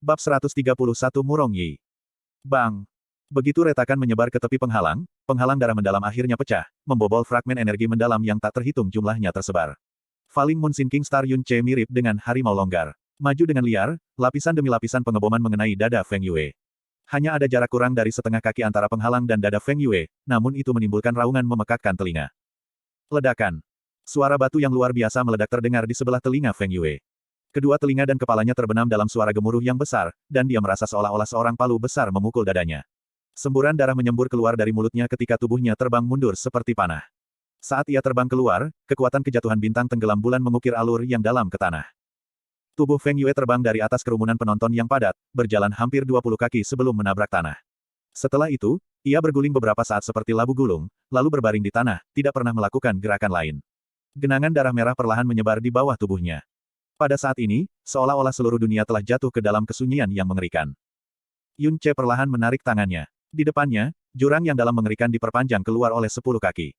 Bab 131 Murong Yi. Bang! Begitu retakan menyebar ke tepi penghalang darah mendalam akhirnya pecah, membobol fragmen energi mendalam yang tak terhitung jumlahnya tersebar. Falling Moon Sinking Star Yun Ce mirip dengan harimau longgar. Maju dengan liar, lapisan demi lapisan pengeboman mengenai dada Feng Yue. Hanya ada jarak kurang dari setengah kaki antara penghalang dan dada Feng Yue, namun itu menimbulkan raungan memekakkan telinga. Ledakan. Suara batu yang luar biasa meledak terdengar di sebelah telinga Feng Yue. Kedua telinga dan kepalanya terbenam dalam suara gemuruh yang besar, dan dia merasa seolah-olah seorang palu besar memukul dadanya. Semburan darah menyembur keluar dari mulutnya ketika tubuhnya terbang mundur seperti panah. Saat ia terbang keluar, kekuatan kejatuhan bintang tenggelam bulan mengukir alur yang dalam ke tanah. Tubuh Feng Yue terbang dari atas kerumunan penonton yang padat, berjalan hampir 20 kaki sebelum menabrak tanah. Setelah itu, ia berguling beberapa saat seperti labu gulung, lalu berbaring di tanah, tidak pernah melakukan gerakan lain. Genangan darah merah perlahan menyebar di bawah tubuhnya. Pada saat ini, seolah-olah seluruh dunia telah jatuh ke dalam kesunyian yang mengerikan. Yun Ce perlahan menarik tangannya. Di depannya, jurang yang dalam mengerikan diperpanjang keluar oleh 10 kaki.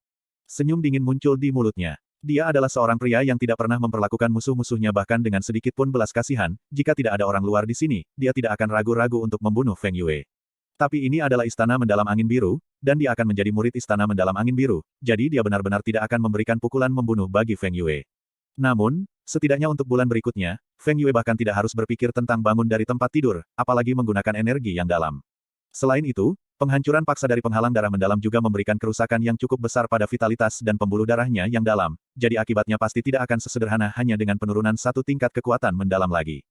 Senyum dingin muncul di mulutnya. Dia adalah seorang pria yang tidak pernah memperlakukan musuh-musuhnya bahkan dengan sedikit pun belas kasihan, jika tidak ada orang luar di sini, dia tidak akan ragu-ragu untuk membunuh Feng Yue. Tapi ini adalah istana mendalam angin biru, dan dia akan menjadi murid istana mendalam angin biru, jadi dia benar-benar tidak akan memberikan pukulan membunuh bagi Feng Yue. Namun, setidaknya untuk bulan berikutnya, Feng Yue bahkan tidak harus berpikir tentang bangun dari tempat tidur, apalagi menggunakan energi yang dalam. Selain itu, penghancuran paksa dari penghalang darah mendalam juga memberikan kerusakan yang cukup besar pada vitalitas dan pembuluh darahnya yang dalam, jadi akibatnya pasti tidak akan sesederhana hanya dengan penurunan satu tingkat kekuatan mendalam lagi.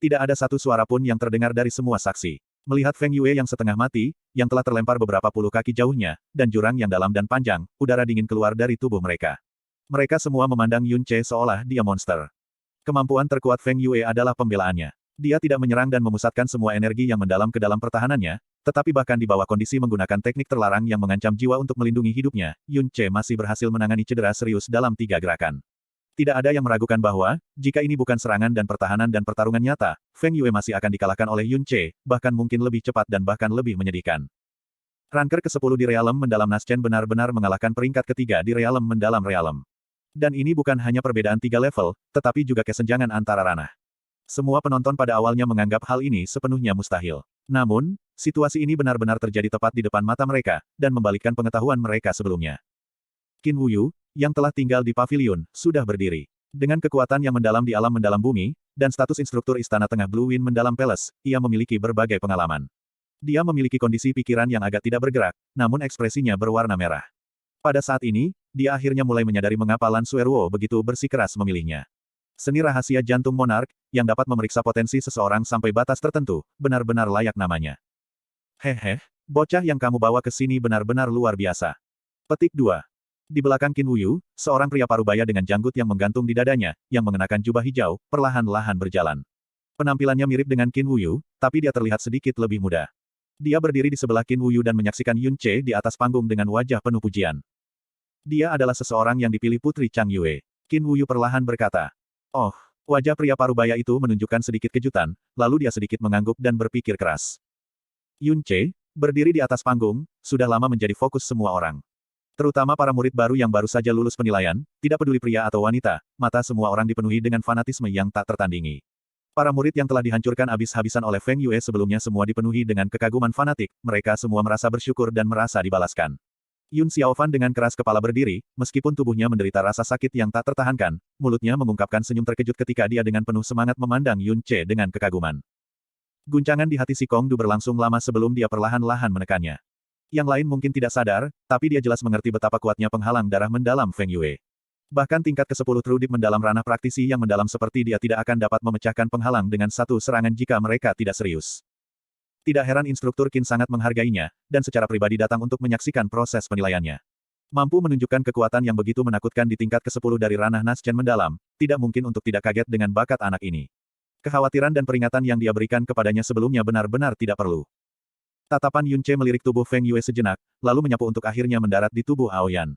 Tidak ada satu suara pun yang terdengar dari semua saksi. Melihat Feng Yue yang setengah mati, yang telah terlempar beberapa puluh kaki jauhnya, dan jurang yang dalam dan panjang, udara dingin keluar dari tubuh mereka. Mereka semua memandang Yun Ce seolah dia monster. Kemampuan terkuat Feng Yue adalah pembelaannya. Dia tidak menyerang dan memusatkan semua energi yang mendalam ke dalam pertahanannya, tetapi bahkan di bawah kondisi menggunakan teknik terlarang yang mengancam jiwa untuk melindungi hidupnya, Yun Ce masih berhasil menangani cedera serius dalam 3 gerakan. Tidak ada yang meragukan bahwa, jika ini bukan serangan dan pertarungan nyata, Feng Yue masih akan dikalahkan oleh Yun Ce, bahkan mungkin lebih cepat dan bahkan lebih menyedihkan. Ranker ke-10 di Realem Mendalam Naschen benar-benar mengalahkan peringkat ketiga di Realem Mendalam Realem. Dan ini bukan hanya perbedaan 3 level, tetapi juga kesenjangan antara ranah. Semua penonton pada awalnya menganggap hal ini sepenuhnya mustahil. Namun, situasi ini benar-benar terjadi tepat di depan mata mereka, dan membalikkan pengetahuan mereka sebelumnya. Qin Wuyu, yang telah tinggal di pavilion, sudah berdiri. Dengan kekuatan yang mendalam di alam mendalam bumi, dan status instruktur Istana Tengah Blue Wind Mendalam Palace, ia memiliki berbagai pengalaman. Dia memiliki kondisi pikiran yang agak tidak bergerak, namun ekspresinya berwarna merah. Pada saat ini, dia akhirnya mulai menyadari mengapa Lan Suerwo begitu bersikeras memilihnya. Seni rahasia jantung monark, yang dapat memeriksa potensi seseorang sampai batas tertentu, benar-benar layak namanya. Hehe, bocah yang kamu bawa ke sini benar-benar luar biasa. Petik 2. Di belakang Qin Wuyu, seorang pria parubaya dengan janggut yang menggantung di dadanya, yang mengenakan jubah hijau, perlahan-lahan berjalan. Penampilannya mirip dengan Qin Wuyu, tapi dia terlihat sedikit lebih muda. Dia berdiri di sebelah Qin Wuyu dan menyaksikan Yun Ce di atas panggung dengan wajah penuh pujian. Dia adalah seseorang yang dipilih Putri Chang Yue. Qin Wuyu perlahan berkata. Oh, wajah pria parubaya itu menunjukkan sedikit kejutan, lalu dia sedikit mengangguk dan berpikir keras. Yun Ce, berdiri di atas panggung, sudah lama menjadi fokus semua orang. Terutama para murid baru yang baru saja lulus penilaian, tidak peduli pria atau wanita, mata semua orang dipenuhi dengan fanatisme yang tak tertandingi. Para murid yang telah dihancurkan habis-habisan oleh Feng Yue sebelumnya semua dipenuhi dengan kekaguman fanatik, mereka semua merasa bersyukur dan merasa dibalaskan. Yun Xiaofan dengan keras kepala berdiri, meskipun tubuhnya menderita rasa sakit yang tak tertahankan, mulutnya mengungkapkan senyum terkejut ketika dia dengan penuh semangat memandang Yun Ce dengan kekaguman. Guncangan di hati si Kongdu berlangsung lama sebelum dia perlahan-lahan menekannya. Yang lain mungkin tidak sadar, tapi dia jelas mengerti betapa kuatnya penghalang darah mendalam Feng Yue. Bahkan tingkat ke-10 Trudip mendalam ranah praktisi yang mendalam seperti dia tidak akan dapat memecahkan penghalang dengan satu serangan jika mereka tidak serius. Tidak heran instruktur Qin sangat menghargainya, dan secara pribadi datang untuk menyaksikan proses penilaiannya. Mampu menunjukkan kekuatan yang begitu menakutkan di tingkat ke-10 dari ranah Naschen mendalam, tidak mungkin untuk tidak kaget dengan bakat anak ini. Kekhawatiran dan peringatan yang dia berikan kepadanya sebelumnya benar-benar tidak perlu. Tatapan Yun Ce melirik tubuh Feng Yue sejenak, lalu menyapu untuk akhirnya mendarat di tubuh Aoyan.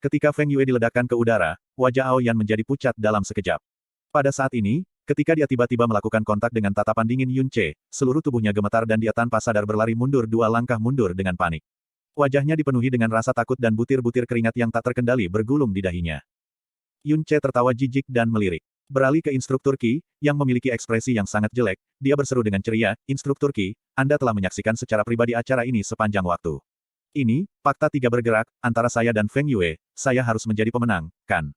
Ketika Feng Yue diledakkan ke udara, wajah Aoyan menjadi pucat dalam sekejap. Pada saat ini, ketika dia tiba-tiba melakukan kontak dengan tatapan dingin Yun Ce, seluruh tubuhnya gemetar dan dia tanpa sadar berlari mundur 2 langkah mundur dengan panik. Wajahnya dipenuhi dengan rasa takut dan butir-butir keringat yang tak terkendali bergulung di dahinya. Yun Ce tertawa jijik dan melirik. Beralih ke Instruktur Qi, yang memiliki ekspresi yang sangat jelek, dia berseru dengan ceria, Instruktur Qi, Anda telah menyaksikan secara pribadi acara ini sepanjang waktu. Ini, fakta tiga bergerak, antara saya dan Feng Yue, saya harus menjadi pemenang, kan?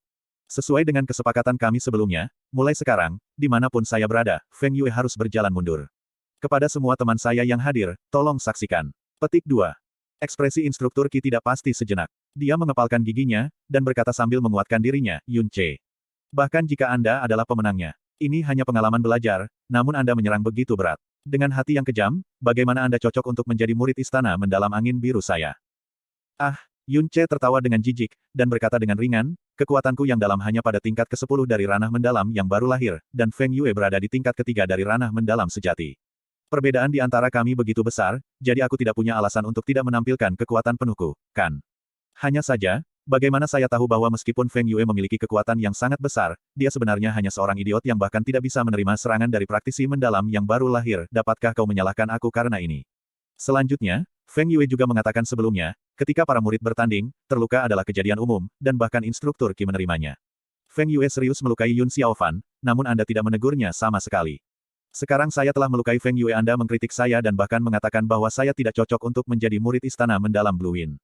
Sesuai dengan kesepakatan kami sebelumnya, mulai sekarang, dimanapun saya berada, Feng Yue harus berjalan mundur. Kepada semua teman saya yang hadir, tolong saksikan. Petik 2. Ekspresi Instruktur Qi tidak pasti sejenak. Dia mengepalkan giginya, dan berkata sambil menguatkan dirinya, Yun Ce. Bahkan jika Anda adalah pemenangnya. Ini hanya pengalaman belajar, namun Anda menyerang begitu berat. Dengan hati yang kejam, bagaimana Anda cocok untuk menjadi murid istana mendalam angin biru saya? Ah, Yun Ce tertawa dengan jijik, dan berkata dengan ringan, kekuatanku yang dalam hanya pada tingkat ke-10 dari ranah mendalam yang baru lahir, dan Feng Yue berada di tingkat ketiga dari ranah mendalam sejati. Perbedaan di antara kami begitu besar, jadi aku tidak punya alasan untuk tidak menampilkan kekuatan penuhku, kan? Hanya saja, bagaimana saya tahu bahwa meskipun Feng Yue memiliki kekuatan yang sangat besar, dia sebenarnya hanya seorang idiot yang bahkan tidak bisa menerima serangan dari praktisi mendalam yang baru lahir, dapatkah kau menyalahkan aku karena ini? Selanjutnya, Feng Yue juga mengatakan sebelumnya, ketika para murid bertanding, terluka adalah kejadian umum, dan bahkan Instruktur Qi menerimanya. Feng Yue serius melukai Yun Xiaofan, namun Anda tidak menegurnya sama sekali. Sekarang saya telah melukai Feng Yue, Anda mengkritik saya dan bahkan mengatakan bahwa saya tidak cocok untuk menjadi murid istana mendalam Blue Wind.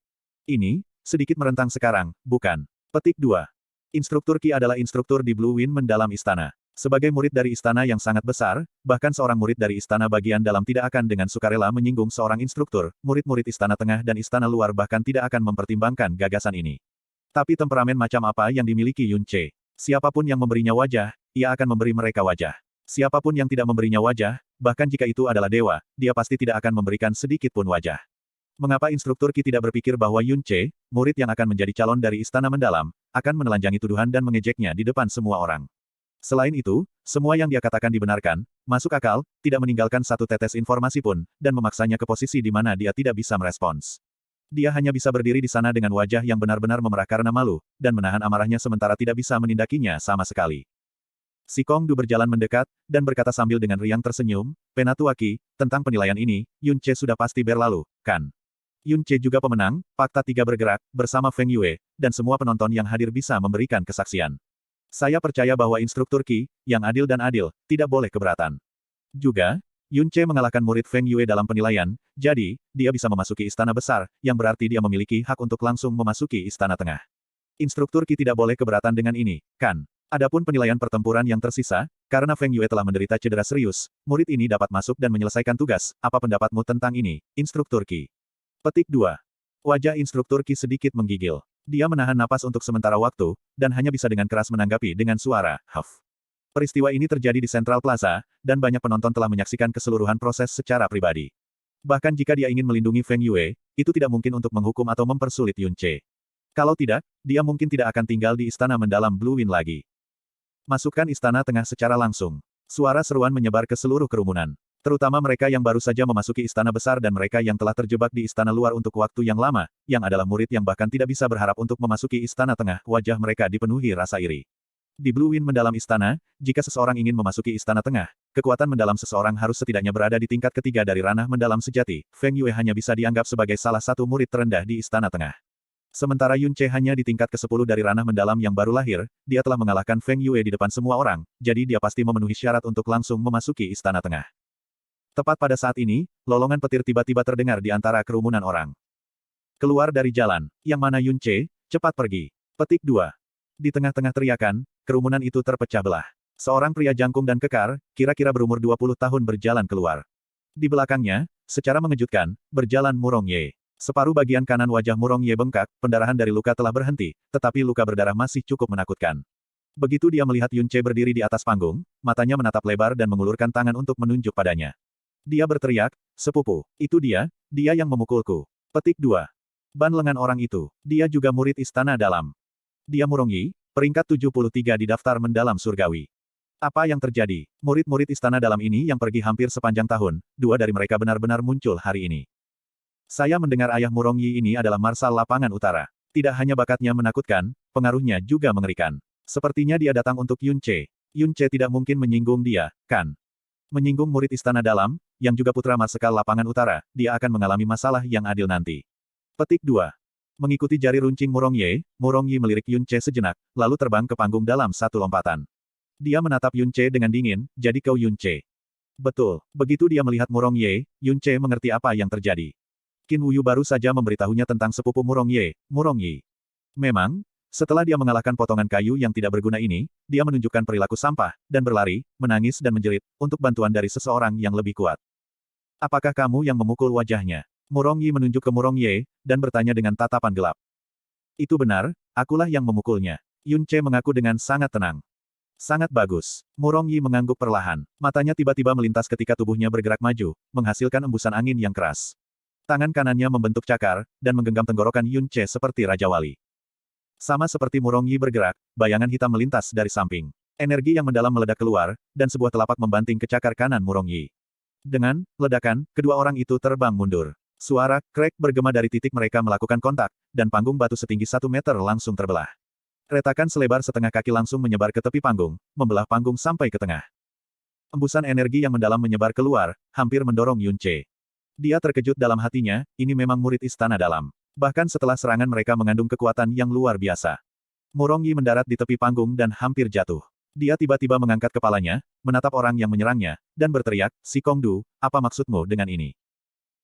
Ini, sedikit merentang sekarang, bukan? Petik 2. Instruktur Qi adalah instruktur di Blue Wind mendalam istana. Sebagai murid dari istana yang sangat besar, bahkan seorang murid dari istana bagian dalam tidak akan dengan sukarela menyinggung seorang instruktur, murid-murid istana tengah dan istana luar bahkan tidak akan mempertimbangkan gagasan ini. Tapi temperamen macam apa yang dimiliki Yun Ce? Siapapun yang memberinya wajah, ia akan memberi mereka wajah. Siapapun yang tidak memberinya wajah, bahkan jika itu adalah dewa, dia pasti tidak akan memberikan sedikit pun wajah. Mengapa Instruktur Qi tidak berpikir bahwa Yun Ce, murid yang akan menjadi calon dari istana mendalam, akan menelanjangi tuduhan dan mengejeknya di depan semua orang? Selain itu, semua yang dia katakan dibenarkan, masuk akal, tidak meninggalkan satu tetes informasi pun, dan memaksanya ke posisi di mana dia tidak bisa merespons. Dia hanya bisa berdiri di sana dengan wajah yang benar-benar memerah karena malu, dan menahan amarahnya sementara tidak bisa menindakinya sama sekali. Si Kong Du berjalan mendekat, dan berkata sambil dengan riang tersenyum, Penatua Qi, tentang penilaian ini, Yun Ce sudah pasti berlalu, kan? Yun Ce juga pemenang, fakta tiga bergerak, bersama Feng Yue, dan semua penonton yang hadir bisa memberikan kesaksian. Saya percaya bahwa Instruktur Qi, yang adil dan adil, tidak boleh keberatan. Juga, Yun Ce mengalahkan murid Feng Yue dalam penilaian, jadi, dia bisa memasuki istana besar, yang berarti dia memiliki hak untuk langsung memasuki istana tengah. Instruktur Qi tidak boleh keberatan dengan ini, kan? Adapun penilaian pertempuran yang tersisa, karena Feng Yue telah menderita cedera serius, murid ini dapat masuk dan menyelesaikan tugas. Apa pendapatmu tentang ini, Instruktur Qi? Petik 2. Wajah Instruktur Qi sedikit menggigil. Dia menahan napas untuk sementara waktu, dan hanya bisa dengan keras menanggapi dengan suara, huff. Peristiwa ini terjadi di Central Plaza, dan banyak penonton telah menyaksikan keseluruhan proses secara pribadi. Bahkan jika dia ingin melindungi Feng Yue, itu tidak mungkin untuk menghukum atau mempersulit Yun Ce. Kalau tidak, dia mungkin tidak akan tinggal di istana mendalam Blue Wind lagi. Masukkan istana tengah secara langsung. Suara seruan menyebar ke seluruh kerumunan. Terutama mereka yang baru saja memasuki istana besar dan mereka yang telah terjebak di istana luar untuk waktu yang lama, yang adalah murid yang bahkan tidak bisa berharap untuk memasuki istana tengah, wajah mereka dipenuhi rasa iri. Di Blue Wind mendalam istana, jika seseorang ingin memasuki istana tengah, kekuatan mendalam seseorang harus setidaknya berada di tingkat ketiga dari ranah mendalam sejati. Feng Yue hanya bisa dianggap sebagai salah satu murid terendah di istana tengah. Sementara Yun Ce hanya di tingkat ke-10 dari ranah mendalam yang baru lahir, dia telah mengalahkan Feng Yue di depan semua orang, jadi dia pasti memenuhi syarat untuk langsung memasuki istana tengah. Tepat pada saat ini, lolongan petir tiba-tiba terdengar di antara kerumunan orang. Keluar dari jalan, yang mana Yun Ce, cepat pergi. Petik 2. Di tengah-tengah teriakan, kerumunan itu terpecah belah. Seorang pria jangkung dan kekar, kira-kira berumur 20 tahun berjalan keluar. Di belakangnya, secara mengejutkan, berjalan Murong Ye. Separuh bagian kanan wajah Murong Ye bengkak, pendarahan dari luka telah berhenti, tetapi luka berdarah masih cukup menakutkan. Begitu dia melihat Yun Ce berdiri di atas panggung, matanya menatap lebar dan mengulurkan tangan untuk menunjuk padanya. Dia berteriak, sepupu, itu dia yang memukulku. Petik 2. Ban lengan orang itu, dia juga murid istana dalam. Dia Murong Yi, peringkat 73 di daftar mendalam surgawi. Apa yang terjadi? Murid-murid istana dalam ini yang pergi hampir sepanjang tahun, dua dari mereka benar-benar muncul hari ini. Saya mendengar ayah Murong Yi ini adalah Marsal Lapangan Utara. Tidak hanya bakatnya menakutkan, pengaruhnya juga mengerikan. Sepertinya dia datang untuk Yun Ce. Yun Ce tidak mungkin menyinggung dia, kan? Menyinggung murid istana dalam, yang juga putra Marsekal Lapangan Utara, dia akan mengalami masalah yang adil nanti. Petik 2. Mengikuti jari runcing Murong Yi melirik Yun Ce sejenak, lalu terbang ke panggung dalam satu lompatan. Dia menatap Yun Ce dengan dingin, jadi kau Yun Ce. Betul. Begitu dia melihat Murong Ye, Yun Ce mengerti apa yang terjadi. Qin Wuyu baru saja memberitahunya tentang sepupu Murong Ye, Murong Yi. Memang, setelah dia mengalahkan potongan kayu yang tidak berguna ini, dia menunjukkan perilaku sampah, dan berlari, menangis dan menjerit, untuk bantuan dari seseorang yang lebih kuat. Apakah kamu yang memukul wajahnya? Murong Yi menunjuk ke Murong Ye, dan bertanya dengan tatapan gelap. Itu benar, akulah yang memukulnya. Yun Ce mengaku dengan sangat tenang. Sangat bagus. Murong Yi mengangguk perlahan. Matanya tiba-tiba melintas ketika tubuhnya bergerak maju, menghasilkan embusan angin yang keras. Tangan kanannya membentuk cakar, dan menggenggam tenggorokan Yun Ce seperti Raja Wali. Sama seperti Murong Yi bergerak, bayangan hitam melintas dari samping. Energi yang mendalam meledak keluar, dan sebuah telapak membanting ke cakar kanan Murong Yi. Dengan ledakan, kedua orang itu terbang mundur. Suara krek bergema dari titik mereka melakukan kontak, dan panggung batu setinggi 1 meter langsung terbelah. Retakan selebar setengah kaki langsung menyebar ke tepi panggung, membelah panggung sampai ke tengah. Embusan energi yang mendalam menyebar keluar, hampir mendorong Yun Ce. Dia terkejut dalam hatinya, ini memang murid istana dalam. Bahkan setelah serangan mereka mengandung kekuatan yang luar biasa. Murong Yi mendarat di tepi panggung dan hampir jatuh. Dia tiba-tiba mengangkat kepalanya, menatap orang yang menyerangnya, dan berteriak, "Si Kongdu, apa maksudmu dengan ini?"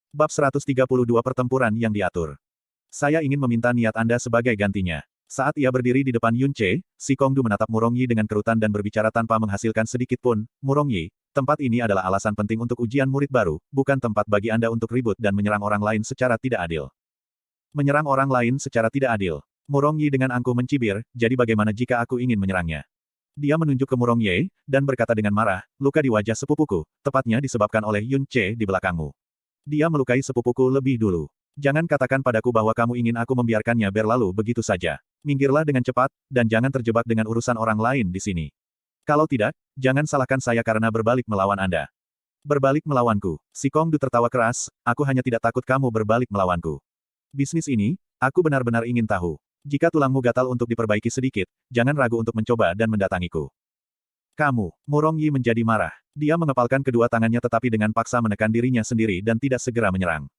Bab 132 Pertempuran yang diatur. Saya ingin meminta niat Anda sebagai gantinya. Saat ia berdiri di depan Yun Ce, si Kongdu menatap Murong Yi dengan kerutan dan berbicara tanpa menghasilkan sedikit pun, "Murong Yi, tempat ini adalah alasan penting untuk ujian murid baru, bukan tempat bagi Anda untuk ribut dan menyerang orang lain secara tidak adil." Menyerang orang lain secara tidak adil. Murong Yi dengan angkuh mencibir, jadi bagaimana jika aku ingin menyerangnya? Dia menunjuk ke Murong Ye, dan berkata dengan marah, "Luka di wajah sepupuku, tepatnya disebabkan oleh Yun Ce di belakangmu. Dia melukai sepupuku lebih dulu. Jangan katakan padaku bahwa kamu ingin aku membiarkannya berlalu begitu saja. Minggirlah dengan cepat, dan jangan terjebak dengan urusan orang lain di sini. Kalau tidak, jangan salahkan saya karena berbalik melawan Anda." "Berbalik melawanku?" Si Kongdu tertawa keras, "Aku hanya tidak takut kamu berbalik melawanku. Bisnis ini, aku benar-benar ingin tahu. Jika tulangmu gatal untuk diperbaiki sedikit, jangan ragu untuk mencoba dan mendatangiku." "Kamu." Murong Yi menjadi marah. Dia mengepalkan kedua tangannya tetapi dengan paksa menekan dirinya sendiri dan tidak segera menyerang.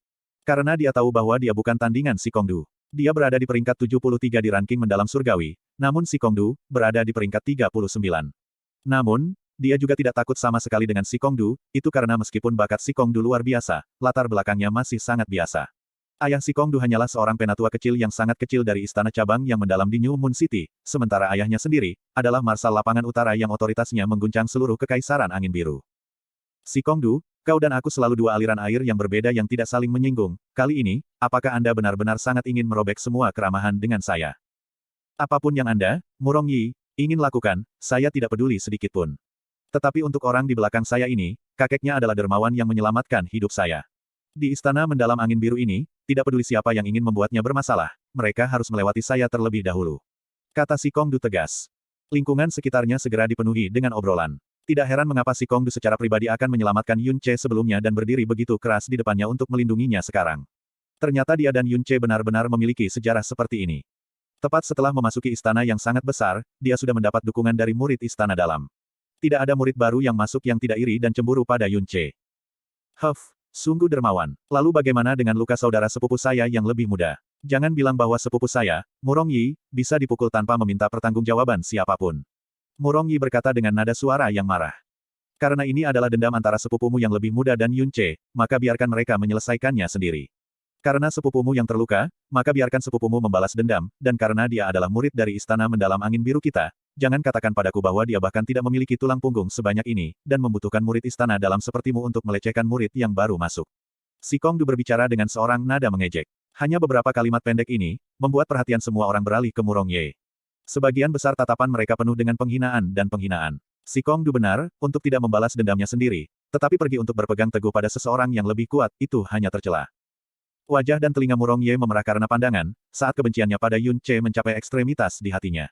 Karena dia tahu bahwa dia bukan tandingan si Kongdu. Dia berada di peringkat 73 di ranking mendalam surgawi, namun si Kongdu berada di peringkat 39. Namun, dia juga tidak takut sama sekali dengan si Kongdu, itu karena meskipun bakat si Kongdu luar biasa, latar belakangnya masih sangat biasa. Ayah si Kongdu hanyalah seorang penatua kecil yang sangat kecil dari istana cabang yang mendalam di New Moon City, sementara ayahnya sendiri adalah Marsal Lapangan Utara yang otoritasnya mengguncang seluruh kekaisaran angin biru. "Si Kongdu, kau dan aku selalu dua aliran air yang berbeda yang tidak saling menyinggung. Kali ini, apakah Anda benar-benar sangat ingin merobek semua keramahan dengan saya? Apapun yang Anda, Murong Yi, ingin lakukan, saya tidak peduli sedikit pun. Tetapi untuk orang di belakang saya ini, kakeknya adalah dermawan yang menyelamatkan hidup saya. Di istana mendalam angin biru ini, tidak peduli siapa yang ingin membuatnya bermasalah, mereka harus melewati saya terlebih dahulu," kata si Kongdu tegas. Lingkungan sekitarnya segera dipenuhi dengan obrolan. Tidak heran mengapa si Kongdu secara pribadi akan menyelamatkan Yun Ce sebelumnya dan berdiri begitu keras di depannya untuk melindunginya sekarang. Ternyata dia dan Yun Ce benar-benar memiliki sejarah seperti ini. Tepat setelah memasuki istana yang sangat besar, dia sudah mendapat dukungan dari murid istana dalam. Tidak ada murid baru yang masuk yang tidak iri dan cemburu pada Yun Ce. Sungguh dermawan. Lalu bagaimana dengan luka saudara sepupu saya yang lebih muda? Jangan bilang bahwa sepupu saya, Murong Yi, bisa dipukul tanpa meminta pertanggungjawaban siapapun. Murong Yi berkata dengan nada suara yang marah. Karena ini adalah dendam antara sepupumu yang lebih muda dan Yun Ce, maka biarkan mereka menyelesaikannya sendiri. Karena sepupumu yang terluka, maka biarkan sepupumu membalas dendam, dan karena dia adalah murid dari istana mendalam angin biru kita, jangan katakan padaku bahwa dia bahkan tidak memiliki tulang punggung sebanyak ini, dan membutuhkan murid istana dalam sepertimu untuk melecehkan murid yang baru masuk. Si Kongdu berbicara dengan seorang nada mengejek. Hanya beberapa kalimat pendek ini, membuat perhatian semua orang beralih ke Murong Ye. Sebagian besar tatapan mereka penuh dengan penghinaan dan penghinaan. Si Kongdu benar, untuk tidak membalas dendamnya sendiri, tetapi pergi untuk berpegang teguh pada seseorang yang lebih kuat, itu hanya tercela. Wajah dan telinga Murong Ye memerah karena pandangan, saat kebenciannya pada Yun Ce mencapai ekstremitas di hatinya.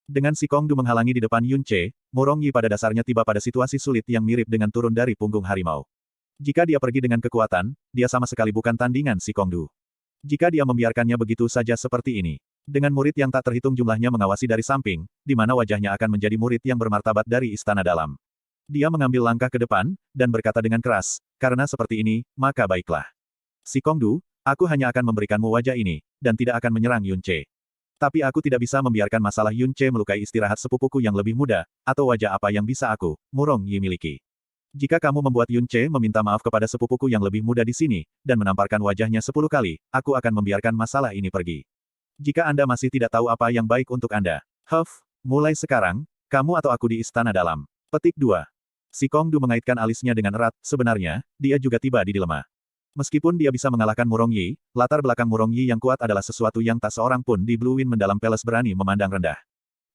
Dengan si Kongdu menghalangi di depan Yun Ce, Murong Yi pada dasarnya tiba pada situasi sulit yang mirip dengan turun dari punggung harimau. Jika dia pergi dengan kekuatan, dia sama sekali bukan tandingan si Kongdu. Jika dia membiarkannya begitu saja seperti ini, dengan murid yang tak terhitung jumlahnya mengawasi dari samping, di mana wajahnya akan menjadi murid yang bermartabat dari istana dalam. Dia mengambil langkah ke depan, dan berkata dengan keras, "Karena seperti ini, maka baiklah. Si Kongdu, aku hanya akan memberikanmu wajah ini, dan tidak akan menyerang Yun Ce." Tapi aku tidak bisa membiarkan masalah Yun Ce melukai istirahat sepupuku yang lebih muda, atau wajah apa yang bisa aku, Murong Yi miliki. Jika kamu membuat Yun Ce meminta maaf kepada sepupuku yang lebih muda di sini, dan menamparkan wajahnya 10 kali, aku akan membiarkan masalah ini pergi. Jika Anda masih tidak tahu apa yang baik untuk Anda, mulai sekarang, kamu atau aku di istana dalam. Petik 2. Si Kong Du mengaitkan alisnya dengan erat, sebenarnya, dia juga tiba di dilema. Meskipun dia bisa mengalahkan Murong Yi, latar belakang Murong Yi yang kuat adalah sesuatu yang tak seorang pun di Blue Wind Mendalam Palace berani memandang rendah.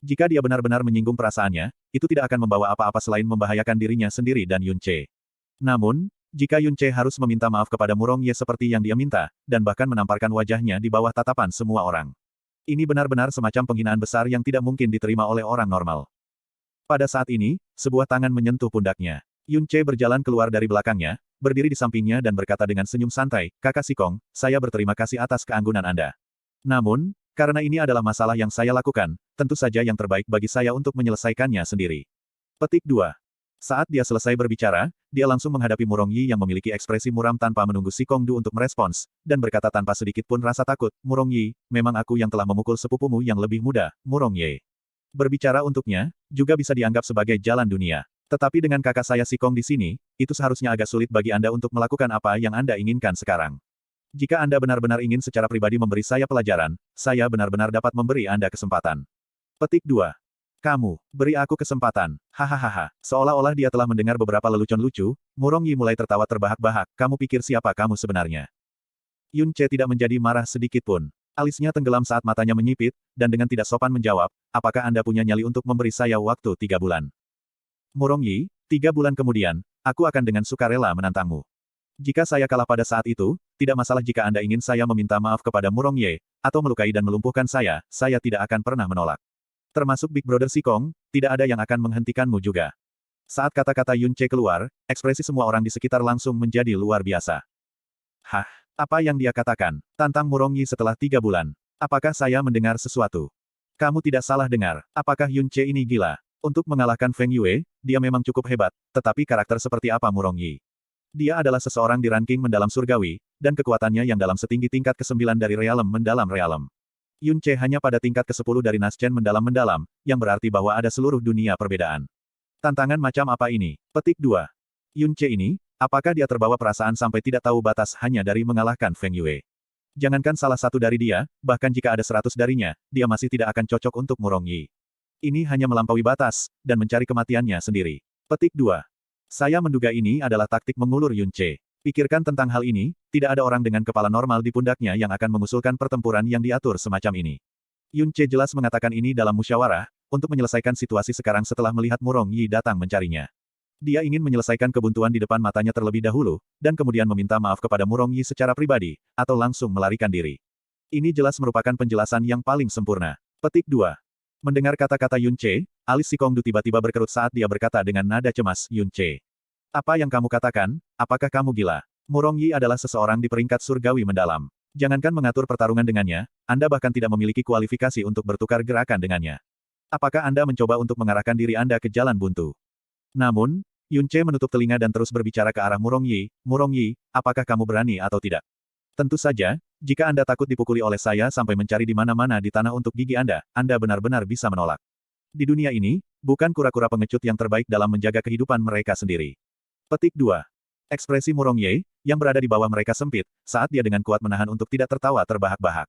Jika dia benar-benar menyinggung perasaannya, itu tidak akan membawa apa-apa selain membahayakan dirinya sendiri dan Yun Ce. Namun, jika Yun Ce harus meminta maaf kepada Murong Yi seperti yang dia minta, dan bahkan menamparkan wajahnya di bawah tatapan semua orang. Ini benar-benar semacam penghinaan besar yang tidak mungkin diterima oleh orang normal. Pada saat ini, sebuah tangan menyentuh pundaknya. Yun Ce berjalan keluar dari belakangnya, berdiri di sampingnya dan berkata dengan senyum santai, "Kakak Si Kong, saya berterima kasih atas keanggunan Anda. Namun, karena ini adalah masalah yang saya lakukan, tentu saja yang terbaik bagi saya untuk menyelesaikannya sendiri." Petik 2. Saat dia selesai berbicara, dia langsung menghadapi Murong Yi yang memiliki ekspresi muram tanpa menunggu Si Kong Du untuk merespons, dan berkata tanpa sedikit pun rasa takut, "Murong Yi, memang aku yang telah memukul sepupumu yang lebih muda, Murong Yi." Berbicara untuknya, juga bisa dianggap sebagai jalan dunia. Tetapi dengan kakak saya Si Kong di sini, itu seharusnya agak sulit bagi Anda untuk melakukan apa yang Anda inginkan sekarang. Jika Anda benar-benar ingin secara pribadi memberi saya pelajaran, saya benar-benar dapat memberi Anda kesempatan. Petik 2. Kamu, beri aku kesempatan. Hahaha. Seolah-olah dia telah mendengar beberapa lelucon lucu, Murong Yi mulai tertawa terbahak-bahak. Kamu pikir siapa kamu sebenarnya? Yun Ce tidak menjadi marah sedikit pun. Alisnya tenggelam saat matanya menyipit, dan dengan tidak sopan menjawab, apakah Anda punya nyali untuk memberi saya waktu 3 bulan? Murong Yi, 3 bulan kemudian, aku akan dengan sukarela menantangmu. Jika saya kalah pada saat itu, tidak masalah jika Anda ingin saya meminta maaf kepada Murong Yi, atau melukai dan melumpuhkan saya tidak akan pernah menolak. Termasuk Big Brother Si Kong, tidak ada yang akan menghentikanmu juga. Saat kata-kata Yun Ce keluar, ekspresi semua orang di sekitar langsung menjadi luar biasa. Hah? Apa yang dia katakan? Tantang Murong Yi setelah 3 bulan. Apakah saya mendengar sesuatu? Kamu tidak salah dengar. Apakah Yun Ce ini gila? Untuk mengalahkan Feng Yue, dia memang cukup hebat, tetapi karakter seperti apa Murong Yi? Dia adalah seseorang di ranking mendalam surgawi, dan kekuatannya yang dalam setinggi tingkat ke-9 dari realem mendalam realem. Yun Ce hanya pada tingkat ke-10 dari Naschen mendalam-mendalam, yang berarti bahwa ada seluruh dunia perbedaan. Tantangan macam apa ini? Petik 2. Yun Ce ini, apakah dia terbawa perasaan sampai tidak tahu batas hanya dari mengalahkan Feng Yue? Jangankan salah satu dari dia, bahkan jika ada 100 darinya, dia masih tidak akan cocok untuk Murong Yi. Ini hanya melampaui batas, dan mencari kematiannya sendiri. Petik 2. Saya menduga ini adalah taktik mengulur Yun Ce. Pikirkan tentang hal ini, tidak ada orang dengan kepala normal di pundaknya yang akan mengusulkan pertempuran yang diatur semacam ini. Yun Ce jelas mengatakan ini dalam musyawarah, untuk menyelesaikan situasi sekarang setelah melihat Murong Yi datang mencarinya. Dia ingin menyelesaikan kebuntuan di depan matanya terlebih dahulu, dan kemudian meminta maaf kepada Murong Yi secara pribadi, atau langsung melarikan diri. Ini jelas merupakan penjelasan yang paling sempurna. Petik 2. Mendengar kata-kata Yun Ce, alis Si Kong Du tiba-tiba berkerut saat dia berkata dengan nada cemas, "Yun Ce. Apa yang kamu katakan? Apakah kamu gila? Murong Yi adalah seseorang di peringkat surgawi mendalam. Jangankan mengatur pertarungan dengannya, Anda bahkan tidak memiliki kualifikasi untuk bertukar gerakan dengannya. Apakah Anda mencoba untuk mengarahkan diri Anda ke jalan buntu?" Namun, Yun Ce menutup telinga dan terus berbicara ke arah Murong Yi, "Murong Yi, apakah kamu berani atau tidak? Tentu saja, jika Anda takut dipukuli oleh saya sampai mencari di mana-mana di tanah untuk gigi Anda benar-benar bisa menolak. Di dunia ini, bukan kura-kura pengecut yang terbaik dalam menjaga kehidupan mereka sendiri." Petik 2. Ekspresi Murong Yi, yang berada di bawah mereka sempit, saat dia dengan kuat menahan untuk tidak tertawa terbahak-bahak.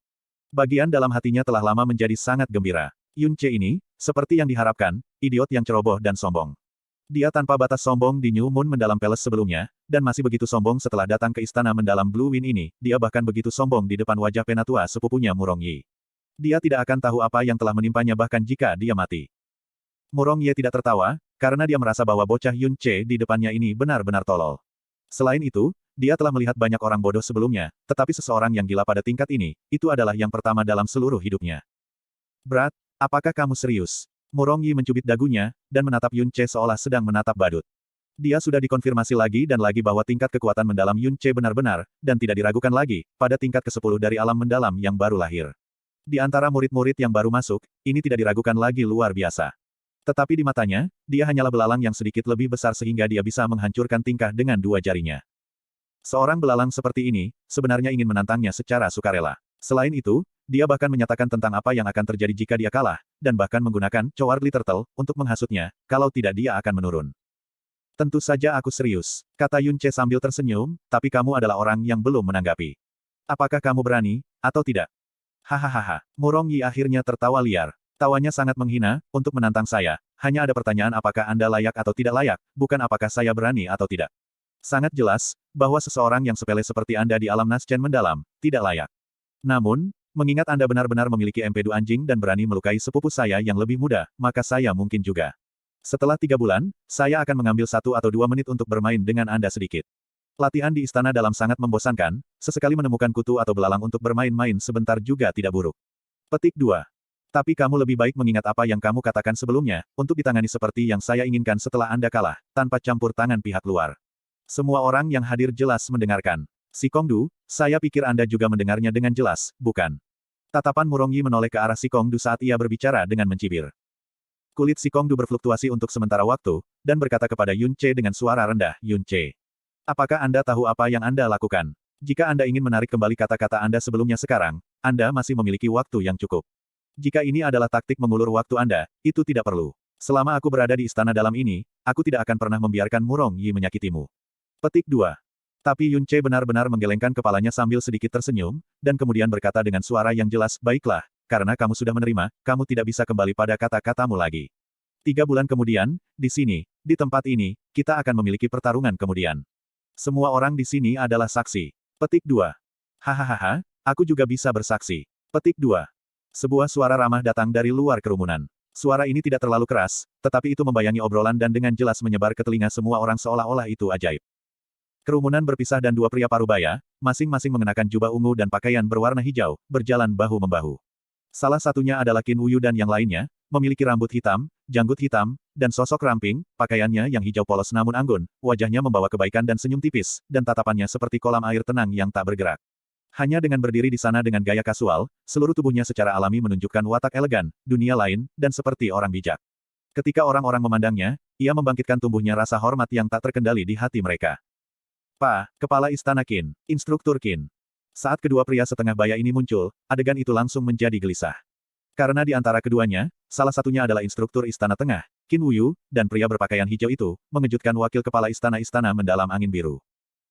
Bagian dalam hatinya telah lama menjadi sangat gembira. Yun Ce ini, seperti yang diharapkan, idiot yang ceroboh dan sombong. Dia tanpa batas sombong di New Moon Mendalam Palace sebelumnya, dan masih begitu sombong setelah datang ke istana mendalam Blue Wind ini, dia bahkan begitu sombong di depan wajah penatua sepupunya Murong Yi. Dia tidak akan tahu apa yang telah menimpanya bahkan jika dia mati. Murong Yi tidak tertawa, karena dia merasa bahwa bocah Yun Ce di depannya ini benar-benar tolol. Selain itu, dia telah melihat banyak orang bodoh sebelumnya, tetapi seseorang yang gila pada tingkat ini, itu adalah yang pertama dalam seluruh hidupnya. "Brat, apakah kamu serius?" Murong Yi mencubit dagunya, dan menatap Yun Ce seolah sedang menatap badut. Dia sudah dikonfirmasi lagi dan lagi bahwa tingkat kekuatan mendalam Yun Ce benar-benar, dan tidak diragukan lagi, pada tingkat ke-10 dari alam mendalam yang baru lahir. Di antara murid-murid yang baru masuk, ini tidak diragukan lagi luar biasa. Tetapi di matanya, dia hanyalah belalang yang sedikit lebih besar sehingga dia bisa menghancurkan tingkah dengan 2 jarinya. Seorang belalang seperti ini, sebenarnya ingin menantangnya secara sukarela. Selain itu, dia bahkan menyatakan tentang apa yang akan terjadi jika dia kalah, dan bahkan menggunakan Cowardly Turtle untuk menghasutnya, kalau tidak dia akan menurun. Tentu saja aku serius, kata Yun Ce sambil tersenyum, tapi kamu adalah orang yang belum menanggapi. Apakah kamu berani, atau tidak? Hahaha. Murong Yi akhirnya tertawa liar. Tawanya sangat menghina, untuk menantang saya. Hanya ada pertanyaan apakah Anda layak atau tidak layak, bukan apakah saya berani atau tidak. Sangat jelas, bahwa seseorang yang sepele seperti Anda di alam Naschen mendalam, tidak layak. Namun, mengingat Anda benar-benar memiliki empedu anjing dan berani melukai sepupu saya yang lebih muda, maka saya mungkin juga. Setelah 3 bulan, saya akan mengambil 1 atau 2 menit untuk bermain dengan Anda sedikit. Latihan di istana dalam sangat membosankan, sesekali menemukan kutu atau belalang untuk bermain-main sebentar juga tidak buruk. Petik 2. Tapi kamu lebih baik mengingat apa yang kamu katakan sebelumnya, untuk ditangani seperti yang saya inginkan setelah Anda kalah, tanpa campur tangan pihak luar. Semua orang yang hadir jelas mendengarkan. Si Kongdu, saya pikir Anda juga mendengarnya dengan jelas, bukan? Tatapan Murong Yi menoleh ke arah si Kongdu saat ia berbicara dengan mencibir. Kulit si Kongdu berfluktuasi untuk sementara waktu, dan berkata kepada Yun Ce dengan suara rendah, Yun Ce. Apakah Anda tahu apa yang Anda lakukan? Jika Anda ingin menarik kembali kata-kata Anda sebelumnya sekarang, Anda masih memiliki waktu yang cukup. Jika ini adalah taktik mengulur waktu Anda, itu tidak perlu. Selama aku berada di istana dalam ini, aku tidak akan pernah membiarkan Murong Yi menyakitimu. Petik 2. Tapi Yun Ce benar-benar menggelengkan kepalanya sambil sedikit tersenyum, dan kemudian berkata dengan suara yang jelas, baiklah, karena kamu sudah menerima, kamu tidak bisa kembali pada kata-katamu lagi. 3 bulan kemudian, di sini, di tempat ini, kita akan memiliki pertarungan kemudian. Semua orang di sini adalah saksi. Petik 2. Hahaha, aku juga bisa bersaksi. Petik 2. Sebuah suara ramah datang dari luar kerumunan. Suara ini tidak terlalu keras, tetapi itu membayangi obrolan dan dengan jelas menyebar ke telinga semua orang seolah-olah itu ajaib. Kerumunan berpisah dan 2 pria parubaya, masing-masing mengenakan jubah ungu dan pakaian berwarna hijau, berjalan bahu-membahu. Salah satunya adalah Qin Wuyu dan yang lainnya, memiliki rambut hitam, janggut hitam, dan sosok ramping, pakaiannya yang hijau polos namun anggun, wajahnya membawa kebaikan dan senyum tipis, dan tatapannya seperti kolam air tenang yang tak bergerak. Hanya dengan berdiri di sana dengan gaya kasual, seluruh tubuhnya secara alami menunjukkan watak elegan, dunia lain, dan seperti orang bijak. Ketika orang-orang memandangnya, ia membangkitkan tumbuhnya rasa hormat yang tak terkendali di hati mereka. Kepala Istana Qin, Instruktur Qin. Saat kedua pria setengah baya ini muncul, adegan itu langsung menjadi gelisah. Karena di antara keduanya, salah satunya adalah Instruktur Istana Tengah, Qin Wuyu, dan pria berpakaian hijau itu, mengejutkan wakil kepala istana mendalam angin biru.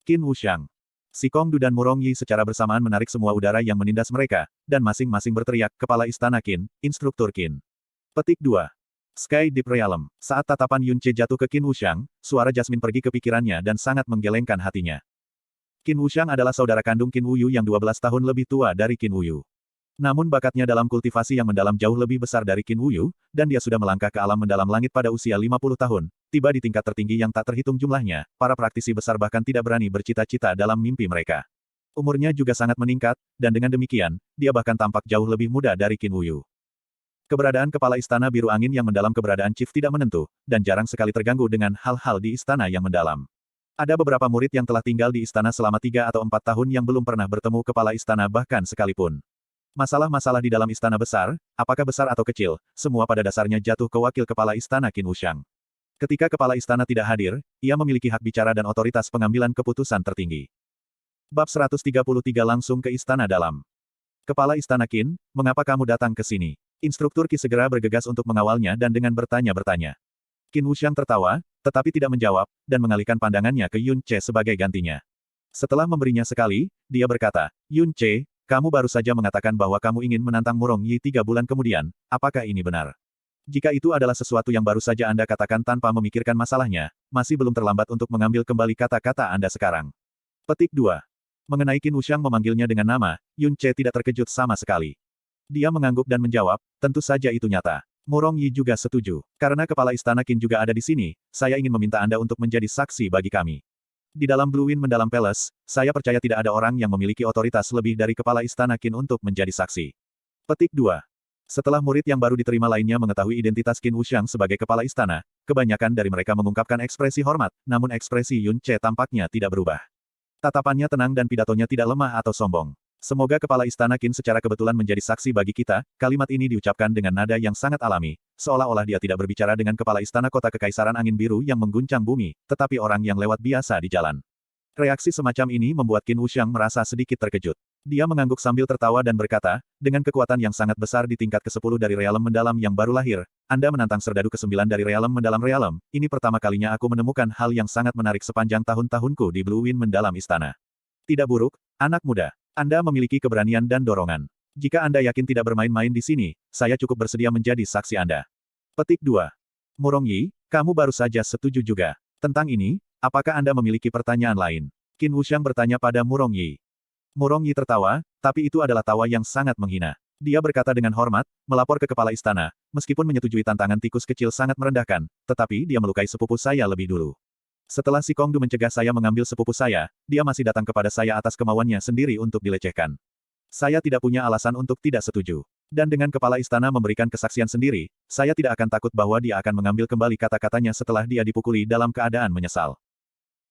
Qin Wuxiang. Si Kongdu dan Murong Yi secara bersamaan menarik semua udara yang menindas mereka, dan masing-masing berteriak, Kepala Istana Qin, Instruktur Qin. Petik 2. Sky Deep Realm. Saat tatapan Yun Ce jatuh ke Qin Wuxiang, suara Jasmine pergi ke pikirannya dan sangat menggelengkan hatinya. Qin Wuxiang adalah saudara kandung Qin Wuyu yang 12 tahun lebih tua dari Qin Wuyu. Namun bakatnya dalam kultivasi yang mendalam jauh lebih besar dari Qin Wuyu, dan dia sudah melangkah ke alam mendalam langit pada usia 50 tahun, tiba di tingkat tertinggi yang tak terhitung jumlahnya, para praktisi besar bahkan tidak berani bercita-cita dalam mimpi mereka. Umurnya juga sangat meningkat, dan dengan demikian, dia bahkan tampak jauh lebih muda dari Qin Wuyu. Keberadaan kepala istana biru angin yang mendalam keberadaan Chief tidak menentu, dan jarang sekali terganggu dengan hal-hal di istana yang mendalam. Ada beberapa murid yang telah tinggal di istana selama 3 atau 4 tahun yang belum pernah bertemu kepala istana bahkan sekalipun. Masalah-masalah di dalam istana besar, apakah besar atau kecil, semua pada dasarnya jatuh ke wakil kepala istana Qin Wuxiang. Ketika kepala istana tidak hadir, ia memiliki hak bicara dan otoritas pengambilan keputusan tertinggi. Bab 133 langsung ke istana dalam. Kepala istana Qin, mengapa kamu datang ke sini? Instruktur Qi segera bergegas untuk mengawalnya dan dengan bertanya-bertanya. Qin Wuxiang tertawa, tetapi tidak menjawab, dan mengalihkan pandangannya ke Yun Ce sebagai gantinya. Setelah memberinya sekali, dia berkata, Yun Ce, kamu baru saja mengatakan bahwa kamu ingin menantang Murong Yi 3 bulan kemudian, apakah ini benar? Jika itu adalah sesuatu yang baru saja Anda katakan tanpa memikirkan masalahnya, masih belum terlambat untuk mengambil kembali kata-kata Anda sekarang. Petik 2. Mengenai Qin Wuxiang memanggilnya dengan nama, Yun Ce tidak terkejut sama sekali. Dia mengangguk dan menjawab, tentu saja itu nyata. Murong Yi juga setuju. Karena kepala istana Qin juga ada di sini, saya ingin meminta Anda untuk menjadi saksi bagi kami. Di dalam Blue Wind Mendalam Palace, saya percaya tidak ada orang yang memiliki otoritas lebih dari kepala istana Qin untuk menjadi saksi. Petik 2. Setelah murid yang baru diterima lainnya mengetahui identitas Qin Wuxiang sebagai kepala istana, kebanyakan dari mereka mengungkapkan ekspresi hormat, namun ekspresi Yun Ce tampaknya tidak berubah. Tatapannya tenang dan pidatonya tidak lemah atau sombong. Semoga kepala istana Qin secara kebetulan menjadi saksi bagi kita, kalimat ini diucapkan dengan nada yang sangat alami, seolah-olah dia tidak berbicara dengan kepala istana kota kekaisaran angin biru yang mengguncang bumi, tetapi orang yang lewat biasa di jalan. Reaksi semacam ini membuat Qin Wuxiang merasa sedikit terkejut. Dia mengangguk sambil tertawa dan berkata, dengan kekuatan yang sangat besar di tingkat ke-10 dari realem mendalam yang baru lahir, Anda menantang serdadu ke-9 dari realem mendalam realem. Ini pertama kalinya aku menemukan hal yang sangat menarik sepanjang tahun-tahunku di Blue Wind mendalam istana. Tidak buruk, anak muda. Anda memiliki keberanian dan dorongan. Jika Anda yakin tidak bermain-main di sini, saya cukup bersedia menjadi saksi Anda. Petik 2. Murong Yi, kamu baru saja setuju juga. Tentang ini, apakah Anda memiliki pertanyaan lain? Qin Wuxiang bertanya pada Murong Yi. Murong Yi tertawa, tapi itu adalah tawa yang sangat menghina. Dia berkata dengan hormat, melapor ke kepala istana, meskipun menyetujui tantangan tikus kecil sangat merendahkan, tetapi dia melukai sepupu saya lebih dulu. Setelah si Kongdu mencegah saya mengambil sepupu saya, dia masih datang kepada saya atas kemauannya sendiri untuk dilecehkan. Saya tidak punya alasan untuk tidak setuju. Dan dengan kepala istana memberikan kesaksian sendiri, saya tidak akan takut bahwa dia akan mengambil kembali kata-katanya setelah dia dipukuli dalam keadaan menyesal.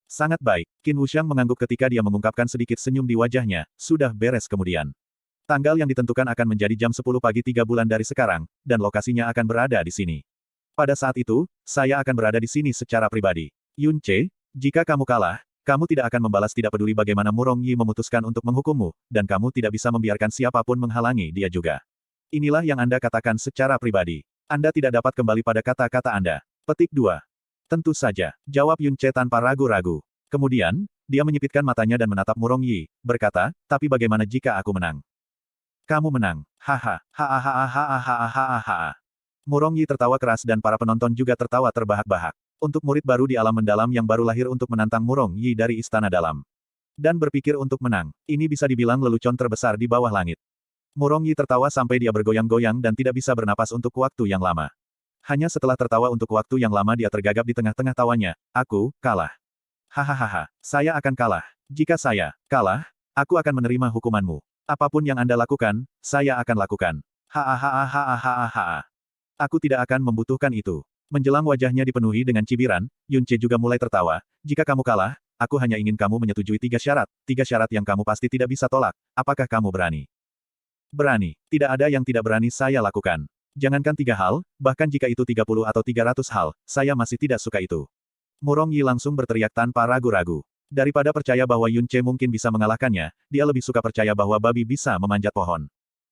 Sangat baik, Qin Wuxiang mengangguk ketika dia mengungkapkan sedikit senyum di wajahnya, sudah beres kemudian. Tanggal yang ditentukan akan menjadi jam 10 pagi 3 bulan dari sekarang, dan lokasinya akan berada di sini. Pada saat itu, saya akan berada di sini secara pribadi. Yun Ce, jika kamu kalah, kamu tidak akan membalas tidak peduli bagaimana Murong Yi memutuskan untuk menghukummu, dan kamu tidak bisa membiarkan siapapun menghalangi dia juga. Inilah yang Anda katakan secara pribadi. Anda tidak dapat kembali pada kata-kata Anda. Petik 2. Tentu saja, jawab Yun Ce tanpa ragu-ragu. Kemudian, dia menyipitkan matanya dan menatap Murong Yi, berkata, tapi bagaimana jika aku menang? Kamu menang. Haha, hahaha. Murong Yi tertawa keras dan para penonton juga tertawa terbahak-bahak. Untuk murid baru di alam mendalam yang baru lahir untuk menantang Murong Yi dari istana dalam. Dan berpikir untuk menang, ini bisa dibilang lelucon terbesar di bawah langit. Murong Yi tertawa sampai dia bergoyang-goyang dan tidak bisa bernapas untuk waktu yang lama. Hanya setelah tertawa untuk waktu yang lama dia tergagap di tengah-tengah tawanya. Aku, kalah. Hahaha, saya akan kalah. Jika saya kalah, aku akan menerima hukumanmu. Apapun yang Anda lakukan, saya akan lakukan. Hahaha. Aku tidak akan membutuhkan itu. Menjelang wajahnya dipenuhi dengan cibiran, Yun Ce juga mulai tertawa. Jika kamu kalah, aku hanya ingin kamu menyetujui 3 syarat yang kamu pasti tidak bisa tolak. Apakah kamu berani? Berani. Tidak ada yang tidak berani saya lakukan. Jangankan 3 hal, bahkan jika itu 30 atau 300 hal, saya masih tidak suka itu. Murong Yi langsung berteriak tanpa ragu-ragu. Daripada percaya bahwa Yun Ce mungkin bisa mengalahkannya, dia lebih suka percaya bahwa babi bisa memanjat pohon.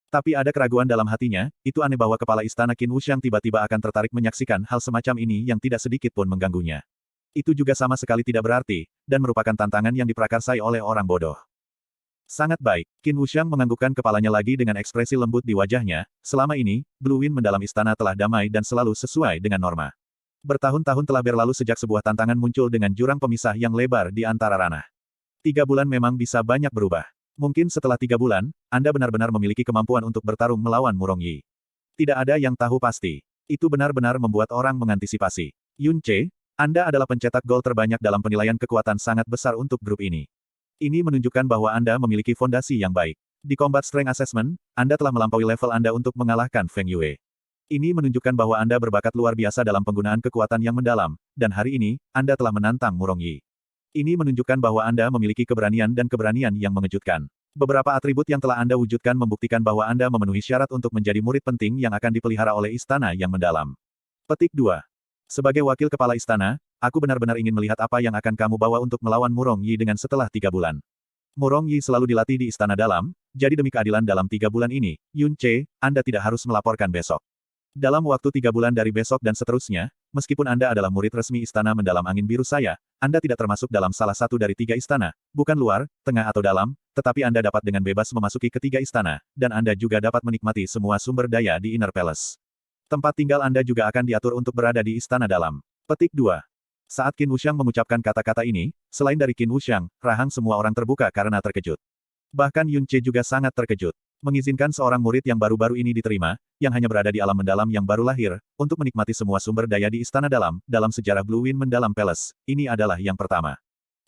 Tapi ada keraguan dalam hatinya, itu aneh bahwa kepala istana Qin Wuxiang tiba-tiba akan tertarik menyaksikan hal semacam ini yang tidak sedikit pun mengganggunya. Itu juga sama sekali tidak berarti, dan merupakan tantangan yang diprakarsai oleh orang bodoh. Sangat baik, Qin Wuxiang menganggukkan kepalanya lagi dengan ekspresi lembut di wajahnya, selama ini, Blue Wind mendalam istana telah damai dan selalu sesuai dengan norma. Bertahun-tahun telah berlalu sejak sebuah tantangan muncul dengan jurang pemisah yang lebar di antara ranah. 3 bulan memang bisa banyak berubah. Mungkin setelah 3 bulan, Anda benar-benar memiliki kemampuan untuk bertarung melawan Murong Yi. Tidak ada yang tahu pasti. Itu benar-benar membuat orang mengantisipasi. Yun Ce, Anda adalah pencetak gol terbanyak dalam penilaian kekuatan sangat besar untuk grup ini. Ini menunjukkan bahwa Anda memiliki fondasi yang baik. Di Combat Strength Assessment, Anda telah melampaui level Anda untuk mengalahkan Feng Yue. Ini menunjukkan bahwa Anda berbakat luar biasa dalam penggunaan kekuatan yang mendalam, dan hari ini, Anda telah menantang Murong Yi. Ini menunjukkan bahwa Anda memiliki keberanian dan keberanian yang mengejutkan. Beberapa atribut yang telah Anda wujudkan membuktikan bahwa Anda memenuhi syarat untuk menjadi murid penting yang akan dipelihara oleh istana yang mendalam. Petik 2. Sebagai wakil kepala istana, aku benar-benar ingin melihat apa yang akan kamu bawa untuk melawan Murong Yi dengan setelah 3 bulan. Murong Yi selalu dilatih di istana dalam, jadi demi keadilan dalam 3 bulan ini, Yun Ce, Anda tidak harus melaporkan besok. Dalam waktu 3 bulan dari besok dan seterusnya, meskipun Anda adalah murid resmi istana mendalam angin biru saya, Anda tidak termasuk dalam salah satu dari 3 istana, bukan luar, tengah atau dalam, tetapi Anda dapat dengan bebas memasuki ketiga istana, dan Anda juga dapat menikmati semua sumber daya di Inner Palace. Tempat tinggal Anda juga akan diatur untuk berada di istana dalam. Petik 2. Saat Qin Wuxiang mengucapkan kata-kata ini, selain dari Qin Wuxiang, rahang semua orang terbuka karena terkejut. Bahkan Yun Ce juga sangat terkejut. Mengizinkan seorang murid yang baru-baru ini diterima, yang hanya berada di alam mendalam yang baru lahir, untuk menikmati semua sumber daya di istana dalam sejarah Blue Wind Mendalam Palace, ini adalah yang pertama.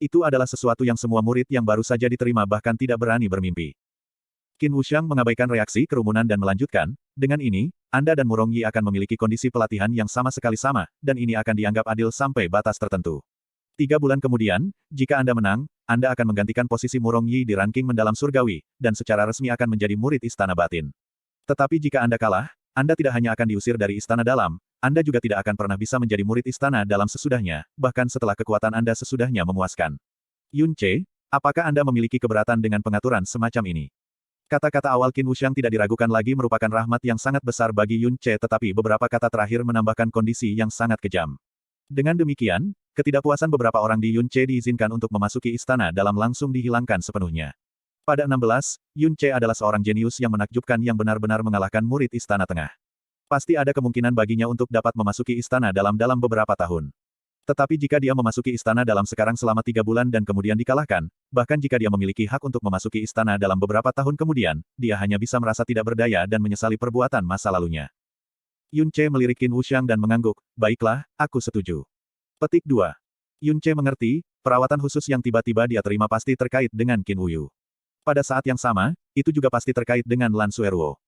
Itu adalah sesuatu yang semua murid yang baru saja diterima bahkan tidak berani bermimpi. Qin Wuxiang mengabaikan reaksi kerumunan dan melanjutkan, dengan ini, Anda dan Murong Yi akan memiliki kondisi pelatihan yang sama sekali sama, dan ini akan dianggap adil sampai batas tertentu. 3 bulan kemudian, jika Anda menang, Anda akan menggantikan posisi Murong Yi di ranking mendalam surgawi, dan secara resmi akan menjadi murid istana batin. Tetapi jika Anda kalah, Anda tidak hanya akan diusir dari istana dalam, Anda juga tidak akan pernah bisa menjadi murid istana dalam sesudahnya, bahkan setelah kekuatan Anda sesudahnya memuaskan. Yun Ce, apakah Anda memiliki keberatan dengan pengaturan semacam ini? Kata-kata awal Qin Wuxiang tidak diragukan lagi merupakan rahmat yang sangat besar bagi Yun Ce, tetapi beberapa kata terakhir menambahkan kondisi yang sangat kejam. Dengan demikian, ketidakpuasan beberapa orang di Yun Ce diizinkan untuk memasuki istana dalam langsung dihilangkan sepenuhnya. Pada 16, Yun Ce adalah seorang jenius yang menakjubkan yang benar-benar mengalahkan murid Istana Tengah. Pasti ada kemungkinan baginya untuk dapat memasuki istana dalam beberapa tahun. Tetapi jika dia memasuki istana dalam sekarang selama 3 bulan dan kemudian dikalahkan, bahkan jika dia memiliki hak untuk memasuki istana dalam beberapa tahun kemudian, dia hanya bisa merasa tidak berdaya dan menyesali perbuatan masa lalunya. Yun Ce melirik Qin Wuxiang dan mengangguk, baiklah, aku setuju. Petik 2. Yun Ce mengerti, perawatan khusus yang tiba-tiba dia terima pasti terkait dengan Qin Wuyu. Pada saat yang sama, itu juga pasti terkait dengan Lan Sueruo.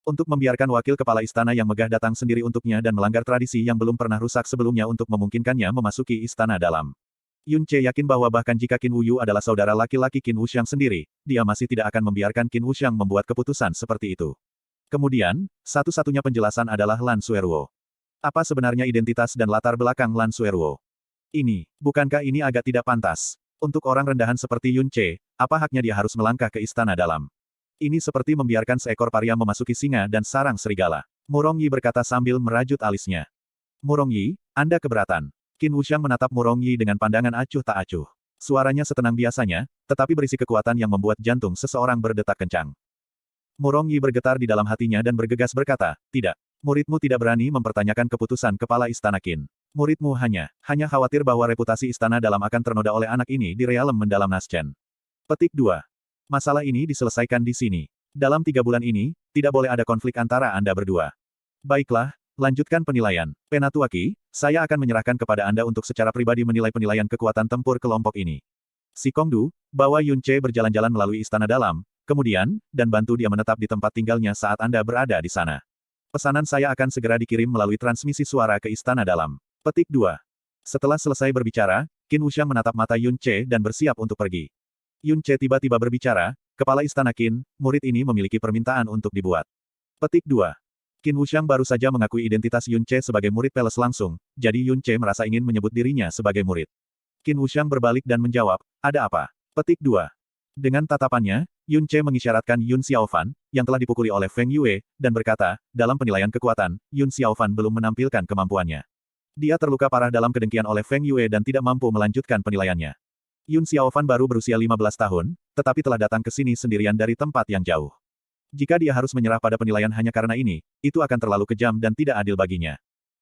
Untuk membiarkan wakil kepala istana yang megah datang sendiri untuknya dan melanggar tradisi yang belum pernah rusak sebelumnya untuk memungkinkannya memasuki istana dalam. Yun Ce yakin bahwa bahkan jika Qin Wuyu adalah saudara laki-laki Qin Wuxiang sendiri, dia masih tidak akan membiarkan Qin Wuxiang membuat keputusan seperti itu. Kemudian, satu-satunya penjelasan adalah Lan Sueruo. Apa sebenarnya identitas dan latar belakang Lan Sueruo? Bukankah ini agak tidak pantas? Untuk orang rendahan seperti Yun Ce, apa haknya dia harus melangkah ke istana dalam? Ini seperti membiarkan seekor paria memasuki singa dan sarang serigala. Murong Yi berkata sambil merajut alisnya. Murong Yi, Anda keberatan. Qin Wuxiang menatap Murong Yi dengan pandangan acuh tak acuh. Suaranya setenang biasanya, tetapi berisi kekuatan yang membuat jantung seseorang berdetak kencang. Murong Yi bergetar di dalam hatinya dan bergegas berkata, tidak. Muridmu tidak berani mempertanyakan keputusan kepala istana Qin. Muridmu hanya khawatir bahwa reputasi istana dalam akan ternoda oleh anak ini di realem mendalam Naschen. Petik 2. Masalah ini diselesaikan di sini. Dalam 3 bulan ini, tidak boleh ada konflik antara Anda berdua. Baiklah, lanjutkan penilaian. Penatuaki, saya akan menyerahkan kepada Anda untuk secara pribadi menilai penilaian kekuatan tempur kelompok ini. Si Kongdu, bawa Yun Ce berjalan-jalan melalui istana dalam, kemudian, dan bantu dia menetap di tempat tinggalnya saat Anda berada di sana. Pesanan saya akan segera dikirim melalui transmisi suara ke istana dalam. Petik 2. Setelah selesai berbicara, Qin Wuxiang menatap mata Yun Ce dan bersiap untuk pergi. Yun Ce tiba-tiba berbicara, kepala istana Qin, murid ini memiliki permintaan untuk dibuat. Petik 2. Qin Wuxiang baru saja mengakui identitas Yun Ce sebagai murid Peles langsung, jadi Yun Ce merasa ingin menyebut dirinya sebagai murid. Qin Wuxiang berbalik dan menjawab, ada apa? Petik 2. Dengan tatapannya, Yun Ce mengisyaratkan Yun Xiaofan, yang telah dipukuli oleh Feng Yue, dan berkata, dalam penilaian kekuatan, Yun Xiaofan belum menampilkan kemampuannya. Dia terluka parah dalam kedengkian oleh Feng Yue dan tidak mampu melanjutkan penilaiannya. Yun Xiaofan baru berusia 15 tahun, tetapi telah datang ke sini sendirian dari tempat yang jauh. Jika dia harus menyerah pada penilaian hanya karena ini, itu akan terlalu kejam dan tidak adil baginya.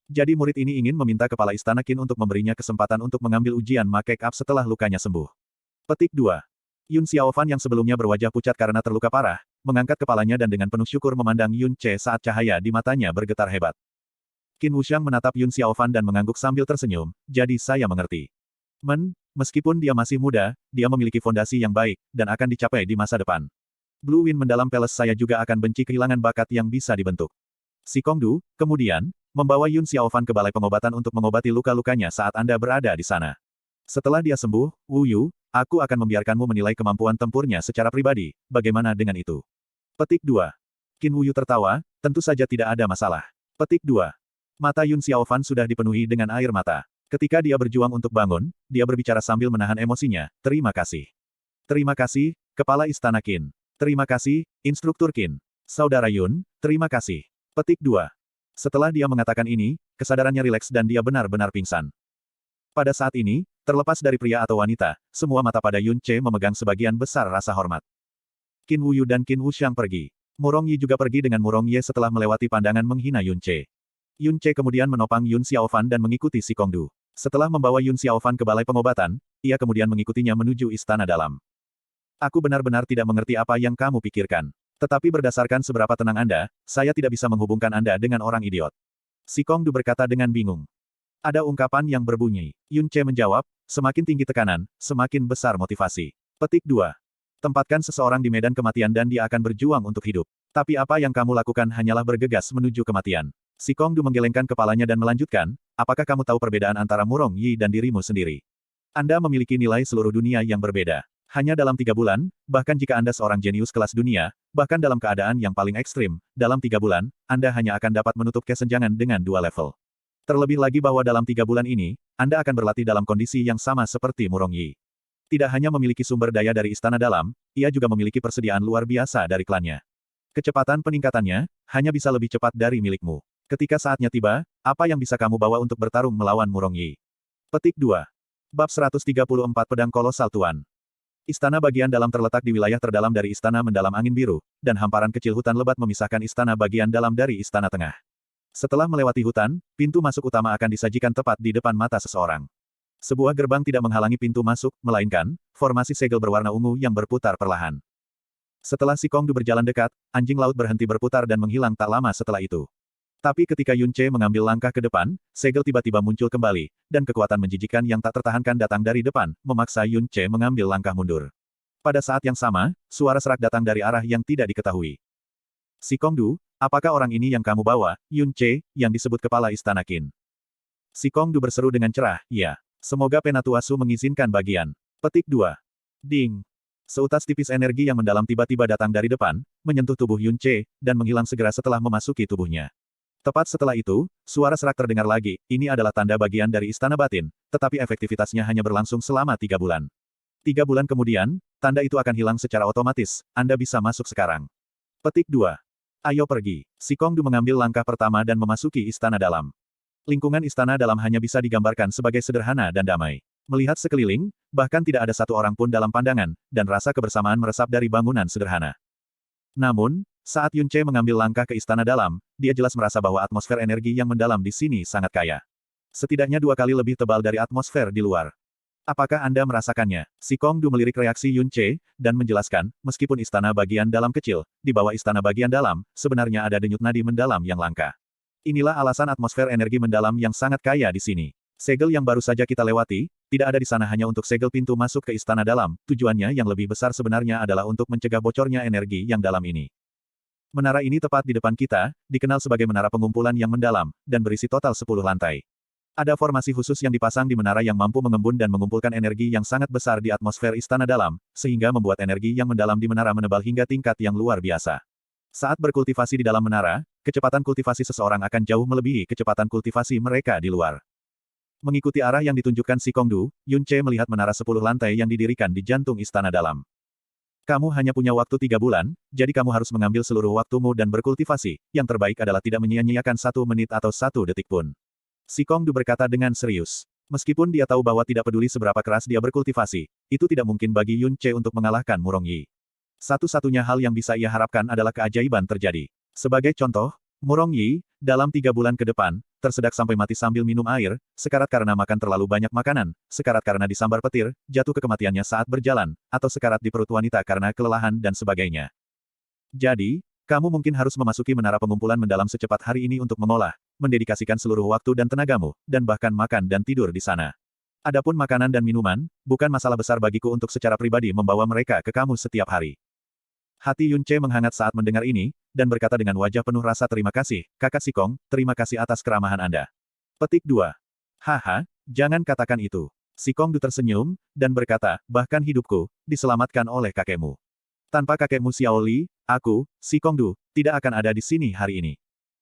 Jadi murid ini ingin meminta kepala istana Qin untuk memberinya kesempatan untuk mengambil ujian make up setelah lukanya sembuh. Petik 2. Yun Xiaofan yang sebelumnya berwajah pucat karena terluka parah, mengangkat kepalanya dan dengan penuh syukur memandang Yun Ce saat cahaya di matanya bergetar hebat. Qin Wuxiang menatap Yun Xiaofan dan mengangguk sambil tersenyum, jadi saya mengerti. Meskipun dia masih muda, dia memiliki fondasi yang baik, dan akan dicapai di masa depan. Blue Wind mendalam Palace saya juga akan benci kehilangan bakat yang bisa dibentuk. Si Kongdu, kemudian, membawa Yun Xiaofan ke balai pengobatan untuk mengobati luka-lukanya saat Anda berada di sana. Setelah dia sembuh, Wu Yu, aku akan membiarkanmu menilai kemampuan tempurnya secara pribadi, bagaimana dengan itu? Petik 2. Qin Wu Yu tertawa, tentu saja tidak ada masalah. Petik 2. Mata Yun Xiaofan sudah dipenuhi dengan air mata. Ketika dia berjuang untuk bangun, dia berbicara sambil menahan emosinya, terima kasih. Terima kasih, Kepala Istana Qin. Terima kasih, Instruktur Qin. Saudara Yun, terima kasih. Petik 2. Setelah dia mengatakan ini, kesadarannya rileks dan dia benar-benar pingsan. Pada saat ini, terlepas dari pria atau wanita, semua mata pada Yun Ce memegang sebagian besar rasa hormat. Qin Wu Yu dan Qin Wuxiang pergi. Murong Yi juga pergi dengan Murong Ye setelah melewati pandangan menghina Yun Ce. Yun Ce kemudian menopang Yun Xiaofan dan mengikuti si Kongdu. Setelah membawa Yun Xiaofan ke balai pengobatan, ia kemudian mengikutinya menuju istana dalam. Aku benar-benar tidak mengerti apa yang kamu pikirkan. Tetapi berdasarkan seberapa tenang Anda, saya tidak bisa menghubungkan Anda dengan orang idiot. Si Kongdu berkata dengan bingung. Ada ungkapan yang berbunyi. Yun Ce menjawab, semakin tinggi tekanan, semakin besar motivasi. Petik 2. Tempatkan seseorang di medan kematian dan dia akan berjuang untuk hidup. Tapi apa yang kamu lakukan hanyalah bergegas menuju kematian. Si Kongdu menggelengkan kepalanya dan melanjutkan, apakah kamu tahu perbedaan antara Murong Yi dan dirimu sendiri? Anda memiliki nilai seluruh dunia yang berbeda. Hanya dalam 3 bulan, bahkan jika Anda seorang jenius kelas dunia, bahkan dalam keadaan yang paling ekstrim, dalam 3 bulan, Anda hanya akan dapat menutup kesenjangan dengan 2 level. Terlebih lagi bahwa dalam 3 bulan ini, Anda akan berlatih dalam kondisi yang sama seperti Murong Yi. Tidak hanya memiliki sumber daya dari istana dalam, ia juga memiliki persediaan luar biasa dari klannya. Kecepatan peningkatannya hanya bisa lebih cepat dari milikmu. Ketika saatnya tiba, apa yang bisa kamu bawa untuk bertarung melawan Murong Yi? Petik 2. Bab 134 Pedang Kolosal Tuan. Istana bagian dalam terletak di wilayah terdalam dari Istana Mendalam Angin Biru, dan hamparan kecil hutan lebat memisahkan istana bagian dalam dari Istana Tengah. Setelah melewati hutan, pintu masuk utama akan disajikan tepat di depan mata seseorang. Sebuah gerbang tidak menghalangi pintu masuk, melainkan formasi segel berwarna ungu yang berputar perlahan. Setelah si Kongdu berjalan dekat, anjing laut berhenti berputar dan menghilang tak lama setelah itu. Tapi ketika Yun Ce mengambil langkah ke depan, segel tiba-tiba muncul kembali, dan kekuatan menjijikan yang tak tertahankan datang dari depan, memaksa Yun Ce mengambil langkah mundur. Pada saat yang sama, suara serak datang dari arah yang tidak diketahui. Si Kongdu, apakah orang ini yang kamu bawa, Yun Ce, yang disebut kepala istana Qin? Si Kongdu berseru dengan cerah, iya. Semoga Penatuasu mengizinkan bagian. Petik 2. Ding. Seutas tipis energi yang mendalam tiba-tiba datang dari depan, menyentuh tubuh Yun Ce, dan menghilang segera setelah memasuki tubuhnya. Tepat setelah itu, suara serak terdengar lagi, ini adalah tanda bagian dari istana batin, tetapi efektivitasnya hanya berlangsung selama 3 bulan. 3 bulan kemudian, tanda itu akan hilang secara otomatis, Anda bisa masuk sekarang. Petik 2. Ayo pergi. Si Kongdu mengambil langkah pertama dan memasuki istana dalam. Lingkungan istana dalam hanya bisa digambarkan sebagai sederhana dan damai. Melihat sekeliling, bahkan tidak ada satu orang pun dalam pandangan, dan rasa kebersamaan meresap dari bangunan sederhana. Namun, saat Yun Ce mengambil langkah ke istana dalam, dia jelas merasa bahwa atmosfer energi yang mendalam di sini sangat kaya. Setidaknya 2 kali lebih tebal dari atmosfer di luar. Apakah Anda merasakannya? Si Kongdu melirik reaksi Yun Ce, dan menjelaskan, meskipun istana bagian dalam kecil, di bawah istana bagian dalam, sebenarnya ada denyut nadi mendalam yang langka. Inilah alasan atmosfer energi mendalam yang sangat kaya di sini. Segel yang baru saja kita lewati, tidak ada di sana hanya untuk segel pintu masuk ke istana dalam, tujuannya yang lebih besar sebenarnya adalah untuk mencegah bocornya energi yang dalam ini. Menara ini tepat di depan kita, dikenal sebagai menara pengumpulan yang mendalam, dan berisi total 10 lantai. Ada formasi khusus yang dipasang di menara yang mampu mengembun dan mengumpulkan energi yang sangat besar di atmosfer istana dalam, sehingga membuat energi yang mendalam di menara menebal hingga tingkat yang luar biasa. Saat berkultivasi di dalam menara, kecepatan kultivasi seseorang akan jauh melebihi kecepatan kultivasi mereka di luar. Mengikuti arah yang ditunjukkan si Kongdu, Yun Ce melihat menara 10 lantai yang didirikan di jantung istana dalam. Kamu hanya punya waktu 3 bulan, jadi kamu harus mengambil seluruh waktumu dan berkultivasi. Yang terbaik adalah tidak menyia-nyiakan 1 menit atau 1 detik pun. Si Kongdu berkata dengan serius. Meskipun dia tahu bahwa tidak peduli seberapa keras dia berkultivasi, itu tidak mungkin bagi Yun Ce untuk mengalahkan Murong Yi. Satu-satunya hal yang bisa ia harapkan adalah keajaiban terjadi. Sebagai contoh, Murong Yi, dalam 3 bulan ke depan, tersedak sampai mati sambil minum air, sekarat karena makan terlalu banyak makanan, sekarat karena disambar petir, jatuh ke kematiannya saat berjalan, atau sekarat di perut wanita karena kelelahan dan sebagainya. Jadi, kamu mungkin harus memasuki menara pengumpulan mendalam secepat hari ini untuk mengolah, mendedikasikan seluruh waktu dan tenagamu, dan bahkan makan dan tidur di sana. Adapun makanan dan minuman, bukan masalah besar bagiku untuk secara pribadi membawa mereka ke kamu setiap hari. Hati Yun Ce menghangat saat mendengar ini, dan berkata dengan wajah penuh rasa terima kasih, Kakak Sikong, terima kasih atas keramahan Anda. Petik 2. Haha, jangan katakan itu. Sikong Du tersenyum, dan berkata, bahkan hidupku, diselamatkan oleh kakekmu. Tanpa kakekmu Xiao Li, aku, Sikong Du, tidak akan ada di sini hari ini.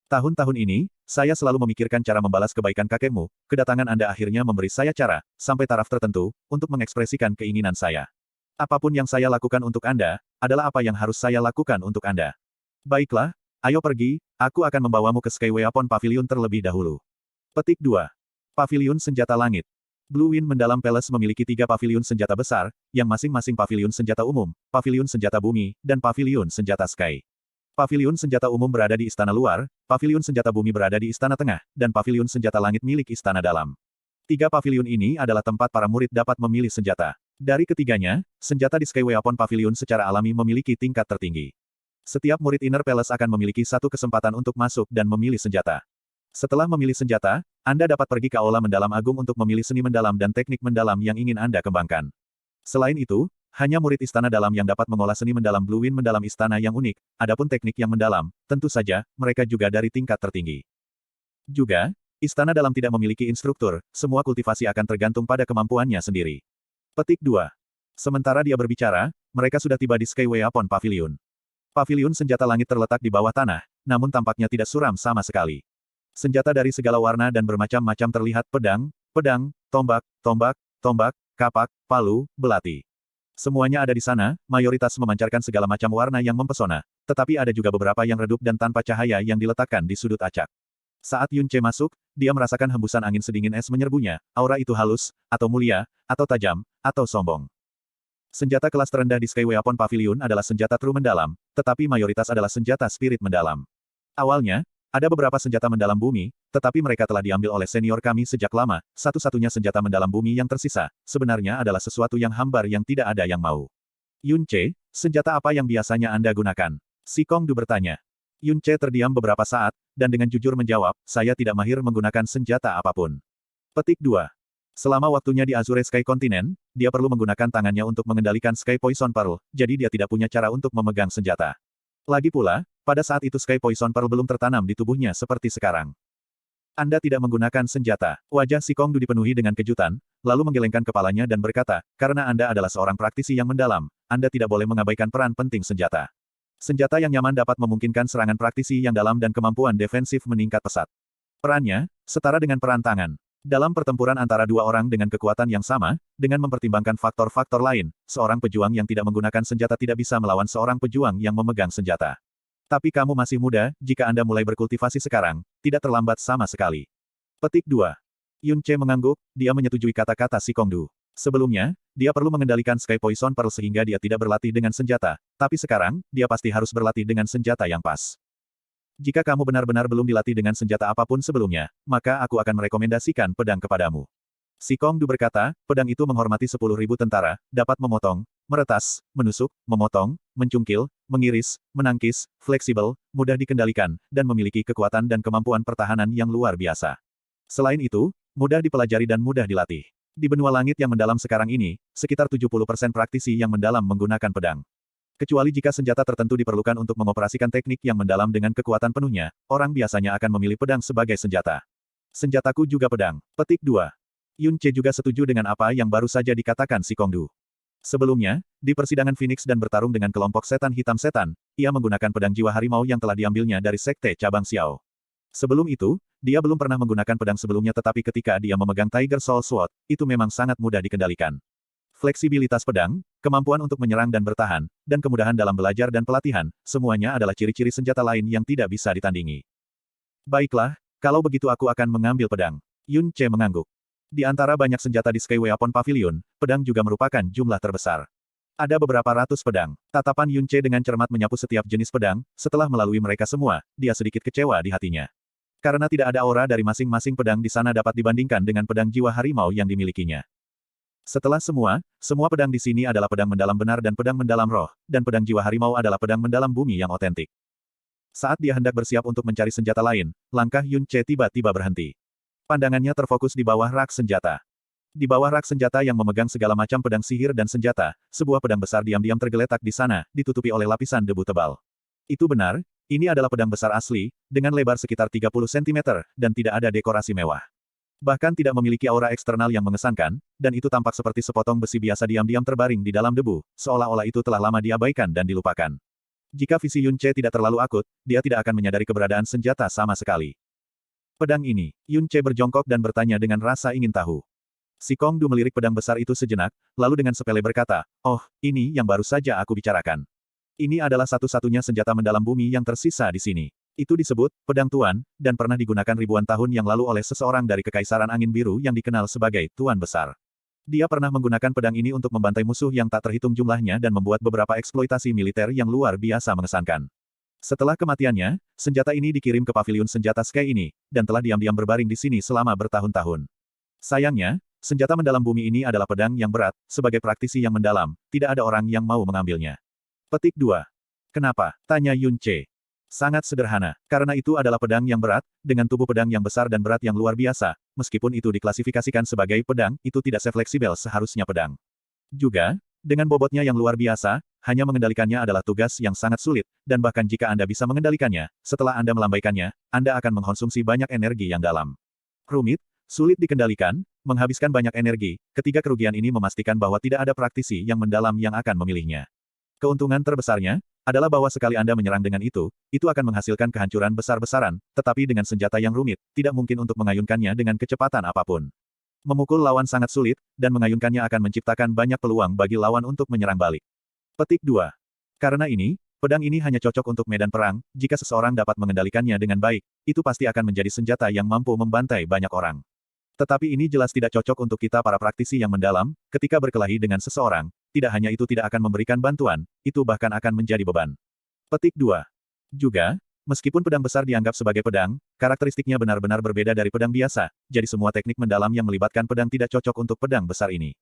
Tahun-tahun ini, saya selalu memikirkan cara membalas kebaikan kakekmu, kedatangan Anda akhirnya memberi saya cara, sampai taraf tertentu, untuk mengekspresikan keinginan saya. Apapun yang saya lakukan untuk Anda, adalah apa yang harus saya lakukan untuk Anda. Baiklah, ayo pergi, aku akan membawamu ke Skyweapon Pavilion terlebih dahulu. Petik 2. Pavilion Senjata Langit. Blue Wind Mendalam Palace memiliki 3 pavilion senjata besar, yang masing-masing pavilion senjata umum, pavilion senjata bumi, dan pavilion senjata Sky. Pavilion senjata umum berada di istana luar, pavilion senjata bumi berada di istana tengah, dan pavilion senjata langit milik istana dalam. 3 pavilion ini adalah tempat para murid dapat memilih senjata. Dari ketiganya, senjata di Skyweapon Pavilion secara alami memiliki tingkat tertinggi. Setiap murid Inner Palace akan memiliki 1 kesempatan untuk masuk dan memilih senjata. Setelah memilih senjata, Anda dapat pergi ke Aula Mendalam Agung untuk memilih seni mendalam dan teknik mendalam yang ingin Anda kembangkan. Selain itu, hanya murid istana dalam yang dapat mengolah seni mendalam Blue Wind mendalam istana yang unik, adapun teknik yang mendalam, tentu saja, mereka juga dari tingkat tertinggi. Juga, istana dalam tidak memiliki instruktur, semua kultivasi akan tergantung pada kemampuannya sendiri. Petik 2. Sementara dia berbicara, mereka sudah tiba di Skyweapon Pavilion. Pavilion senjata langit terletak di bawah tanah, namun tampaknya tidak suram sama sekali. Senjata dari segala warna dan bermacam-macam terlihat pedang, pedang, tombak, tombak, tombak, kapak, palu, belati. Semuanya ada di sana, mayoritas memancarkan segala macam warna yang mempesona, tetapi ada juga beberapa yang redup dan tanpa cahaya yang diletakkan di sudut acak. Saat Yun Ce masuk, dia merasakan hembusan angin sedingin es menyerbunya, aura itu halus, atau mulia, atau tajam, atau sombong. Senjata kelas terendah di Sky Weapon Pavilion adalah senjata true mendalam, tetapi mayoritas adalah senjata spirit mendalam. Awalnya, ada beberapa senjata mendalam bumi, tetapi mereka telah diambil oleh senior kami sejak lama. Satu-satunya senjata mendalam bumi yang tersisa, sebenarnya adalah sesuatu yang hambar yang tidak ada yang mau. Yun Ce, senjata apa yang biasanya Anda gunakan? Si Kong Du bertanya. Yun Ce terdiam beberapa saat, dan dengan jujur menjawab, saya tidak mahir menggunakan senjata apapun. Petik 2. Selama waktunya di Azure Sky Continent, dia perlu menggunakan tangannya untuk mengendalikan Sky Poison Pearl, jadi dia tidak punya cara untuk memegang senjata. Lagi pula, pada saat itu Sky Poison Pearl belum tertanam di tubuhnya seperti sekarang. Anda tidak menggunakan senjata. Wajah si Kong Du dipenuhi dengan kejutan, lalu menggelengkan kepalanya dan berkata, karena Anda adalah seorang praktisi yang mendalam, Anda tidak boleh mengabaikan peran penting senjata. Senjata yang nyaman dapat memungkinkan serangan praktisi yang dalam dan kemampuan defensif meningkat pesat. Perannya, setara dengan peran tangan. Dalam pertempuran antara dua orang dengan kekuatan yang sama, dengan mempertimbangkan faktor-faktor lain, seorang pejuang yang tidak menggunakan senjata tidak bisa melawan seorang pejuang yang memegang senjata. Tapi kamu masih muda, jika Anda mulai berkultivasi sekarang, tidak terlambat sama sekali. Petik 2. Yun Ce mengangguk, dia menyetujui kata-kata si Kong Du. Sebelumnya, dia perlu mengendalikan Sky Poison Pearl sehingga dia tidak berlatih dengan senjata, tapi sekarang, dia pasti harus berlatih dengan senjata yang pas. Jika kamu benar-benar belum dilatih dengan senjata apapun sebelumnya, maka aku akan merekomendasikan pedang kepadamu. Si Kong Du berkata, pedang itu menghormati 10.000 tentara, dapat memotong, meretas, menusuk, memotong, mencungkil, mengiris, menangkis, fleksibel, mudah dikendalikan, dan memiliki kekuatan dan kemampuan pertahanan yang luar biasa. Selain itu, mudah dipelajari dan mudah dilatih. Di benua langit yang mendalam sekarang ini, sekitar 70% praktisi yang mendalam menggunakan pedang. Kecuali jika senjata tertentu diperlukan untuk mengoperasikan teknik yang mendalam dengan kekuatan penuhnya, orang biasanya akan memilih pedang sebagai senjata. Senjataku juga pedang. Petik 2. Yun Ce juga setuju dengan apa yang baru saja dikatakan si Kong Du. Sebelumnya, di persidangan Phoenix dan bertarung dengan kelompok setan hitam setan, ia menggunakan pedang jiwa harimau yang telah diambilnya dari sekte cabang Xiao. Sebelum itu, dia belum pernah menggunakan pedang sebelumnya tetapi ketika dia memegang Tiger Soul Sword, itu memang sangat mudah dikendalikan. Fleksibilitas pedang, kemampuan untuk menyerang dan bertahan, dan kemudahan dalam belajar dan pelatihan, semuanya adalah ciri-ciri senjata lain yang tidak bisa ditandingi. Baiklah, kalau begitu aku akan mengambil pedang. Yun Ce mengangguk. Di antara banyak senjata di Sky Weapon Pavilion, pedang juga merupakan jumlah terbesar. Ada beberapa ratus pedang. Tatapan Yun Ce dengan cermat menyapu setiap jenis pedang, setelah melalui mereka semua, dia sedikit kecewa di hatinya. Karena tidak ada aura dari masing-masing pedang di sana dapat dibandingkan dengan pedang jiwa harimau yang dimilikinya. Setelah semua pedang di sini adalah pedang mendalam benar dan pedang mendalam roh, dan pedang jiwa harimau adalah pedang mendalam bumi yang otentik. Saat dia hendak bersiap untuk mencari senjata lain, langkah Yun Ce tiba-tiba berhenti. Pandangannya terfokus di bawah rak senjata. Di bawah rak senjata yang memegang segala macam pedang sihir dan senjata, sebuah pedang besar diam-diam tergeletak di sana, ditutupi oleh lapisan debu tebal. Itu benar, ini adalah pedang besar asli, dengan lebar sekitar 30 cm, dan tidak ada dekorasi mewah. Bahkan tidak memiliki aura eksternal yang mengesankan, dan itu tampak seperti sepotong besi biasa diam-diam terbaring di dalam debu, seolah-olah itu telah lama diabaikan dan dilupakan. Jika visi Yun Ce tidak terlalu akut, dia tidak akan menyadari keberadaan senjata sama sekali. Pedang ini, Yun Ce berjongkok dan bertanya dengan rasa ingin tahu. Si Kong Du melirik pedang besar itu sejenak, lalu dengan sepele berkata, oh, ini yang baru saja aku bicarakan. Ini adalah satu-satunya senjata mendalam bumi yang tersisa di sini. Itu disebut, pedang Tuan, dan pernah digunakan ribuan tahun yang lalu oleh seseorang dari Kekaisaran Angin Biru yang dikenal sebagai Tuan Besar. Dia pernah menggunakan pedang ini untuk membantai musuh yang tak terhitung jumlahnya dan membuat beberapa eksploitasi militer yang luar biasa mengesankan. Setelah kematiannya, senjata ini dikirim ke pavilion senjata Sky ini, dan telah diam-diam berbaring di sini selama bertahun-tahun. Sayangnya, senjata mendalam bumi ini adalah pedang yang berat, sebagai praktisi yang mendalam, tidak ada orang yang mau mengambilnya. Petik 2. Kenapa? Tanya Yun Ce. Sangat sederhana, karena itu adalah pedang yang berat, dengan tubuh pedang yang besar dan berat yang luar biasa, meskipun itu diklasifikasikan sebagai pedang, itu tidak sefleksibel seharusnya pedang. Juga, dengan bobotnya yang luar biasa, hanya mengendalikannya adalah tugas yang sangat sulit, dan bahkan jika Anda bisa mengendalikannya, setelah Anda melambaikannya, Anda akan mengkonsumsi banyak energi yang dalam. Rumit, sulit dikendalikan, menghabiskan banyak energi, ketiga kerugian ini memastikan bahwa tidak ada praktisi yang mendalam yang akan memilihnya. Keuntungan terbesarnya, adalah bahwa sekali Anda menyerang dengan itu akan menghasilkan kehancuran besar-besaran, tetapi dengan senjata yang rumit, tidak mungkin untuk mengayunkannya dengan kecepatan apapun. Memukul lawan sangat sulit, dan mengayunkannya akan menciptakan banyak peluang bagi lawan untuk menyerang balik. Petik 2. Karena ini, pedang ini hanya cocok untuk medan perang, jika seseorang dapat mengendalikannya dengan baik, itu pasti akan menjadi senjata yang mampu membantai banyak orang. Tetapi ini jelas tidak cocok untuk kita para praktisi yang mendalam, ketika berkelahi dengan seseorang, tidak hanya itu tidak akan memberikan bantuan, itu bahkan akan menjadi beban. Petik 2. Juga, meskipun pedang besar dianggap sebagai pedang, karakteristiknya benar-benar berbeda dari pedang biasa, jadi semua teknik mendalam yang melibatkan pedang tidak cocok untuk pedang besar ini.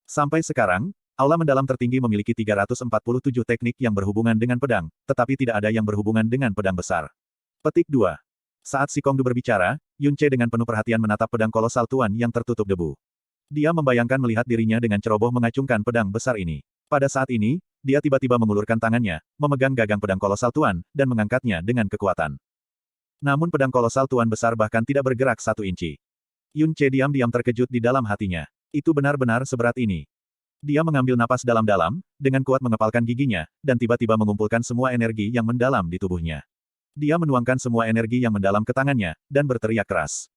Sampai sekarang, Aula Mendalam Tertinggi memiliki 347 teknik yang berhubungan dengan pedang, tetapi tidak ada yang berhubungan dengan pedang besar. Petik 2. Saat Si Kongdu berbicara, Yun Ce dengan penuh perhatian menatap pedang kolosal tuan yang tertutup debu. Dia membayangkan melihat dirinya dengan ceroboh mengacungkan pedang besar ini. Pada saat ini, dia tiba-tiba mengulurkan tangannya, memegang gagang pedang kolosal tuan, dan mengangkatnya dengan kekuatan. Namun pedang kolosal tuan besar bahkan tidak bergerak 1 inci. Yun Ce diam-diam terkejut di dalam hatinya. Itu benar-benar seberat ini. Dia mengambil napas dalam-dalam, dengan kuat mengepalkan giginya, dan tiba-tiba mengumpulkan semua energi yang mendalam di tubuhnya. Dia menuangkan semua energi yang mendalam ke tangannya, dan berteriak keras.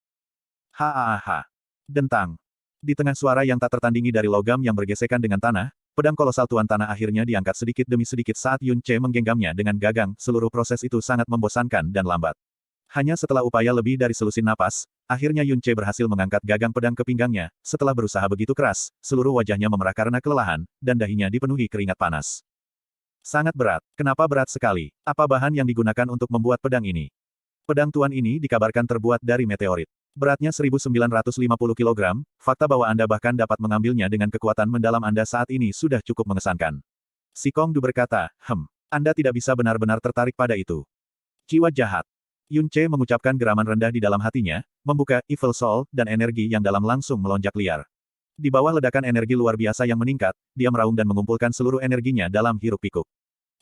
Ha-ha-ha. Dentang. Di tengah suara yang tak tertandingi dari logam yang bergesekan dengan tanah, pedang kolosal tuan tanah akhirnya diangkat sedikit demi sedikit saat Yun Ce menggenggamnya dengan gagang. Seluruh proses itu sangat membosankan dan lambat. Hanya setelah upaya lebih dari selusin napas, akhirnya Yun Ce berhasil mengangkat gagang pedang ke pinggangnya. Setelah berusaha begitu keras, seluruh wajahnya memerah karena kelelahan, dan dahinya dipenuhi keringat panas. Sangat berat. Kenapa berat sekali? Apa bahan yang digunakan untuk membuat pedang ini? Pedang tuan ini dikabarkan terbuat dari meteorit. Beratnya 1950 kg, fakta bahwa Anda bahkan dapat mengambilnya dengan kekuatan mendalam Anda saat ini sudah cukup mengesankan. Si Kongdu berkata, Anda tidak bisa benar-benar tertarik pada itu. Jiwa jahat. Yun Ce mengucapkan geraman rendah di dalam hatinya, membuka Evil Soul, dan energi yang dalam langsung melonjak liar. Di bawah ledakan energi luar biasa yang meningkat, dia meraung dan mengumpulkan seluruh energinya dalam hiruk-pikuk.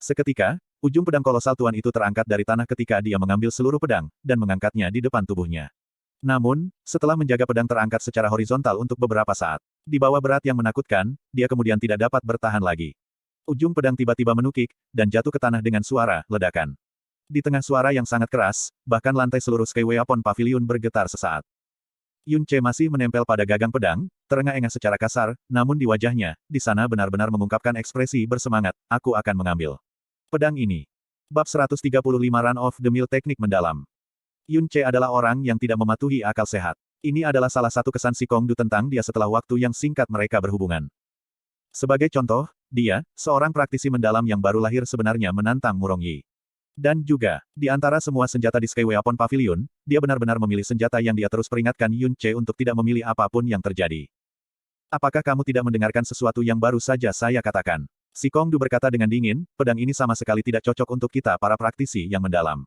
Seketika, ujung pedang kolosal tuan itu terangkat dari tanah ketika dia mengambil seluruh pedang, dan mengangkatnya di depan tubuhnya. Namun, setelah menjaga pedang terangkat secara horizontal untuk beberapa saat, di bawah berat yang menakutkan, dia kemudian tidak dapat bertahan lagi. Ujung pedang tiba-tiba menukik, dan jatuh ke tanah dengan suara ledakan. Di tengah suara yang sangat keras, bahkan lantai seluruh Sky Weapon Pavilion bergetar sesaat. Yun Ce masih menempel pada gagang pedang, terengah-engah secara kasar, namun di wajahnya, di sana benar-benar mengungkapkan ekspresi bersemangat, aku akan mengambil pedang ini. Bab 135 Run of the Mill Teknik Mendalam. Yun Ce adalah orang yang tidak mematuhi akal sehat. Ini adalah salah satu kesan Si Kongdu tentang dia setelah waktu yang singkat mereka berhubungan. Sebagai contoh, dia, seorang praktisi mendalam yang baru lahir sebenarnya menantang Murong Yi. Dan juga, di antara semua senjata di Sky Weapon Pavilion, dia benar-benar memilih senjata yang dia terus peringatkan Yun Ce untuk tidak memilih apapun yang terjadi. Apakah kamu tidak mendengarkan sesuatu yang baru saja saya katakan? Si Kongdu berkata dengan dingin, pedang ini sama sekali tidak cocok untuk kita para praktisi yang mendalam.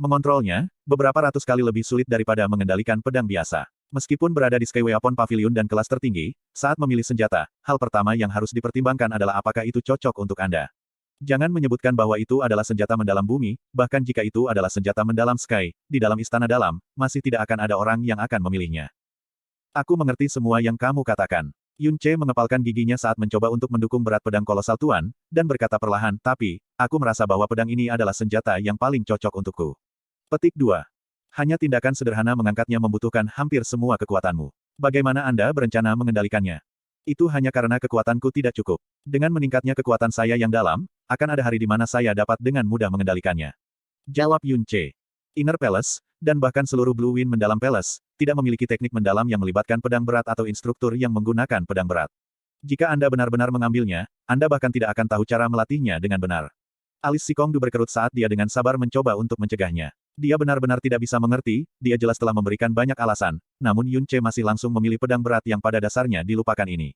Mengontrolnya, beberapa ratus kali lebih sulit daripada mengendalikan pedang biasa. Meskipun berada di Sky Weapon Pavilion dan kelas tertinggi, saat memilih senjata, hal pertama yang harus dipertimbangkan adalah apakah itu cocok untuk Anda. Jangan menyebutkan bahwa itu adalah senjata mendalam bumi, bahkan jika itu adalah senjata mendalam Sky, di dalam istana dalam, masih tidak akan ada orang yang akan memilihnya. Aku mengerti semua yang kamu katakan. Yun Ce mengepalkan giginya saat mencoba untuk mendukung berat pedang kolosal tuan, dan berkata perlahan, tapi, aku merasa bahwa pedang ini adalah senjata yang paling cocok untukku. Petik 2. Hanya tindakan sederhana mengangkatnya membutuhkan hampir semua kekuatanmu. Bagaimana Anda berencana mengendalikannya? Itu hanya karena kekuatanku tidak cukup. Dengan meningkatnya kekuatan saya yang dalam, akan ada hari di mana saya dapat dengan mudah mengendalikannya. Jawab Yun Ce. Inner Palace, dan bahkan seluruh Blue Wind Mendalam Palace, tidak memiliki teknik mendalam yang melibatkan pedang berat atau instruktur yang menggunakan pedang berat. Jika Anda benar-benar mengambilnya, Anda bahkan tidak akan tahu cara melatihnya dengan benar. Alis Si Kongdu berkerut saat dia dengan sabar mencoba untuk mencegahnya. Dia benar-benar tidak bisa mengerti, dia jelas telah memberikan banyak alasan, namun Yun Ce masih langsung memilih pedang berat yang pada dasarnya dilupakan ini.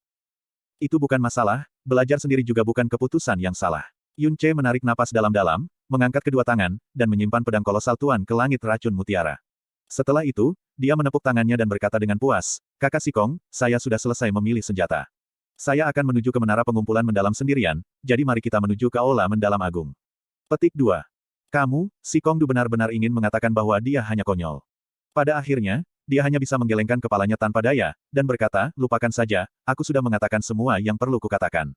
Itu bukan masalah, belajar sendiri juga bukan keputusan yang salah. Yun Ce menarik napas dalam-dalam, mengangkat kedua tangan, dan menyimpan pedang kolosal tuan ke langit racun mutiara. Setelah itu, dia menepuk tangannya dan berkata dengan puas, Kakak Si Kong, saya sudah selesai memilih senjata. Saya akan menuju ke menara pengumpulan mendalam sendirian, jadi mari kita menuju ke Aula Mendalam Agung. Petik 2. Kamu, Si Kongdu benar-benar ingin mengatakan bahwa dia hanya konyol. Pada akhirnya, dia hanya bisa menggelengkan kepalanya tanpa daya, dan berkata, lupakan saja, aku sudah mengatakan semua yang perlu kukatakan.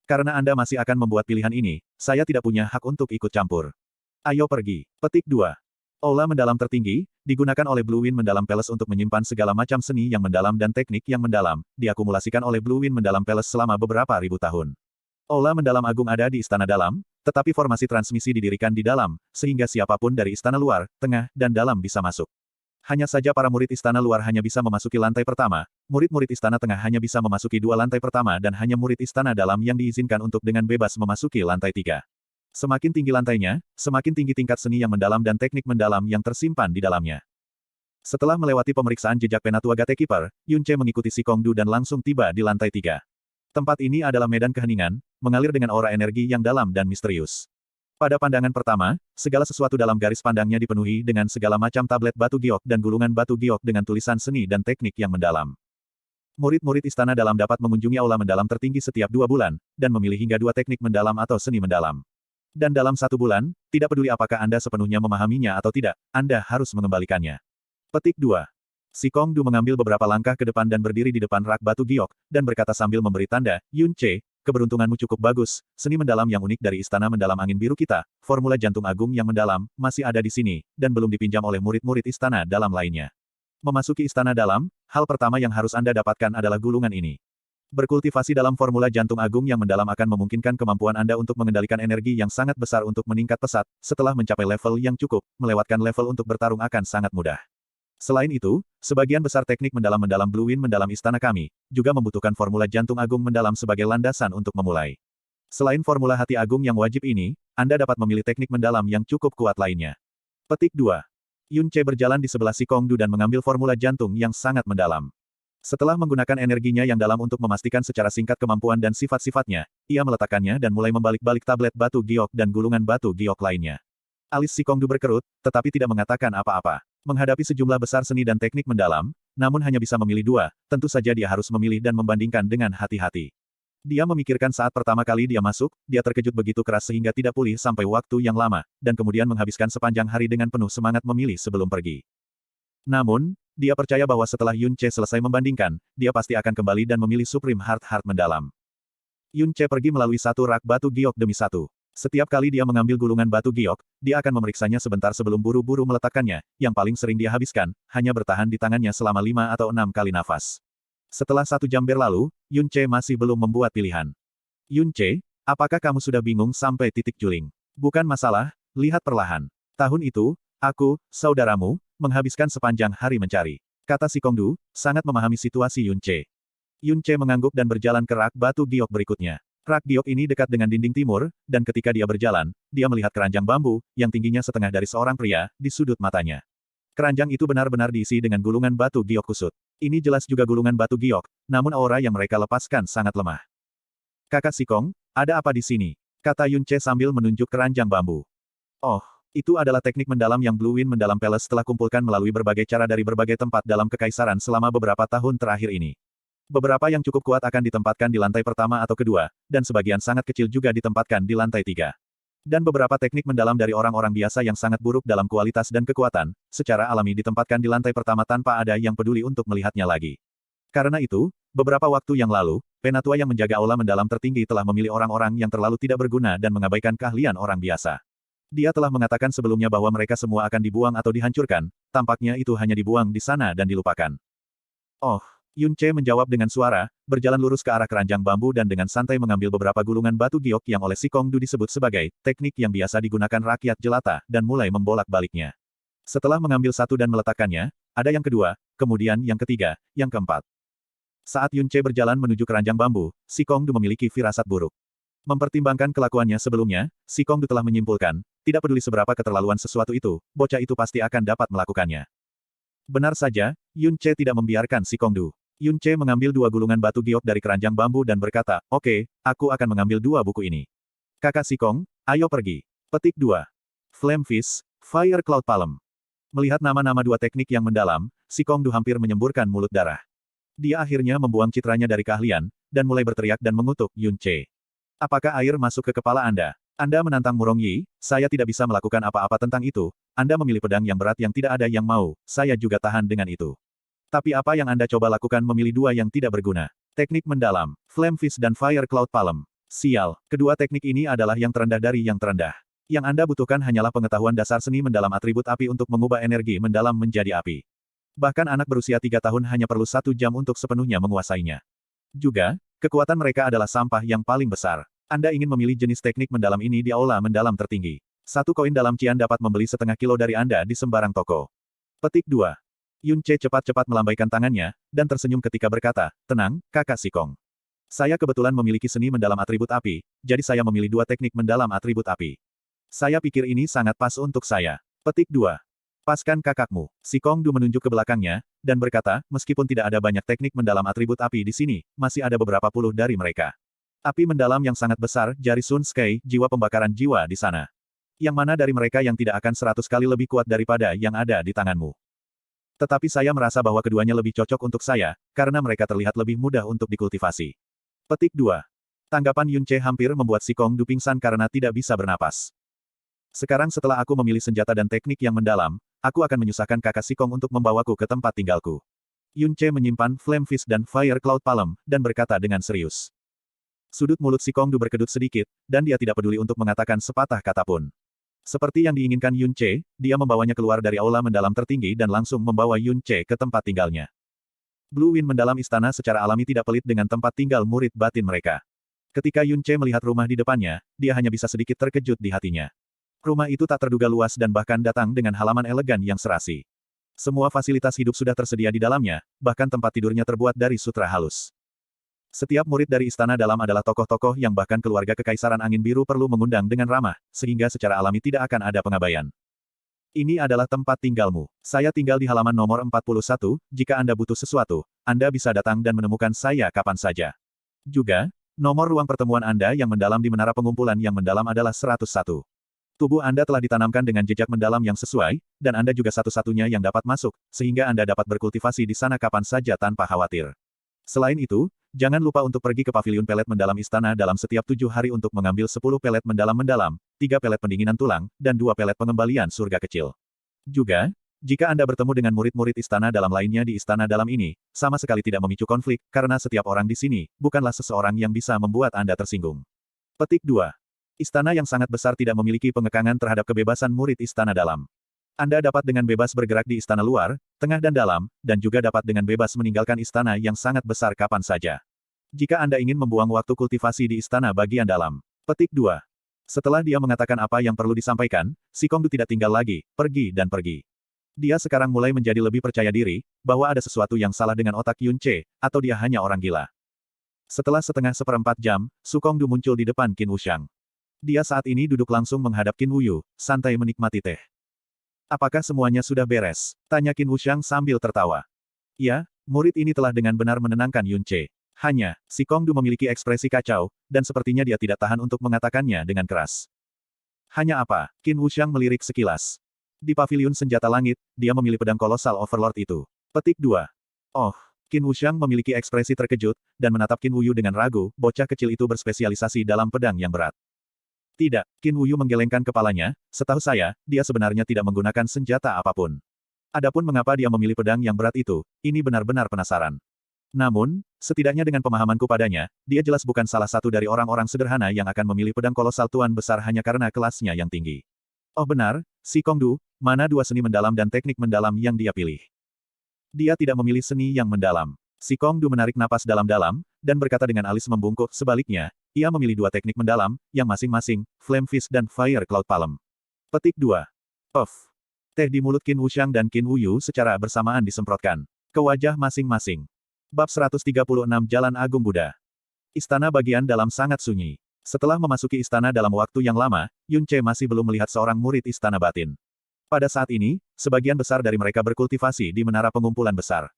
Karena Anda masih akan membuat pilihan ini, saya tidak punya hak untuk ikut campur. Ayo pergi. Petik 2. Aula Mendalam Tertinggi, Digunakan oleh Blue Wind Mendalam Palace untuk menyimpan segala macam seni yang mendalam dan teknik yang mendalam, diakumulasikan oleh Blue Wind Mendalam Palace selama beberapa ribu tahun. Aula Mendalam Agung ada di Istana Dalam, tetapi formasi transmisi didirikan di dalam, sehingga siapapun dari Istana Luar, Tengah, dan Dalam bisa masuk. Hanya saja para murid Istana Luar hanya bisa memasuki lantai pertama, murid-murid Istana Tengah hanya bisa memasuki dua lantai pertama dan hanya murid Istana Dalam yang diizinkan untuk dengan bebas memasuki lantai tiga. Semakin tinggi lantainya, semakin tinggi tingkat seni yang mendalam dan teknik mendalam yang tersimpan di dalamnya. Setelah melewati pemeriksaan jejak Penatua Gatekeeper, Yun Ce mengikuti si Kongdu dan langsung tiba di lantai tiga. Tempat ini adalah medan keheningan, mengalir dengan aura energi yang dalam dan misterius. Pada pandangan pertama, segala sesuatu dalam garis pandangnya dipenuhi dengan segala macam tablet batu giok dan gulungan batu giok dengan tulisan seni dan teknik yang mendalam. Murid-murid Istana Dalam dapat mengunjungi aula mendalam tertinggi setiap 2 bulan, dan memilih hingga 2 teknik mendalam atau seni mendalam. Dan dalam 1 bulan, tidak peduli apakah Anda sepenuhnya memahaminya atau tidak, Anda harus mengembalikannya. Petik 2. Si Kongdu mengambil beberapa langkah ke depan dan berdiri di depan rak batu giok, dan berkata sambil memberi tanda, Yun Ce, keberuntunganmu cukup bagus, seni mendalam yang unik dari Istana Mendalam Angin Biru kita, formula jantung agung yang mendalam, masih ada di sini, dan belum dipinjam oleh murid-murid Istana Dalam lainnya. Memasuki Istana Dalam, hal pertama yang harus Anda dapatkan adalah gulungan ini. Berkultivasi dalam formula jantung agung yang mendalam akan memungkinkan kemampuan Anda untuk mengendalikan energi yang sangat besar untuk meningkat pesat, setelah mencapai level yang cukup, melewatkan level untuk bertarung akan sangat mudah. Selain itu, sebagian besar teknik mendalam Blue Wind Mendalam Istana kami, juga membutuhkan formula jantung agung mendalam sebagai landasan untuk memulai. Selain formula hati agung yang wajib ini, Anda dapat memilih teknik mendalam yang cukup kuat lainnya. Petik 2. Yun Ce berjalan di sebelah si Kongdu dan mengambil formula jantung yang sangat mendalam. Setelah menggunakan energinya yang dalam untuk memastikan secara singkat kemampuan dan sifat-sifatnya, ia meletakkannya dan mulai membalik-balik tablet batu giok dan gulungan batu giok lainnya. Alis si Kongdu berkerut, tetapi tidak mengatakan apa-apa. Menghadapi sejumlah besar seni dan teknik mendalam, namun hanya bisa memilih 2, tentu saja dia harus memilih dan membandingkan dengan hati-hati. Dia memikirkan saat pertama kali dia masuk, dia terkejut begitu keras sehingga tidak pulih sampai waktu yang lama, dan kemudian menghabiskan sepanjang hari dengan penuh semangat memilih sebelum pergi. Namun, dia percaya bahwa setelah Yun Ce selesai membandingkan, dia pasti akan kembali dan memilih Supreme Heart mendalam. Yun Ce pergi melalui satu rak batu giok demi satu. Setiap kali dia mengambil gulungan batu giok, dia akan memeriksanya sebentar sebelum buru-buru meletakkannya, yang paling sering dia habiskan, hanya bertahan di tangannya selama 5 atau 6 kali nafas. Setelah 1 jam berlalu, Yun Ce masih belum membuat pilihan. Yun Ce, apakah kamu sudah bingung sampai titik juling? Bukan masalah, lihat perlahan. Tahun itu, aku, saudaramu, menghabiskan sepanjang hari mencari. Kata si Kongdu, sangat memahami situasi Yun Ce. Yun Ce mengangguk dan berjalan ke rak batu giok berikutnya. Rak giok ini dekat dengan dinding timur, dan ketika dia berjalan, dia melihat keranjang bambu, yang tingginya setengah dari seorang pria, di sudut matanya. Keranjang itu benar-benar diisi dengan gulungan batu giok kusut. Ini jelas juga gulungan batu giok, namun aura yang mereka lepaskan sangat lemah. Kakak Sikong, ada apa di sini? Kata Yun Ce sambil menunjuk keranjang bambu. Oh, itu adalah teknik mendalam yang Blue Wind Mendalam Palace telah kumpulkan melalui berbagai cara dari berbagai tempat dalam kekaisaran selama beberapa tahun terakhir ini. Beberapa yang cukup kuat akan ditempatkan di lantai pertama atau kedua, dan sebagian sangat kecil juga ditempatkan di lantai 3. Dan beberapa teknik mendalam dari orang-orang biasa yang sangat buruk dalam kualitas dan kekuatan, secara alami ditempatkan di lantai pertama tanpa ada yang peduli untuk melihatnya lagi. Karena itu, beberapa waktu yang lalu, Penatua yang menjaga aula mendalam tertinggi telah memilih orang-orang yang terlalu tidak berguna dan mengabaikan keahlian orang biasa. Dia telah mengatakan sebelumnya bahwa mereka semua akan dibuang atau dihancurkan, tampaknya itu hanya dibuang di sana dan dilupakan. Oh. Yun Ce menjawab dengan suara, berjalan lurus ke arah keranjang bambu dan dengan santai mengambil beberapa gulungan batu giok yang oleh si Kongdu disebut sebagai teknik yang biasa digunakan rakyat jelata, dan mulai membolak-baliknya. Setelah mengambil satu dan meletakkannya, ada yang kedua, kemudian yang ketiga, yang keempat. Saat Yun Ce berjalan menuju keranjang bambu, si Kongdu memiliki firasat buruk. Mempertimbangkan kelakuannya sebelumnya, si Kongdu telah menyimpulkan, tidak peduli seberapa keterlaluan sesuatu itu, bocah itu pasti akan dapat melakukannya. Benar saja, Yun Ce tidak membiarkan si Kongdu. Yun Ce mengambil 2 gulungan batu giok dari keranjang bambu dan berkata, oke, aku akan mengambil 2 buku ini. Kakak Sikong, ayo pergi. Petik 2. Flame Fist, Fire Cloud Palm. Melihat nama-nama 2 teknik yang mendalam, si Kongdu hampir menyemburkan mulut darah. Dia akhirnya membuang citranya dari keahlian, dan mulai berteriak dan mengutuk Yun Ce. Apakah air masuk ke kepala Anda? Anda menantang Murong Yi, saya tidak bisa melakukan apa-apa tentang itu. Anda memilih pedang yang berat yang tidak ada yang mau, saya juga tahan dengan itu. Tapi apa yang Anda coba lakukan memilih 2 yang tidak berguna? Teknik mendalam, Flame Fist dan Fire Cloud Palm. Sial, kedua teknik ini adalah yang terendah dari yang terendah. Yang Anda butuhkan hanyalah pengetahuan dasar seni mendalam atribut api untuk mengubah energi mendalam menjadi api. Bahkan anak berusia 3 tahun hanya perlu 1 jam untuk sepenuhnya menguasainya. Juga, kekuatan mereka adalah sampah yang paling besar. Anda ingin memilih jenis teknik mendalam ini di aula mendalam tertinggi. 1 koin dalam cian dapat membeli setengah kilo dari Anda di sembarang toko. Petik 2. Yun Ce cepat-cepat melambaikan tangannya, dan tersenyum ketika berkata, "Tenang, kakak Sikong. Saya kebetulan memiliki seni mendalam atribut api, jadi saya memilih 2 teknik mendalam atribut api. Saya pikir ini sangat pas untuk saya." Petik 2. Paskan kakakmu. Sikong Du menunjuk ke belakangnya, dan berkata, meskipun tidak ada banyak teknik mendalam atribut api di sini, masih ada beberapa puluh dari mereka. Api mendalam yang sangat besar, jari Sun Sky, jiwa pembakaran jiwa di sana. Yang mana dari mereka yang tidak akan 100 kali lebih kuat daripada yang ada di tanganmu? Tetapi saya merasa bahwa keduanya lebih cocok untuk saya, karena mereka terlihat lebih mudah untuk dikultivasi. Petik 2. Tanggapan Yun Ce hampir membuat Sikong Du pingsan karena tidak bisa bernapas. Sekarang setelah aku memilih senjata dan teknik yang mendalam, aku akan menyusahkan kakak Sikong untuk membawaku ke tempat tinggalku. Yun Ce menyimpan Flame Fist dan Fire Cloud Palm, dan berkata dengan serius. Sudut mulut Sikong Du berkedut sedikit, dan dia tidak peduli untuk mengatakan sepatah kata pun. Seperti yang diinginkan Yun Ce, dia membawanya keluar dari aula mendalam tertinggi dan langsung membawa Yun Ce ke tempat tinggalnya. Blue Wind mendalam istana secara alami tidak pelit dengan tempat tinggal murid batin mereka. Ketika Yun Ce melihat rumah di depannya, dia hanya bisa sedikit terkejut di hatinya. Rumah itu tak terduga luas dan bahkan datang dengan halaman elegan yang serasi. Semua fasilitas hidup sudah tersedia di dalamnya, bahkan tempat tidurnya terbuat dari sutra halus. Setiap murid dari istana dalam adalah tokoh-tokoh yang bahkan keluarga Kekaisaran Angin Biru perlu mengundang dengan ramah, sehingga secara alami tidak akan ada pengabaian. Ini adalah tempat tinggalmu. Saya tinggal di halaman nomor 41, jika Anda butuh sesuatu, Anda bisa datang dan menemukan saya kapan saja. Juga, nomor ruang pertemuan Anda yang mendalam di menara pengumpulan yang mendalam adalah 101. Tubuh Anda telah ditanamkan dengan jejak mendalam yang sesuai, dan Anda juga satu-satunya yang dapat masuk, sehingga Anda dapat berkultivasi di sana kapan saja tanpa khawatir. Selain itu, jangan lupa untuk pergi ke paviliun pelet mendalam istana dalam setiap 7 hari untuk mengambil 10 pelet mendalam-mendalam, 3 pelet pendinginan tulang, dan 2 pelet pengembalian surga kecil. Juga, jika Anda bertemu dengan murid-murid istana dalam lainnya di istana dalam ini, sama sekali tidak memicu konflik, karena setiap orang di sini, bukanlah seseorang yang bisa membuat Anda tersinggung. Petik 2. Istana yang sangat besar tidak memiliki pengekangan terhadap kebebasan murid istana dalam. Anda dapat dengan bebas bergerak di istana luar, tengah dan dalam, dan juga dapat dengan bebas meninggalkan istana yang sangat besar kapan saja. Jika Anda ingin membuang waktu kultivasi di istana bagian dalam. Petik 2. Setelah dia mengatakan apa yang perlu disampaikan, Sikong Du tidak tinggal lagi, pergi dan pergi. Dia sekarang mulai menjadi lebih percaya diri, bahwa ada sesuatu yang salah dengan otak Yun Ce, atau dia hanya orang gila. Setelah setengah seperempat jam, Sikong Du muncul di depan Qin Wushang. Dia saat ini duduk langsung menghadap Qin Wuyu, santai menikmati teh. "Apakah semuanya sudah beres?" tanya Qin Wushang sambil tertawa. "Ya, murid ini telah dengan benar menenangkan Yun Ce. Hanya, Sikong Du memiliki ekspresi kacau, dan sepertinya dia tidak tahan untuk mengatakannya dengan keras." "Hanya apa?" Qin Wushang melirik sekilas. "Di paviliun senjata langit, dia memilih pedang kolosal Overlord itu." Petik 2. Oh, Qin Wushang memiliki ekspresi terkejut, dan menatap Qin Wuyu dengan ragu, bocah kecil itu berspesialisasi dalam pedang yang berat. "Tidak," Qin Wuyu menggelengkan kepalanya, "setahu saya, dia sebenarnya tidak menggunakan senjata apapun. Adapun mengapa dia memilih pedang yang berat itu, ini benar-benar penasaran. Namun, setidaknya dengan pemahamanku padanya, dia jelas bukan salah satu dari orang-orang sederhana yang akan memilih pedang kolosal tuan besar hanya karena kelasnya yang tinggi." Oh benar, Sikong Du, mana 2 seni mendalam dan teknik mendalam yang dia pilih? Dia tidak memilih seni yang mendalam. Sikong Du menarik napas dalam-dalam, dan berkata dengan alis membungkuk, sebaliknya, ia memilih 2 teknik mendalam, yang masing-masing, Flame Fist dan Fire Cloud Palm. Petik 2. Puff. Teh di mulut Qin Wushang dan Qin Wuyu secara bersamaan disemprotkan ke wajah masing-masing. Bab 136 Jalan Agung Buddha. Istana bagian dalam sangat sunyi. Setelah memasuki istana dalam waktu yang lama, Yun Ce masih belum melihat seorang murid istana batin. Pada saat ini, sebagian besar dari mereka berkultivasi di menara pengumpulan besar.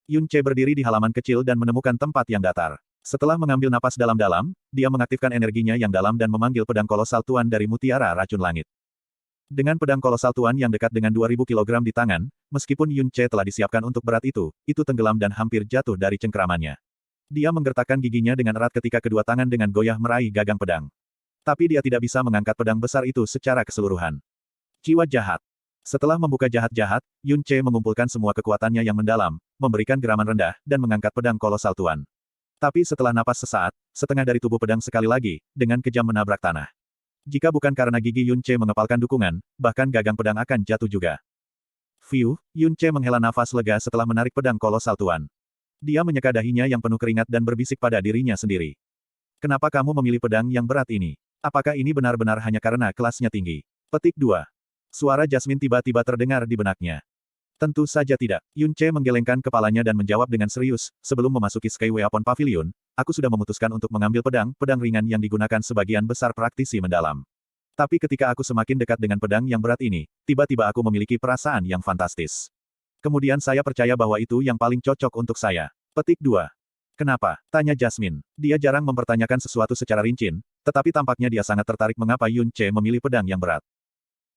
Yun Ce berdiri di halaman kecil dan menemukan tempat yang datar. Setelah mengambil napas dalam-dalam, dia mengaktifkan energinya yang dalam dan memanggil pedang kolosal tuan dari mutiara racun langit. Dengan pedang kolosal tuan yang dekat dengan 2000 kg di tangan, meskipun Yun Ce telah disiapkan untuk berat itu tenggelam dan hampir jatuh dari cengkeramannya. Dia menggertakkan giginya dengan erat ketika kedua tangan dengan goyah meraih gagang pedang. Tapi dia tidak bisa mengangkat pedang besar itu secara keseluruhan. Jiwa jahat. Setelah membuka jahat-jahat, Yun Ce mengumpulkan semua kekuatannya yang mendalam, memberikan geraman rendah, dan mengangkat pedang kolosal tuan. Tapi setelah napas sesaat, setengah dari tubuh pedang sekali lagi, dengan kejam menabrak tanah. Jika bukan karena gigi Yun Ce mengepalkan dukungan, bahkan gagang pedang akan jatuh juga. Fiu, Yun Ce menghela nafas lega setelah menarik pedang kolosal tuan. Dia menyeka dahinya yang penuh keringat dan berbisik pada dirinya sendiri. Kenapa kamu memilih pedang yang berat ini? Apakah ini benar-benar hanya karena kelasnya tinggi? Petik 2. Suara Jasmine tiba-tiba terdengar di benaknya. Tentu saja tidak. Yun Ce menggelengkan kepalanya dan menjawab dengan serius, sebelum memasuki Sky Weapon Pavilion, aku sudah memutuskan untuk mengambil pedang ringan yang digunakan sebagian besar praktisi mendalam. Tapi ketika aku semakin dekat dengan pedang yang berat ini, tiba-tiba aku memiliki perasaan yang fantastis. Kemudian saya percaya bahwa itu yang paling cocok untuk saya. Petik 2. Kenapa? Tanya Jasmine. Dia jarang mempertanyakan sesuatu secara rinci, tetapi tampaknya dia sangat tertarik mengapa Yun Ce memilih pedang yang berat.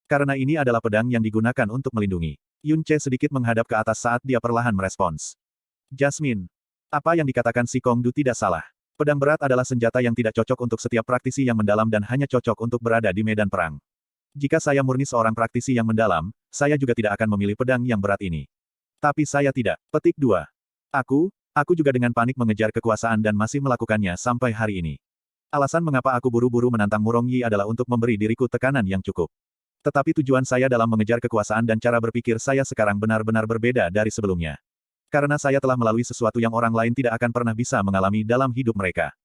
Karena ini adalah pedang yang digunakan untuk melindungi. Yun Ce sedikit menghadap ke atas saat dia perlahan merespons. Jasmine. Apa yang dikatakan si Kong Du tidak salah. Pedang berat adalah senjata yang tidak cocok untuk setiap praktisi yang mendalam dan hanya cocok untuk berada di medan perang. Jika saya murni seorang praktisi yang mendalam, saya juga tidak akan memilih pedang yang berat ini. Tapi saya tidak. Petik 2. Aku juga dengan panik mengejar kekuasaan dan masih melakukannya sampai hari ini. Alasan mengapa aku buru-buru menantang Murong Yi adalah untuk memberi diriku tekanan yang cukup. Tetapi tujuan saya dalam mengejar kekuasaan dan cara berpikir saya sekarang benar-benar berbeda dari sebelumnya. Karena saya telah melalui sesuatu yang orang lain tidak akan pernah bisa mengalami dalam hidup mereka.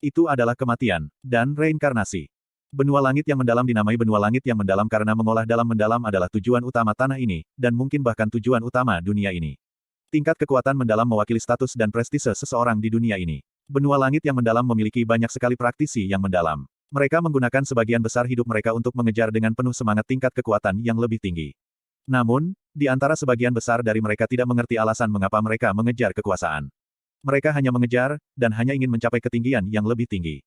Itu adalah kematian, dan reinkarnasi. Benua langit yang mendalam dinamai benua langit yang mendalam karena mengolah dalam mendalam adalah tujuan utama tanah ini, dan mungkin bahkan tujuan utama dunia ini. Tingkat kekuatan mendalam mewakili status dan prestise seseorang di dunia ini. Benua langit yang mendalam memiliki banyak sekali praktisi yang mendalam. Mereka menggunakan sebagian besar hidup mereka untuk mengejar dengan penuh semangat tingkat kekuatan yang lebih tinggi. Namun, di antara sebagian besar dari mereka tidak mengerti alasan mengapa mereka mengejar kekuasaan. Mereka hanya mengejar, dan hanya ingin mencapai ketinggian yang lebih tinggi.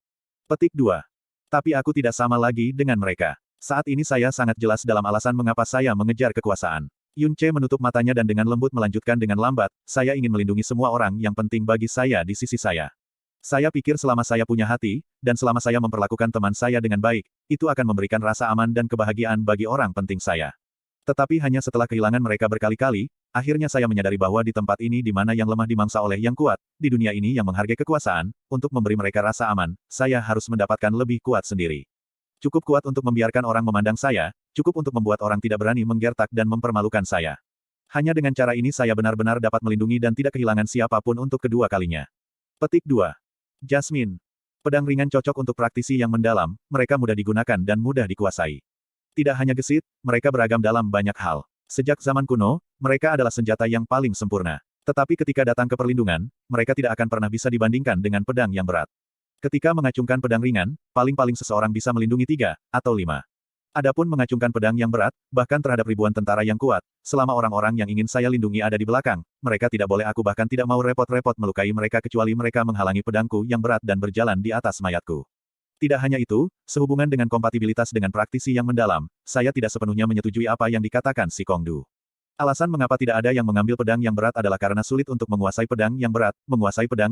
Petik 2. Tapi aku tidak sama lagi dengan mereka. Saat ini saya sangat jelas dalam alasan mengapa saya mengejar kekuasaan. Yun Ce menutup matanya dan dengan lembut melanjutkan dengan lambat, saya ingin melindungi semua orang yang penting bagi saya di sisi saya. Saya pikir selama saya punya hati, dan selama saya memperlakukan teman saya dengan baik, itu akan memberikan rasa aman dan kebahagiaan bagi orang penting saya. Tetapi hanya setelah kehilangan mereka berkali-kali, akhirnya saya menyadari bahwa di tempat ini di mana yang lemah dimangsa oleh yang kuat, di dunia ini yang menghargai kekuasaan, untuk memberi mereka rasa aman, saya harus mendapatkan lebih kuat sendiri. Cukup kuat untuk membiarkan orang memandang saya, cukup untuk membuat orang tidak berani menggertak dan mempermalukan saya. Hanya dengan cara ini saya benar-benar dapat melindungi dan tidak kehilangan siapapun untuk kedua kalinya. Petik 2. Jasmine. Pedang ringan cocok untuk praktisi yang mendalam, mereka mudah digunakan dan mudah dikuasai. Tidak hanya gesit, mereka beragam dalam banyak hal. Sejak zaman kuno, mereka adalah senjata yang paling sempurna. Tetapi ketika datang ke perlindungan, mereka tidak akan pernah bisa dibandingkan dengan pedang yang berat. Ketika mengacungkan pedang ringan, paling-paling seseorang bisa melindungi 3 atau 5. Adapun mengacungkan pedang yang berat, bahkan terhadap ribuan tentara yang kuat, selama orang-orang yang ingin saya lindungi ada di belakang, mereka tidak boleh aku bahkan tidak mau repot-repot melukai mereka kecuali mereka menghalangi pedangku yang berat dan berjalan di atas mayatku. Tidak hanya itu, sehubungan dengan kompatibilitas dengan praktisi yang mendalam, saya tidak sepenuhnya menyetujui apa yang dikatakan si Kong Du. Alasan mengapa tidak ada yang mengambil pedang yang berat adalah karena sulit untuk menguasai pedang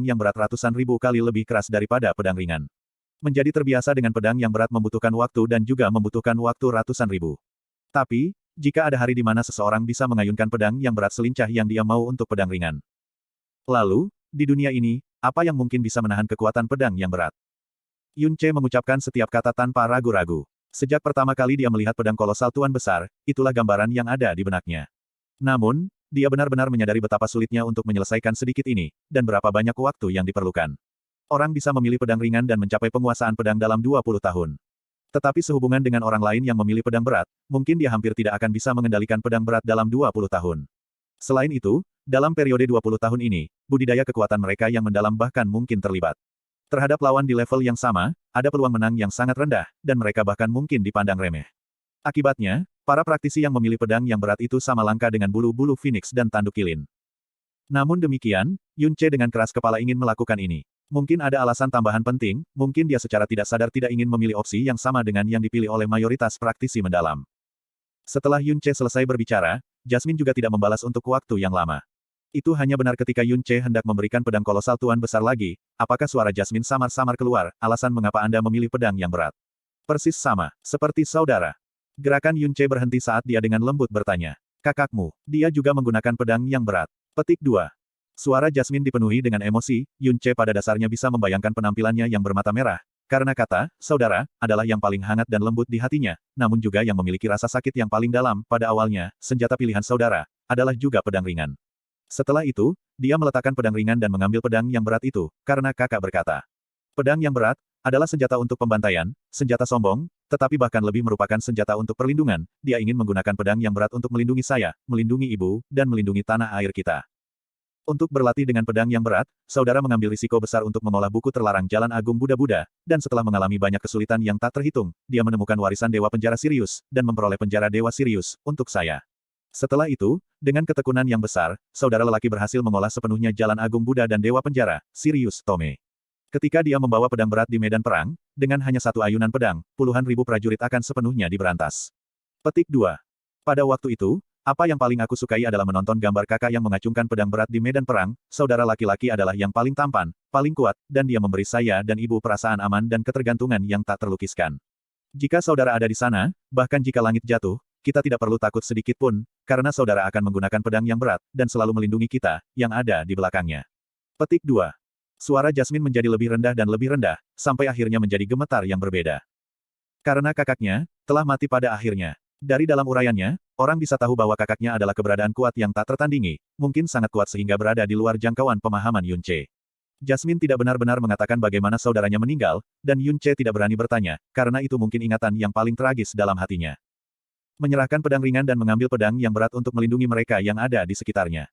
yang berat ratusan ribu kali lebih keras daripada pedang ringan. Menjadi terbiasa dengan pedang yang berat membutuhkan waktu dan juga membutuhkan waktu ratusan ribu. Tapi, jika ada hari di mana seseorang bisa mengayunkan pedang yang berat selincah yang dia mau untuk pedang ringan. Lalu, di dunia ini, apa yang mungkin bisa menahan kekuatan pedang yang berat? Yun Ce mengucapkan setiap kata tanpa ragu-ragu. Sejak pertama kali dia melihat pedang kolosal Tuan Besar, itulah gambaran yang ada di benaknya. Namun, dia benar-benar menyadari betapa sulitnya untuk menyelesaikan sedikit ini, dan berapa banyak waktu yang diperlukan. Orang bisa memilih pedang ringan dan mencapai penguasaan pedang dalam 20 tahun. Tetapi sehubungan dengan orang lain yang memilih pedang berat, mungkin dia hampir tidak akan bisa mengendalikan pedang berat dalam 20 tahun. Selain itu, dalam periode 20 tahun ini, budidaya kekuatan mereka yang mendalam bahkan mungkin terlibat. Terhadap lawan di level yang sama, ada peluang menang yang sangat rendah, dan mereka bahkan mungkin dipandang remeh. Akibatnya, para praktisi yang memilih pedang yang berat itu sama langka dengan bulu-bulu Phoenix dan tanduk kilin. Namun demikian, Yun Ce dengan keras kepala ingin melakukan ini. Mungkin ada alasan tambahan penting, mungkin dia secara tidak sadar tidak ingin memilih opsi yang sama dengan yang dipilih oleh mayoritas praktisi mendalam. Setelah Yun Ce selesai berbicara, Jasmine juga tidak membalas untuk waktu yang lama. Itu hanya benar ketika Yun Ce hendak memberikan pedang kolosal Tuan Besar lagi, apakah suara Jasmine samar-samar keluar, alasan mengapa Anda memilih pedang yang berat. Persis sama, seperti saudara. Gerakan Yun Ce berhenti saat dia dengan lembut bertanya. Kakakmu, dia juga menggunakan pedang yang berat. Petik 2. Suara Jasmine dipenuhi dengan emosi, Yun Ce pada dasarnya bisa membayangkan penampilannya yang bermata merah, karena kata, saudara, adalah yang paling hangat dan lembut di hatinya, namun juga yang memiliki rasa sakit yang paling dalam. Pada awalnya, senjata pilihan saudara adalah juga pedang ringan. Setelah itu, dia meletakkan pedang ringan dan mengambil pedang yang berat itu, karena kakak berkata, pedang yang berat adalah senjata untuk pembantaian, senjata sombong, tetapi bahkan lebih merupakan senjata untuk perlindungan. Dia ingin menggunakan pedang yang berat untuk melindungi saya, melindungi ibu, dan melindungi tanah air kita. Untuk berlatih dengan pedang yang berat, saudara mengambil risiko besar untuk mengolah buku terlarang Jalan Agung Buddha-Buddha, dan setelah mengalami banyak kesulitan yang tak terhitung, dia menemukan warisan Dewa Penjara Sirius, dan memperoleh penjara Dewa Sirius, untuk saya. Setelah itu, dengan ketekunan yang besar, saudara lelaki berhasil mengolah sepenuhnya Jalan Agung Buddha dan Dewa Penjara, Sirius Tome. Ketika dia membawa pedang berat di medan perang, dengan hanya satu ayunan pedang, puluhan ribu prajurit akan sepenuhnya diberantas. Petik 2. Pada waktu itu, apa yang paling aku sukai adalah menonton gambar kakak yang mengacungkan pedang berat di medan perang. Saudara laki-laki adalah yang paling tampan, paling kuat, dan dia memberi saya dan ibu perasaan aman dan ketergantungan yang tak terlukiskan. Jika saudara ada di sana, bahkan jika langit jatuh, kita tidak perlu takut sedikit pun, karena saudara akan menggunakan pedang yang berat, dan selalu melindungi kita, yang ada di belakangnya. Petik 2. Suara Jasmine menjadi lebih rendah dan lebih rendah, sampai akhirnya menjadi gemetar yang berbeda. Karena kakaknya telah mati pada akhirnya. Dari dalam uraiannya, orang bisa tahu bahwa kakaknya adalah keberadaan kuat yang tak tertandingi, mungkin sangat kuat sehingga berada di luar jangkauan pemahaman Yunce. Jasmine tidak benar-benar mengatakan bagaimana saudaranya meninggal, dan Yunce tidak berani bertanya, karena itu mungkin ingatan yang paling tragis dalam hatinya. Menyerahkan pedang ringan dan mengambil pedang yang berat untuk melindungi mereka yang ada di sekitarnya.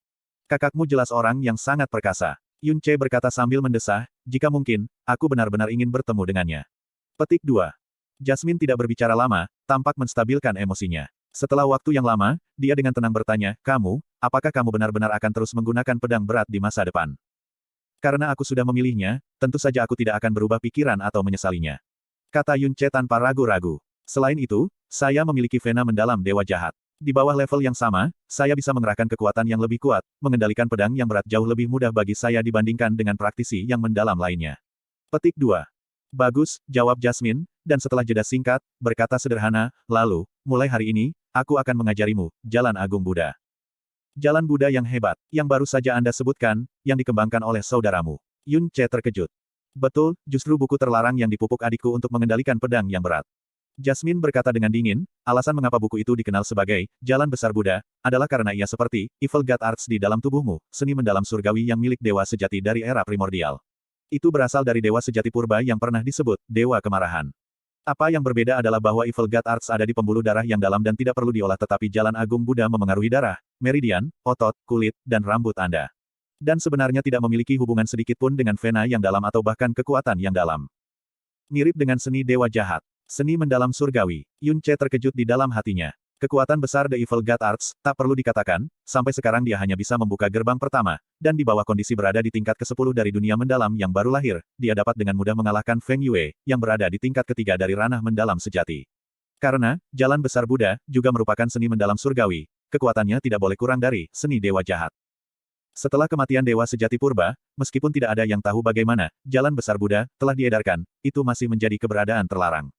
Kakakmu jelas orang yang sangat perkasa. Yunce berkata sambil mendesah, jika mungkin, aku benar-benar ingin bertemu dengannya. Petik 2. Jasmine tidak berbicara lama, tampak menstabilkan emosinya. Setelah waktu yang lama, dia dengan tenang bertanya, apakah kamu benar-benar akan terus menggunakan pedang berat di masa depan? Karena aku sudah memilihnya, tentu saja aku tidak akan berubah pikiran atau menyesalinya. Kata Yunce tanpa ragu-ragu. Selain itu, saya memiliki vena mendalam dewa jahat. Di bawah level yang sama, saya bisa mengerahkan kekuatan yang lebih kuat, mengendalikan pedang yang berat jauh lebih mudah bagi saya dibandingkan dengan praktisi yang mendalam lainnya. Petik 2. Bagus, jawab Jasmine, dan setelah jeda singkat, berkata sederhana, lalu, mulai hari ini, aku akan mengajarimu, Jalan Agung Buddha. Jalan Buddha yang hebat, yang baru saja Anda sebutkan, yang dikembangkan oleh saudaramu. Yunce terkejut. Betul, justru buku terlarang yang dipupuk adikku untuk mengendalikan pedang yang berat. Jasmine berkata dengan dingin, alasan mengapa buku itu dikenal sebagai Jalan Besar Buddha, adalah karena ia seperti Evil God Arts di dalam tubuhmu, seni mendalam surgawi yang milik dewa sejati dari era primordial. Itu berasal dari dewa sejati purba yang pernah disebut Dewa Kemarahan. Apa yang berbeda adalah bahwa Evil God Arts ada di pembuluh darah yang dalam dan tidak perlu diolah, tetapi Jalan Agung Buddha memengaruhi darah, meridian, otot, kulit, dan rambut Anda. Dan sebenarnya tidak memiliki hubungan sedikit pun dengan vena yang dalam atau bahkan kekuatan yang dalam. Mirip dengan seni dewa jahat. Seni mendalam surgawi. Yunce terkejut di dalam hatinya. Kekuatan besar The Evil God Arts, tak perlu dikatakan, sampai sekarang dia hanya bisa membuka gerbang pertama, dan di bawah kondisi berada di tingkat ke-10 dari dunia mendalam yang baru lahir, dia dapat dengan mudah mengalahkan Feng Yue, yang berada di tingkat ketiga dari ranah mendalam sejati. Karena, Jalan Besar Buddha, juga merupakan seni mendalam surgawi, kekuatannya tidak boleh kurang dari seni dewa jahat. Setelah kematian Dewa Sejati Purba, meskipun tidak ada yang tahu bagaimana Jalan Besar Buddha telah diedarkan, itu masih menjadi keberadaan terlarang.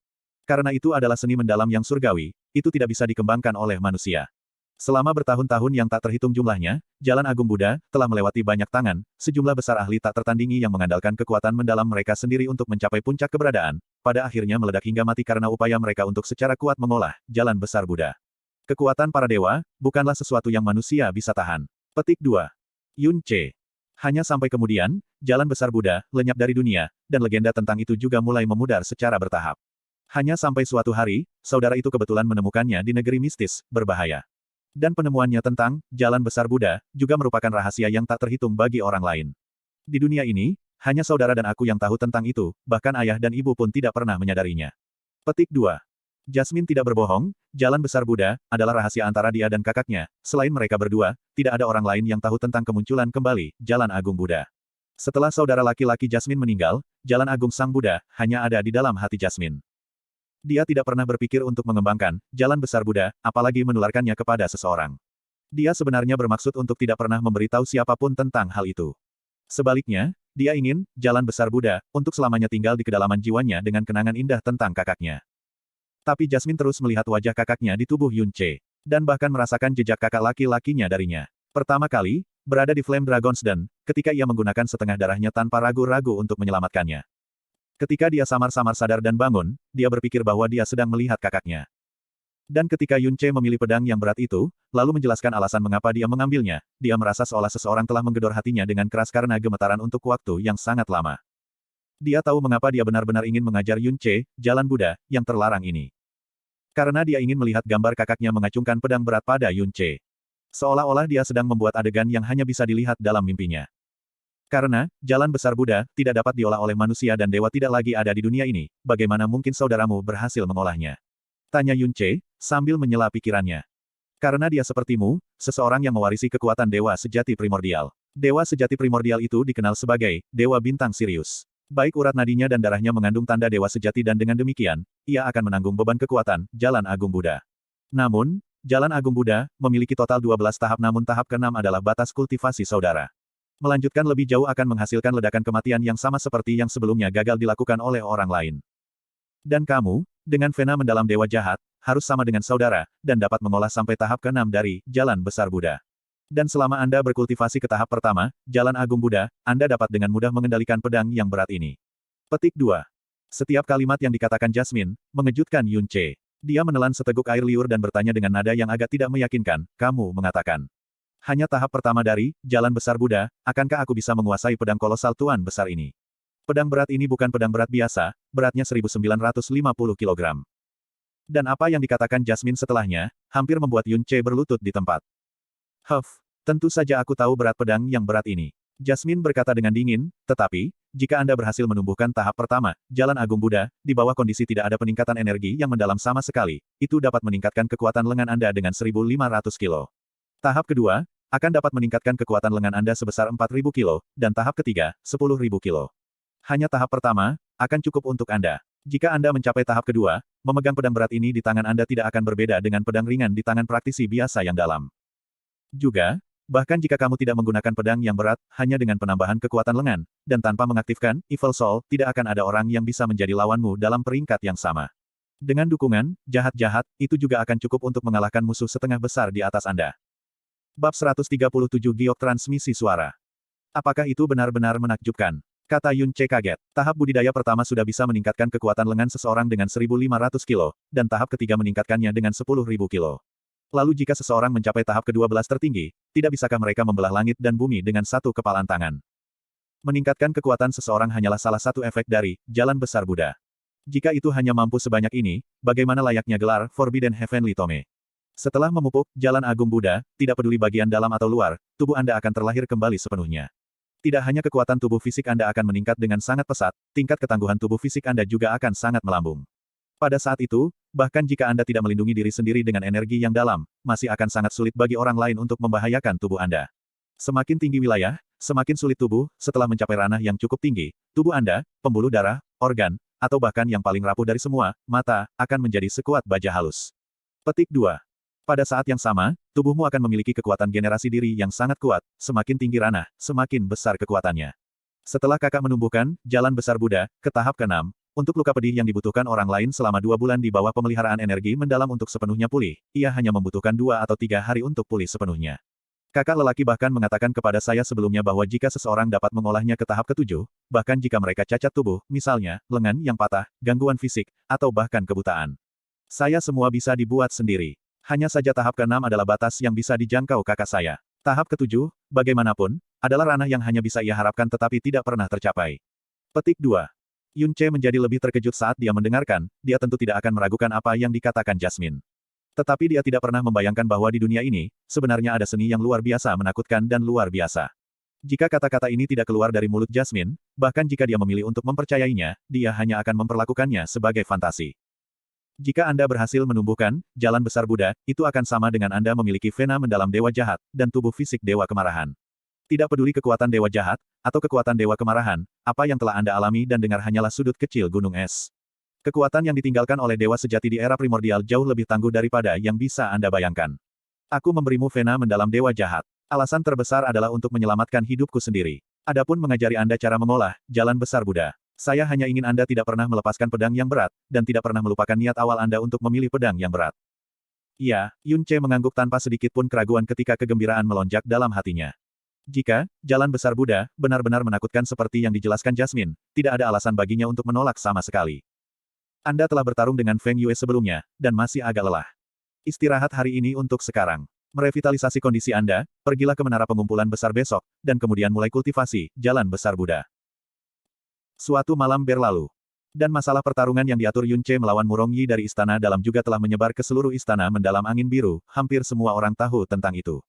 Karena itu adalah seni mendalam yang surgawi, itu tidak bisa dikembangkan oleh manusia. Selama bertahun-tahun yang tak terhitung jumlahnya, Jalan Agung Buddha telah melewati banyak tangan, sejumlah besar ahli tak tertandingi yang mengandalkan kekuatan mendalam mereka sendiri untuk mencapai puncak keberadaan, pada akhirnya meledak hingga mati karena upaya mereka untuk secara kuat mengolah Jalan Besar Buddha. Kekuatan para dewa, bukanlah sesuatu yang manusia bisa tahan. Petik 2. Yunce. Hanya sampai kemudian, Jalan Besar Buddha lenyap dari dunia, dan legenda tentang itu juga mulai memudar secara bertahap. Hanya sampai suatu hari, saudara itu kebetulan menemukannya di negeri mistis, berbahaya. Dan penemuannya tentang Jalan Besar Buddha juga merupakan rahasia yang tak terhitung bagi orang lain. Di dunia ini, hanya saudara dan aku yang tahu tentang itu, bahkan ayah dan ibu pun tidak pernah menyadarinya. Petik 2. Jasmine tidak berbohong, Jalan Besar Buddha adalah rahasia antara dia dan kakaknya. Selain mereka berdua, tidak ada orang lain yang tahu tentang kemunculan kembali Jalan Agung Buddha. Setelah saudara laki-laki Jasmine meninggal, Jalan Agung Sang Buddha hanya ada di dalam hati Jasmine. Dia tidak pernah berpikir untuk mengembangkan Jalan Besar Buddha, apalagi menularkannya kepada seseorang. Dia sebenarnya bermaksud untuk tidak pernah memberitahu siapapun tentang hal itu. Sebaliknya, dia ingin Jalan Besar Buddha untuk selamanya tinggal di kedalaman jiwanya dengan kenangan indah tentang kakaknya. Tapi Jasmine terus melihat wajah kakaknya di tubuh Yunce, dan bahkan merasakan jejak kakak laki-lakinya darinya. Pertama kali, berada di Flame Dragon's Den, ketika ia menggunakan setengah darahnya tanpa ragu-ragu untuk menyelamatkannya. Ketika dia samar-samar sadar dan bangun, dia berpikir bahwa dia sedang melihat kakaknya. Dan ketika Yun Ce memilih pedang yang berat itu, lalu menjelaskan alasan mengapa dia mengambilnya, dia merasa seolah seseorang telah menggedor hatinya dengan keras karena gemetaran untuk waktu yang sangat lama. Dia tahu mengapa dia benar-benar ingin mengajar Yun Ce, jalan Buddha, yang terlarang ini. Karena dia ingin melihat gambar kakaknya mengacungkan pedang berat pada Yun Ce. Seolah-olah dia sedang membuat adegan yang hanya bisa dilihat dalam mimpinya. Karena, jalan besar Buddha, tidak dapat diolah oleh manusia dan dewa tidak lagi ada di dunia ini, bagaimana mungkin saudaramu berhasil mengolahnya? Tanya Yun Ce, sambil menyela pikirannya. Karena dia sepertimu, seseorang yang mewarisi kekuatan dewa sejati primordial. Dewa sejati primordial itu dikenal sebagai Dewa Bintang Sirius. Baik urat nadinya dan darahnya mengandung tanda dewa sejati dan dengan demikian, ia akan menanggung beban kekuatan, Jalan Agung Buddha. Namun, Jalan Agung Buddha, memiliki total 12 tahap namun tahap ke-6 adalah batas kultivasi saudara. Melanjutkan lebih jauh akan menghasilkan ledakan kematian yang sama seperti yang sebelumnya gagal dilakukan oleh orang lain. Dan kamu, dengan vena mendalam dewa jahat, harus sama dengan saudara, dan dapat mengolah sampai tahap ke-6 dari Jalan Besar Buddha. Dan selama Anda berkultivasi ke tahap pertama, Jalan Agung Buddha, Anda dapat dengan mudah mengendalikan pedang yang berat ini. Petik 2. Setiap kalimat yang dikatakan Jasmine, mengejutkan Yun Ce. Dia menelan seteguk air liur dan bertanya dengan nada yang agak tidak meyakinkan, kamu mengatakan. Hanya tahap pertama dari Jalan Besar Buddha, akankah aku bisa menguasai pedang kolosal Tuan Besar ini? Pedang berat ini bukan pedang berat biasa, beratnya 1950 kg. Dan apa yang dikatakan Jasmine setelahnya, hampir membuat Yun Ce berlutut di tempat. Tentu saja aku tahu berat pedang yang berat ini. Jasmine berkata dengan dingin, tetapi, jika Anda berhasil menumbuhkan tahap pertama, Jalan Agung Buddha, di bawah kondisi tidak ada peningkatan energi yang mendalam sama sekali, itu dapat meningkatkan kekuatan lengan Anda dengan 1.500 kilo. Tahap kedua, akan dapat meningkatkan kekuatan lengan Anda sebesar 4.000 kilo, dan tahap ketiga, 10.000 kilo. Hanya tahap pertama, akan cukup untuk Anda. Jika Anda mencapai tahap kedua, memegang pedang berat ini di tangan Anda tidak akan berbeda dengan pedang ringan di tangan praktisi biasa yang dalam. Juga, bahkan jika kamu tidak menggunakan pedang yang berat, hanya dengan penambahan kekuatan lengan, dan tanpa mengaktifkan Evil Soul, tidak akan ada orang yang bisa menjadi lawanmu dalam peringkat yang sama. Dengan dukungan, jahat-jahat, itu juga akan cukup untuk mengalahkan musuh setengah besar di atas Anda. Bab 137 Giok Transmisi Suara. Apakah itu benar-benar menakjubkan? Kata Yun Ce kaget. Tahap budidaya pertama sudah bisa meningkatkan kekuatan lengan seseorang dengan 1.500 kilo, dan tahap ketiga meningkatkannya dengan 10.000 kilo. Lalu jika seseorang mencapai tahap ke-12 tertinggi, tidak bisakah mereka membelah langit dan bumi dengan satu kepalan tangan? Meningkatkan kekuatan seseorang hanyalah salah satu efek dari Jalan Besar Buddha. Jika itu hanya mampu sebanyak ini, bagaimana layaknya gelar Forbidden Heavenly Tome? Setelah memupuk Jalan Agung Buddha, tidak peduli bagian dalam atau luar, tubuh Anda akan terlahir kembali sepenuhnya. Tidak hanya kekuatan tubuh fisik Anda akan meningkat dengan sangat pesat, tingkat ketangguhan tubuh fisik Anda juga akan sangat melambung. Pada saat itu, bahkan jika Anda tidak melindungi diri sendiri dengan energi yang dalam, masih akan sangat sulit bagi orang lain untuk membahayakan tubuh Anda. Semakin tinggi wilayah, semakin sulit tubuh, setelah mencapai ranah yang cukup tinggi, tubuh Anda, pembuluh darah, organ, atau bahkan yang paling rapuh dari semua, mata, akan menjadi sekuat baja halus. Petik 2. Pada saat yang sama, tubuhmu akan memiliki kekuatan generasi diri yang sangat kuat, semakin tinggi ranah, semakin besar kekuatannya. Setelah kakak menumbuhkan Jalan Besar Buddha ke tahap ke-6, untuk luka pedih yang dibutuhkan orang lain selama 2 bulan di bawah pemeliharaan energi mendalam untuk sepenuhnya pulih, ia hanya membutuhkan 2 atau 3 hari untuk pulih sepenuhnya. Kakak lelaki bahkan mengatakan kepada saya sebelumnya bahwa jika seseorang dapat mengolahnya ke tahap ke-7, bahkan jika mereka cacat tubuh, misalnya, lengan yang patah, gangguan fisik, atau bahkan kebutaan. Saya semua bisa dibuat sendiri. Hanya saja tahap ke-6 adalah batas yang bisa dijangkau kakak saya. Tahap ke-7, bagaimanapun, adalah ranah yang hanya bisa ia harapkan tetapi tidak pernah tercapai. Petik 2. Yun Ce menjadi lebih terkejut saat dia mendengarkan, dia tentu tidak akan meragukan apa yang dikatakan Jasmine. Tetapi dia tidak pernah membayangkan bahwa di dunia ini, sebenarnya ada seni yang luar biasa menakutkan dan luar biasa. Jika kata-kata ini tidak keluar dari mulut Jasmine, bahkan jika dia memilih untuk mempercayainya, dia hanya akan memperlakukannya sebagai fantasi. Jika Anda berhasil menumbuhkan Jalan Besar Buddha, itu akan sama dengan Anda memiliki vena mendalam dewa jahat, dan tubuh fisik dewa kemarahan. Tidak peduli kekuatan dewa jahat, atau kekuatan dewa kemarahan, apa yang telah Anda alami dan dengar hanyalah sudut kecil gunung es. Kekuatan yang ditinggalkan oleh dewa sejati di era primordial jauh lebih tangguh daripada yang bisa Anda bayangkan. Aku memberimu vena mendalam dewa jahat. Alasan terbesar adalah untuk menyelamatkan hidupku sendiri. Adapun mengajari Anda cara mengolah Jalan Besar Buddha. Saya hanya ingin Anda tidak pernah melepaskan pedang yang berat, dan tidak pernah melupakan niat awal Anda untuk memilih pedang yang berat. Iya, Yun Ce mengangguk tanpa sedikit pun keraguan ketika kegembiraan melonjak dalam hatinya. Jika jalan besar Buddha benar-benar menakutkan seperti yang dijelaskan Jasmine, tidak ada alasan baginya untuk menolak sama sekali. Anda telah bertarung dengan Feng Yue sebelumnya, dan masih agak lelah. Istirahat hari ini untuk sekarang. Merevitalisasi kondisi Anda, pergilah ke menara pengumpulan besar besok, dan kemudian mulai kultivasi jalan besar Buddha. Suatu malam berlalu. Dan masalah pertarungan yang diatur Yun Ce melawan Murong Yi dari Istana Dalam juga telah menyebar ke seluruh Istana Mendalam Angin Biru, hampir semua orang tahu tentang itu.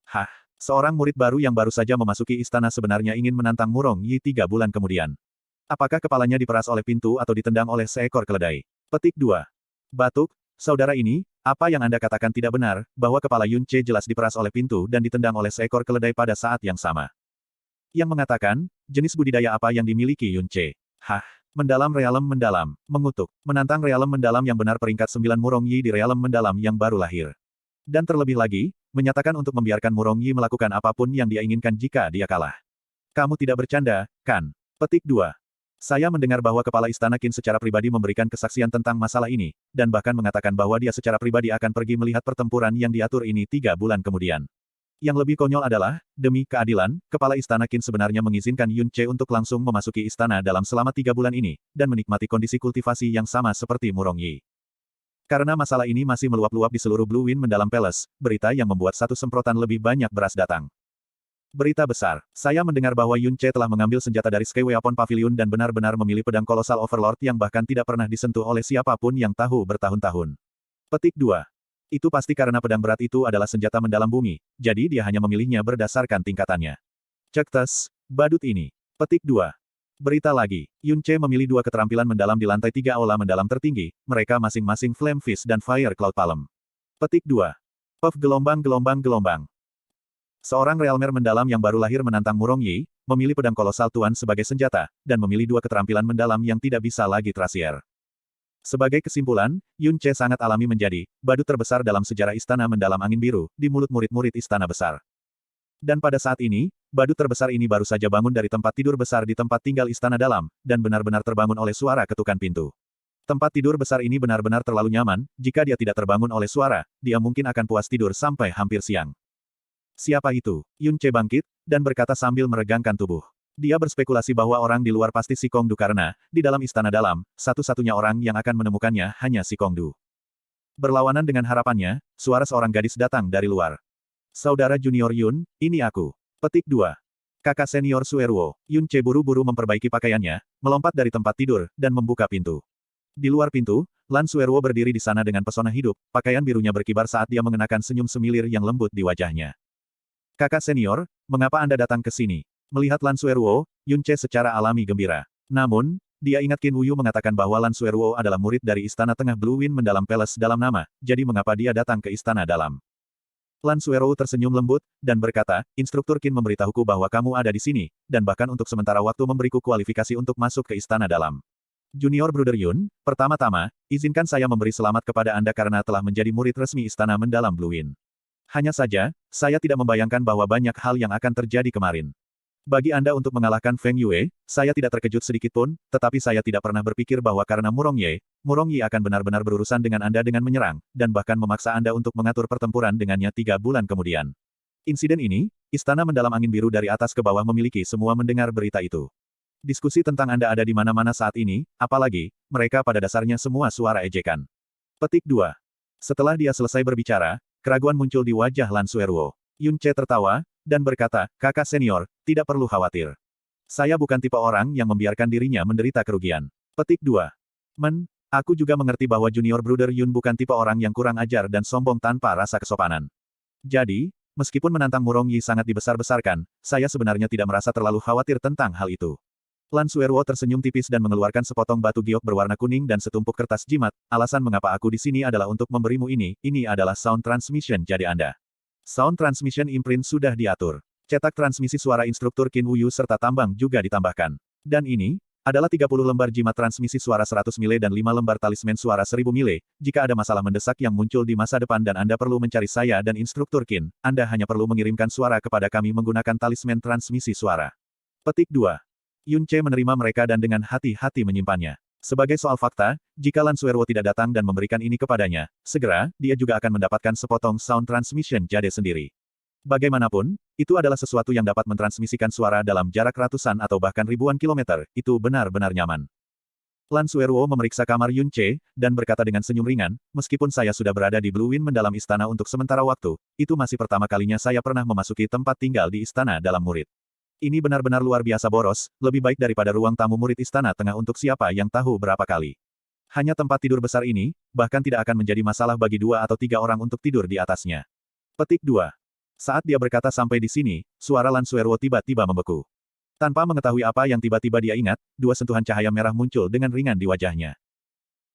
Hah! Seorang murid baru yang baru saja memasuki istana sebenarnya ingin menantang Murong Yi 3 bulan kemudian. Apakah kepalanya diperas oleh pintu atau ditendang oleh seekor keledai? Petik 2. Batuk, saudara ini, apa yang Anda katakan tidak benar, bahwa kepala Yun Ce jelas diperas oleh pintu dan ditendang oleh seekor keledai pada saat yang sama. Yang mengatakan, jenis budidaya apa yang dimiliki Yun Ce? Hah? Mendalam realem mendalam, mengutuk, menantang realem mendalam yang benar peringkat 9 Murong Yi di realem mendalam yang baru lahir. Dan terlebih lagi, menyatakan untuk membiarkan Murong Yi melakukan apapun yang dia inginkan jika dia kalah. Kamu tidak bercanda, kan? Petik 2. Saya mendengar bahwa kepala istana Qin secara pribadi memberikan kesaksian tentang masalah ini, dan bahkan mengatakan bahwa dia secara pribadi akan pergi melihat pertempuran yang diatur ini 3 bulan kemudian. Yang lebih konyol adalah, demi keadilan, kepala istana Qin sebenarnya mengizinkan Yun Ce untuk langsung memasuki istana dalam selama 3 bulan ini, dan menikmati kondisi kultivasi yang sama seperti Murong Yi. Karena masalah ini masih meluap-luap di seluruh Blue Wind Mendalam Palace, berita yang membuat satu semprotan lebih banyak beras datang. Berita besar. Saya mendengar bahwa Yun Ce telah mengambil senjata dari Sky Weapon Pavilion dan benar-benar memilih pedang kolosal Overlord yang bahkan tidak pernah disentuh oleh siapapun yang tahu bertahun-tahun. Petik 2. Itu pasti karena pedang berat itu adalah senjata mendalam bumi, jadi dia hanya memilihnya berdasarkan tingkatannya. Cek tes, badut ini. Petik 2. Berita lagi, Yun Ce memilih 2 keterampilan mendalam di lantai 3 aula mendalam tertinggi, mereka masing-masing Flame Fist dan Fire Cloud Palm. Petik 2. Puff gelombang. Seorang realmer mendalam yang baru lahir menantang Murong Yi, memilih pedang kolosal Tuan sebagai senjata, dan memilih 2 keterampilan mendalam yang tidak bisa lagi terasier. Sebagai kesimpulan, Yun Ce sangat alami menjadi badut terbesar dalam sejarah Istana Mendalam Angin Biru, di mulut murid-murid Istana Besar. Dan pada saat ini, badut terbesar ini baru saja bangun dari tempat tidur besar di tempat tinggal Istana Dalam, dan benar-benar terbangun oleh suara ketukan pintu. Tempat tidur besar ini benar-benar terlalu nyaman, jika dia tidak terbangun oleh suara, dia mungkin akan puas tidur sampai hampir siang. Siapa itu? Yun Ce bangkit, dan berkata sambil meregangkan tubuh. Dia berspekulasi bahwa orang di luar pasti si Kongdu karena, di dalam Istana Dalam, satu-satunya orang yang akan menemukannya hanya si Kongdu. Berlawanan dengan harapannya, suara seorang gadis datang dari luar. Saudara junior Yun, ini aku. Petik 2. Kakak senior Sueruo. Yun Ce buru-buru memperbaiki pakaiannya, melompat dari tempat tidur, dan membuka pintu. Di luar pintu, Lan Sueruo berdiri di sana dengan pesona hidup, pakaian birunya berkibar saat dia mengenakan senyum semilir yang lembut di wajahnya. Kakak senior, mengapa Anda datang ke sini? Melihat Lan Sueruo, Yun Ce secara alami gembira. Namun, dia ingat Qin Wuyu mengatakan bahwa Lan Sueruo adalah murid dari Istana Tengah Blue Wind Mendalam Palace dalam nama, jadi mengapa dia datang ke Istana Dalam? Lan Sueruo tersenyum lembut, dan berkata, instruktur Qin memberitahuku bahwa kamu ada di sini, dan bahkan untuk sementara waktu memberiku kualifikasi untuk masuk ke Istana Dalam. Junior Bruder Yun, pertama-tama, izinkan saya memberi selamat kepada Anda karena telah menjadi murid resmi Istana Mendalam Blue Wind. Hanya saja, saya tidak membayangkan bahwa banyak hal yang akan terjadi kemarin. Bagi Anda untuk mengalahkan Feng Yue, saya tidak terkejut sedikitpun, tetapi saya tidak pernah berpikir bahwa karena Murong Yi akan benar-benar berurusan dengan Anda dengan menyerang, dan bahkan memaksa Anda untuk mengatur pertempuran dengannya 3 bulan kemudian. Insiden ini, Istana Mendalam Angin Biru dari atas ke bawah memiliki semua mendengar berita itu. Diskusi tentang Anda ada di mana-mana saat ini, apalagi, mereka pada dasarnya semua suara ejekan. Petik 2. Setelah dia selesai berbicara, keraguan muncul di wajah Lan Sueruo. Yun Ce tertawa, dan berkata, kakak senior, tidak perlu khawatir. Saya bukan tipe orang yang membiarkan dirinya menderita kerugian. Petik 2. Aku juga mengerti bahwa junior Bruder Yun bukan tipe orang yang kurang ajar dan sombong tanpa rasa kesopanan. Jadi, meskipun menantang Murong Yi sangat dibesar-besarkan, saya sebenarnya tidak merasa terlalu khawatir tentang hal itu. Lan Sueruo tersenyum tipis dan mengeluarkan sepotong batu giok berwarna kuning dan setumpuk kertas jimat, alasan mengapa aku di sini adalah untuk memberimu ini adalah sound transmission jadi Anda. Sound Transmission Imprint sudah diatur. Cetak transmisi suara instruktur Qin Wuyu serta tambang juga ditambahkan. Dan ini, adalah 30 lembar jimat transmisi suara 100 mile dan 5 lembar talisman suara 1000 mile. Jika ada masalah mendesak yang muncul di masa depan dan Anda perlu mencari saya dan instruktur Qin, Anda hanya perlu mengirimkan suara kepada kami menggunakan talisman transmisi suara. Petik 2. Yun Ce menerima mereka dan dengan hati-hati menyimpannya. Sebagai soal fakta, jika Lan Sueruo tidak datang dan memberikan ini kepadanya, segera, dia juga akan mendapatkan sepotong sound transmission jade sendiri. Bagaimanapun, itu adalah sesuatu yang dapat mentransmisikan suara dalam jarak ratusan atau bahkan ribuan kilometer, itu benar-benar nyaman. Lan Sueruo memeriksa kamar Yun Che, dan berkata dengan senyum ringan, meskipun saya sudah berada di Blue Wind mendalam istana untuk sementara waktu, itu masih pertama kalinya saya pernah memasuki tempat tinggal di istana dalam murid. Ini benar-benar luar biasa boros, lebih baik daripada ruang tamu murid istana tengah untuk siapa yang tahu berapa kali. Hanya tempat tidur besar ini, bahkan tidak akan menjadi masalah bagi 2 atau 3 orang untuk tidur di atasnya. Petik 2. Saat dia berkata sampai di sini, suara Lan Sueruo tiba-tiba membeku. Tanpa mengetahui apa yang tiba-tiba dia ingat, 2 sentuhan cahaya merah muncul dengan ringan di wajahnya.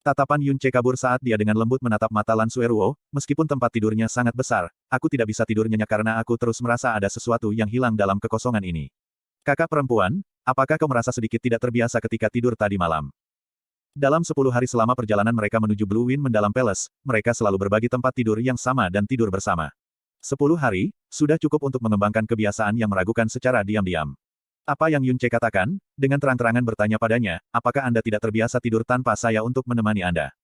Tatapan Yun Che kabur saat dia dengan lembut menatap mata Lan Sueruo, meskipun tempat tidurnya sangat besar, aku tidak bisa tidur nyenyak karena aku terus merasa ada sesuatu yang hilang dalam kekosongan ini. Kakak perempuan, apakah kau merasa sedikit tidak terbiasa ketika tidur tadi malam? Dalam 10 hari selama perjalanan mereka menuju Blue Wind mendalam Palace, mereka selalu berbagi tempat tidur yang sama dan tidur bersama. 10 hari, sudah cukup untuk mengembangkan kebiasaan yang meragukan secara diam-diam. Apa yang Yun Che katakan, dengan terang-terangan bertanya padanya, apakah Anda tidak terbiasa tidur tanpa saya untuk menemani Anda?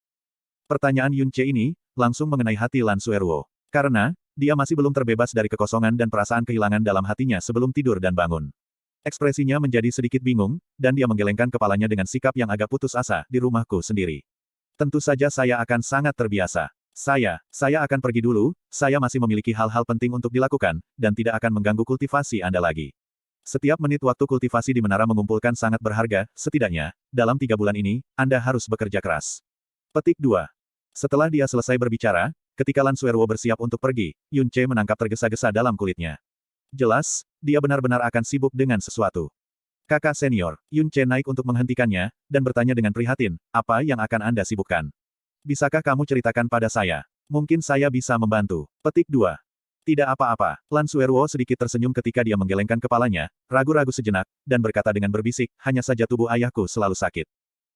Pertanyaan Yun Che ini, langsung mengenai hati Lan Sueruo. Karena, dia masih belum terbebas dari kekosongan dan perasaan kehilangan dalam hatinya sebelum tidur dan bangun. Ekspresinya menjadi sedikit bingung, dan dia menggelengkan kepalanya dengan sikap yang agak putus asa, di rumahku sendiri. Tentu saja saya akan sangat terbiasa. Saya akan pergi dulu, saya masih memiliki hal-hal penting untuk dilakukan, dan tidak akan mengganggu kultivasi Anda lagi. Setiap menit waktu kultivasi di menara mengumpulkan sangat berharga, setidaknya, dalam 3 bulan ini, Anda harus bekerja keras. Petik 2. Setelah dia selesai berbicara, ketika Lan Sueruo bersiap untuk pergi, Yun Che menangkap tergesa-gesa dalam kulitnya. Jelas, dia benar-benar akan sibuk dengan sesuatu. Kakak senior, Yun Che naik untuk menghentikannya, dan bertanya dengan prihatin, apa yang akan Anda sibukkan? Bisakah kamu ceritakan pada saya? Mungkin saya bisa membantu. Petik 2. Tidak apa-apa. Lan Sueruo sedikit tersenyum ketika dia menggelengkan kepalanya, ragu-ragu sejenak, dan berkata dengan berbisik, hanya saja tubuh ayahku selalu sakit.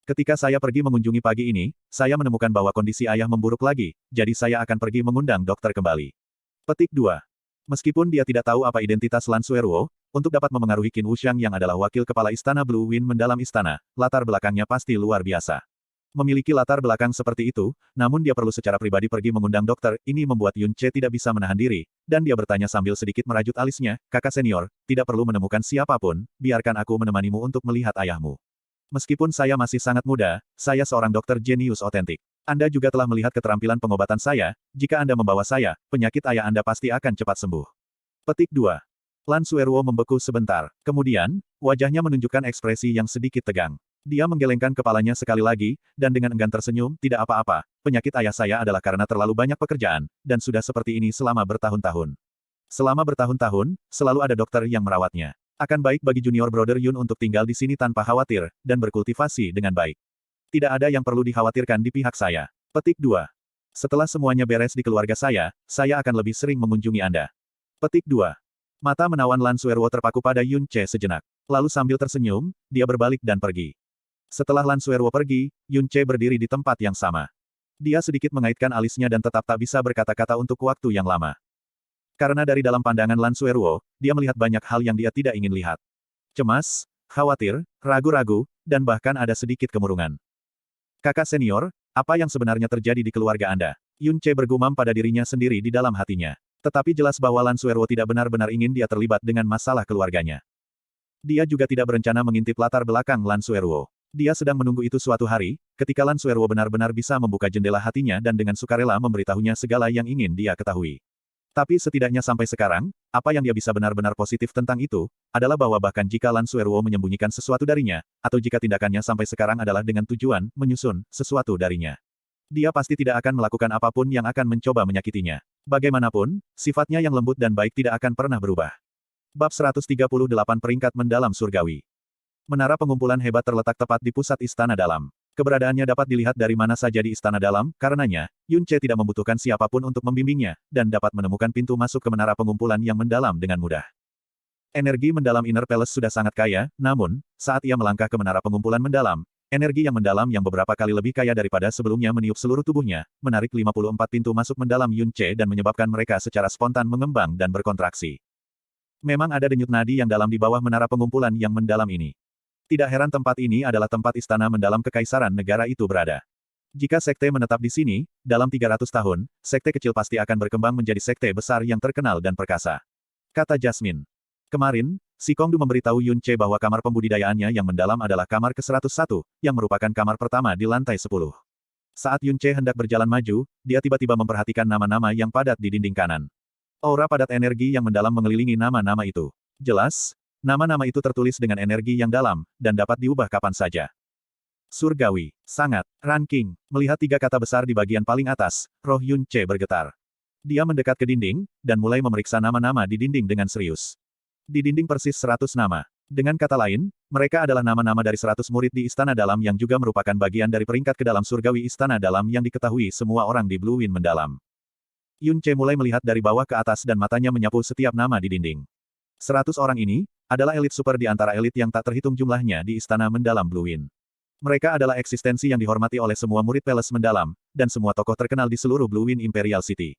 Ketika saya pergi mengunjungi pagi ini, saya menemukan bahwa kondisi ayah memburuk lagi, jadi saya akan pergi mengundang dokter kembali. Petik 2. Meskipun dia tidak tahu apa identitas Lan Sueruo, untuk dapat memengaruhi Qin Wuxiang yang adalah wakil kepala istana Blue Wind mendalam istana, latar belakangnya pasti luar biasa. Memiliki latar belakang seperti itu, namun dia perlu secara pribadi pergi mengundang dokter, ini membuat Yun Che tidak bisa menahan diri, dan dia bertanya sambil sedikit merajut alisnya, kakak senior, tidak perlu menemukan siapapun, biarkan aku menemanimu untuk melihat ayahmu. Meskipun saya masih sangat muda, saya seorang dokter jenius otentik. Anda juga telah melihat keterampilan pengobatan saya, jika Anda membawa saya, penyakit ayah Anda pasti akan cepat sembuh. Petik 2. Lan Sueruo membeku sebentar, kemudian, wajahnya menunjukkan ekspresi yang sedikit tegang. Dia menggelengkan kepalanya sekali lagi, dan dengan enggan tersenyum, tidak apa-apa, penyakit ayah saya adalah karena terlalu banyak pekerjaan, dan sudah seperti ini selama bertahun-tahun. Selama bertahun-tahun, selalu ada dokter yang merawatnya. Akan baik bagi junior brother Yun untuk tinggal di sini tanpa khawatir, dan berkultivasi dengan baik. Tidak ada yang perlu dikhawatirkan di pihak saya. Petik 2. Setelah semuanya beres di keluarga saya akan lebih sering mengunjungi Anda. Petik 2. Mata menawan Lan Sueruo terpaku pada Yun Che sejenak. Lalu sambil tersenyum, dia berbalik dan pergi. Setelah Lan Sueruo pergi, Yun Che berdiri di tempat yang sama. Dia sedikit mengaitkan alisnya dan tetap tak bisa berkata-kata untuk waktu yang lama. Karena dari dalam pandangan Lan Sueruo, dia melihat banyak hal yang dia tidak ingin lihat. Cemas, khawatir, ragu-ragu, dan bahkan ada sedikit kemurungan. Kakak senior, apa yang sebenarnya terjadi di keluarga Anda? Yun Che bergumam pada dirinya sendiri di dalam hatinya. Tetapi jelas bahwa Lan Sueruo tidak benar-benar ingin dia terlibat dengan masalah keluarganya. Dia juga tidak berencana mengintip latar belakang Lan Sueruo. Dia sedang menunggu itu suatu hari, ketika Lan Sueruo benar-benar bisa membuka jendela hatinya dan dengan sukarela memberitahunya segala yang ingin dia ketahui. Tapi setidaknya sampai sekarang, apa yang dia bisa benar-benar positif tentang itu, adalah bahwa bahkan jika Lan Sueruo menyembunyikan sesuatu darinya, atau jika tindakannya sampai sekarang adalah dengan tujuan, menyusun, sesuatu darinya. Dia pasti tidak akan melakukan apapun yang akan mencoba menyakitinya. Bagaimanapun, sifatnya yang lembut dan baik tidak akan pernah berubah. Bab 138 Peringkat Mendalam Surgawi. Menara pengumpulan hebat terletak tepat di pusat istana dalam. Keberadaannya dapat dilihat dari mana saja di istana dalam, karenanya, Yun Che tidak membutuhkan siapapun untuk membimbingnya, dan dapat menemukan pintu masuk ke menara pengumpulan yang mendalam dengan mudah. Energi mendalam Inner Palace sudah sangat kaya, namun, saat ia melangkah ke menara pengumpulan mendalam, energi yang mendalam yang beberapa kali lebih kaya daripada sebelumnya meniup seluruh tubuhnya, menarik 54 pintu masuk mendalam Yun Che dan menyebabkan mereka secara spontan mengembang dan berkontraksi. Memang ada denyut nadi yang dalam di bawah menara pengumpulan yang mendalam ini. Tidak heran tempat ini adalah tempat istana mendalam kekaisaran negara itu berada. Jika sekte menetap di sini, dalam 300 tahun, sekte kecil pasti akan berkembang menjadi sekte besar yang terkenal dan perkasa. kata Jasmine. Kemarin, si Kongdu memberitahu Yun Ce bahwa kamar pembudidayaannya yang mendalam adalah kamar ke-101, yang merupakan kamar pertama di lantai 10. Saat Yun Ce hendak berjalan maju, dia tiba-tiba memperhatikan nama-nama yang padat di dinding kanan. Aura padat energi yang mendalam mengelilingi nama-nama itu. Jelas, nama-nama itu tertulis dengan energi yang dalam, dan dapat diubah kapan saja. Surgawi, sangat, ranking. Melihat 3 kata besar di bagian paling atas, roh Yun Ce bergetar. Dia mendekat ke dinding, dan mulai memeriksa nama-nama di dinding dengan serius. Di dinding persis 100 nama. Dengan kata lain, mereka adalah nama-nama dari 100 murid di Istana Dalam yang juga merupakan bagian dari peringkat ke dalam surgawi Istana Dalam yang diketahui semua orang di Blue Wind Mendalam. Yun Ce mulai melihat dari bawah ke atas dan matanya menyapu setiap nama di dinding. 100 orang ini adalah elit super di antara elit yang tak terhitung jumlahnya di Istana Mendalam Blue Wind. Mereka adalah eksistensi yang dihormati oleh semua murid Palace Mendalam, dan semua tokoh terkenal di seluruh Blue Wind Imperial City.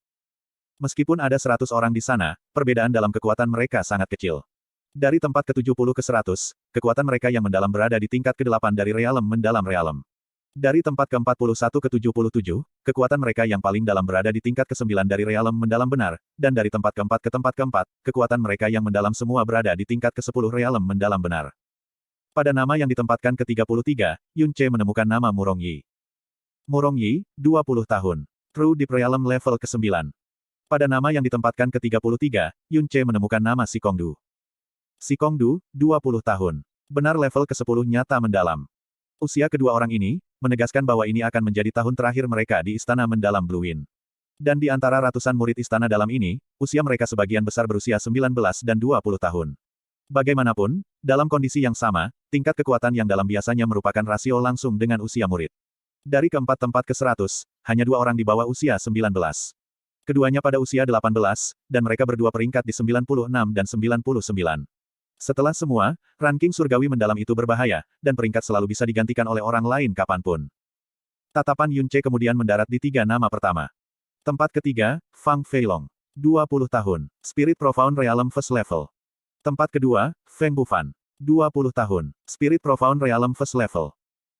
Meskipun ada 100 orang di sana, perbedaan dalam kekuatan mereka sangat kecil. Dari tempat ke-70 ke 100, kekuatan mereka yang mendalam berada di tingkat ke-8 dari Realm Mendalam Realm. Dari tempat ke-41 ke 77, kekuatan mereka yang paling dalam berada di tingkat ke-9 dari Realm Mendalam Benar, dan dari tempat ke-4 ke tempat ke-4, kekuatan mereka yang mendalam semua berada di tingkat ke-10 Realm Mendalam Benar. Pada nama yang ditempatkan ke-33, Yun Ce menemukan nama Murong Yi. Murong Yi, 20 tahun. True Deep Realm level ke-9. Pada nama yang ditempatkan ke-33, Yun Ce menemukan nama Si Kongdu. Si Kongdu, 20 tahun. Benar level ke-10 nyata mendalam. Usia kedua orang ini, menegaskan bahwa ini akan menjadi tahun terakhir mereka di Istana Mendalam Blue Wind. Dan di antara ratusan murid Istana Dalam ini, usia mereka sebagian besar berusia 19 dan 20 tahun. Bagaimanapun, dalam kondisi yang sama, tingkat kekuatan yang dalam biasanya merupakan rasio langsung dengan usia murid. Dari keempat tempat ke 100, hanya 2 orang di bawah usia 19. Keduanya pada usia 18, dan mereka berdua peringkat di 96 dan 99. Setelah semua, ranking surgawi mendalam itu berbahaya, dan peringkat selalu bisa digantikan oleh orang lain kapanpun. Tatapan Yun Ce kemudian mendarat di 3 nama pertama. Tempat ketiga, Fang Feilong. 20 tahun. Spirit Profound Realm First Level. Tempat kedua, Feng Bufan. 20 tahun. Spirit Profound Realm First Level.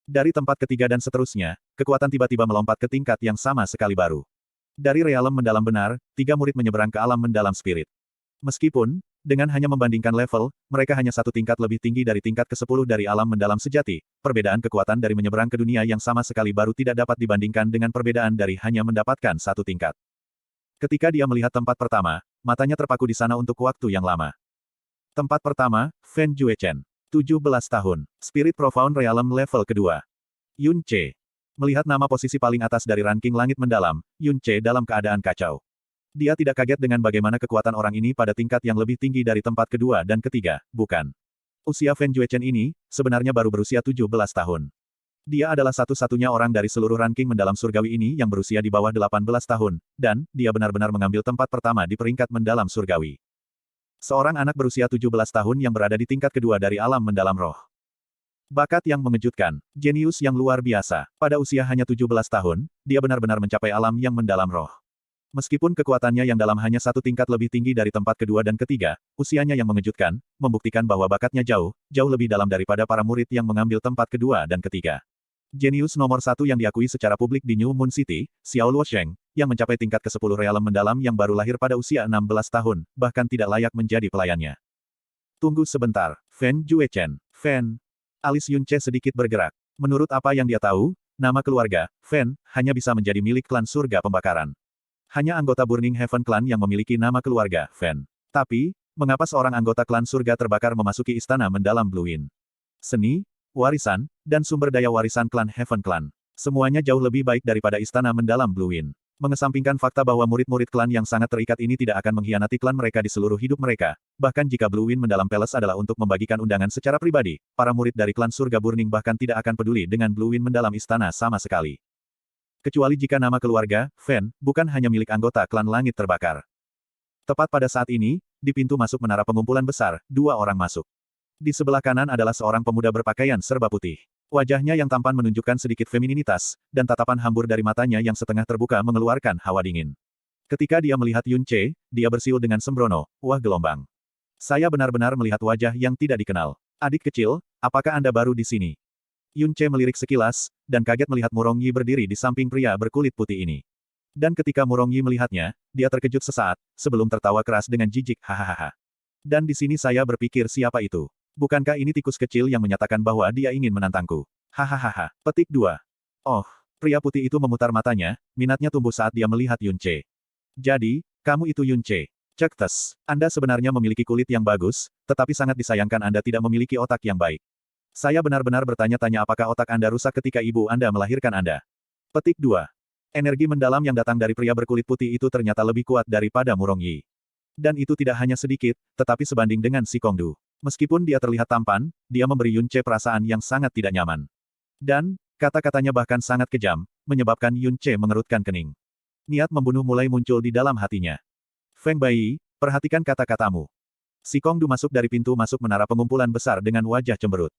Dari tempat ketiga dan seterusnya, kekuatan tiba-tiba melompat ke tingkat yang sama sekali baru. Dari Realm Mendalam Benar, 3 murid menyeberang ke alam mendalam spirit. Meskipun, dengan hanya membandingkan level, mereka hanya 1 tingkat lebih tinggi dari tingkat ke-10 dari alam mendalam sejati, perbedaan kekuatan dari menyeberang ke dunia yang sama sekali baru tidak dapat dibandingkan dengan perbedaan dari hanya mendapatkan 1 tingkat. Ketika dia melihat tempat pertama, matanya terpaku di sana untuk waktu yang lama. Tempat pertama, Fen Juechen. 17 tahun. Spirit Profound Realm level kedua. Yun Ce. Melihat nama posisi paling atas dari ranking langit mendalam, Yun Ce dalam keadaan kacau. Dia tidak kaget dengan bagaimana kekuatan orang ini pada tingkat yang lebih tinggi dari tempat kedua dan ketiga, bukan? Usia Fen Juechen ini, sebenarnya baru berusia 17 tahun. Dia adalah satu-satunya orang dari seluruh ranking mendalam surgawi ini yang berusia di bawah 18 tahun, dan dia benar-benar mengambil tempat pertama di peringkat mendalam surgawi. Seorang anak berusia 17 tahun yang berada di tingkat kedua dari alam mendalam roh. Bakat yang mengejutkan, jenius yang luar biasa. Pada usia hanya 17 tahun, dia benar-benar mencapai alam yang mendalam roh. Meskipun kekuatannya yang dalam hanya 1 tingkat lebih tinggi dari tempat kedua dan ketiga, usianya yang mengejutkan, membuktikan bahwa bakatnya jauh lebih dalam daripada para murid yang mengambil tempat kedua dan ketiga. Jenius nomor 1 yang diakui secara publik di New Moon City, Xiao Luosheng, yang mencapai tingkat ke-10 realem mendalam yang baru lahir pada usia 16 tahun, bahkan tidak layak menjadi pelayannya. Tunggu sebentar, Fen Juechen. Fen. Alis Yun Ce sedikit bergerak. Menurut apa yang dia tahu, nama keluarga, Fen, hanya bisa menjadi milik klan surga pembakaran. Hanya anggota Burning Heaven Clan yang memiliki nama keluarga, Fen. Tapi, mengapa seorang anggota klan surga terbakar memasuki istana mendalam Blue Wind? Seni, warisan, dan sumber daya warisan klan Heaven Clan. Semuanya jauh lebih baik daripada istana mendalam Blue Wind. Mengesampingkan fakta bahwa murid-murid klan yang sangat terikat ini tidak akan mengkhianati klan mereka di seluruh hidup mereka, bahkan jika Blue Wind Mendalam Palace adalah untuk membagikan undangan secara pribadi, para murid dari klan surga Burning bahkan tidak akan peduli dengan Blue Wind Mendalam istana sama sekali. Kecuali jika nama keluarga, Fen, bukan hanya milik anggota klan langit terbakar. Tepat pada saat ini, di pintu masuk menara pengumpulan besar, 2 orang masuk. Di sebelah kanan adalah seorang pemuda berpakaian serba putih. Wajahnya yang tampan menunjukkan sedikit femininitas, dan tatapan hambur dari matanya yang setengah terbuka mengeluarkan hawa dingin. Ketika dia melihat Yun Ce, dia bersiul dengan sembrono, wah gelombang. Saya benar-benar melihat wajah yang tidak dikenal. Adik kecil, apakah Anda baru di sini? Yun Ce melirik sekilas, dan kaget melihat Murong Yi berdiri di samping pria berkulit putih ini. Dan ketika Murongyi melihatnya, dia terkejut sesaat, sebelum tertawa keras dengan jijik, hahaha. Dan di sini saya berpikir siapa itu? Bukankah ini tikus kecil yang menyatakan bahwa dia ingin menantangku? Hahaha. Petik 2. Oh, pria putih itu memutar matanya, minatnya tumbuh saat dia melihat Yunce. Jadi, kamu itu Yunce. Cek tes. Anda sebenarnya memiliki kulit yang bagus, tetapi sangat disayangkan Anda tidak memiliki otak yang baik. Saya benar-benar bertanya-tanya apakah otak Anda rusak ketika ibu Anda melahirkan Anda. Petik 2. Energi mendalam yang datang dari pria berkulit putih itu ternyata lebih kuat daripada Murongyi. Dan itu tidak hanya sedikit, tetapi sebanding dengan si Kongdu. Meskipun dia terlihat tampan, dia memberi Yunce perasaan yang sangat tidak nyaman. Dan, kata-katanya bahkan sangat kejam, menyebabkan Yunce mengerutkan kening. Niat membunuh mulai muncul di dalam hatinya. Feng Baiyi, perhatikan kata-katamu. Si Kongdu masuk dari pintu masuk menara pengumpulan besar dengan wajah cemberut.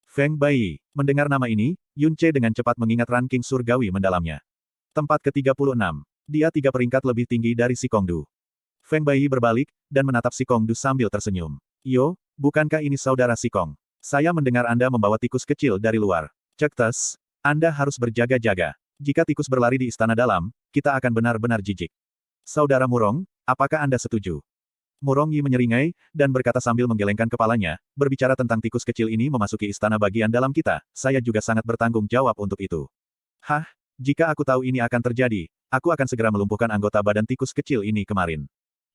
Feng Baiyi, mendengar nama ini, Yunce dengan cepat mengingat ranking surgawi mendalamnya. Tempat ke-36. Dia 3 peringkat lebih tinggi dari si Kongdu. Feng Baiyi berbalik, dan menatap si Kongdu sambil tersenyum. Yo, bukankah ini saudara si Kong? Saya mendengar Anda membawa tikus kecil dari luar. Cek tes, Anda harus berjaga-jaga. Jika tikus berlari di istana dalam, kita akan benar-benar jijik. Saudara Murong, apakah Anda setuju? Murongyi menyeringai, dan berkata sambil menggelengkan kepalanya, berbicara tentang tikus kecil ini memasuki istana bagian dalam kita, saya juga sangat bertanggung jawab untuk itu. Hah? Jika aku tahu ini akan terjadi, aku akan segera melumpuhkan anggota badan tikus kecil ini kemarin.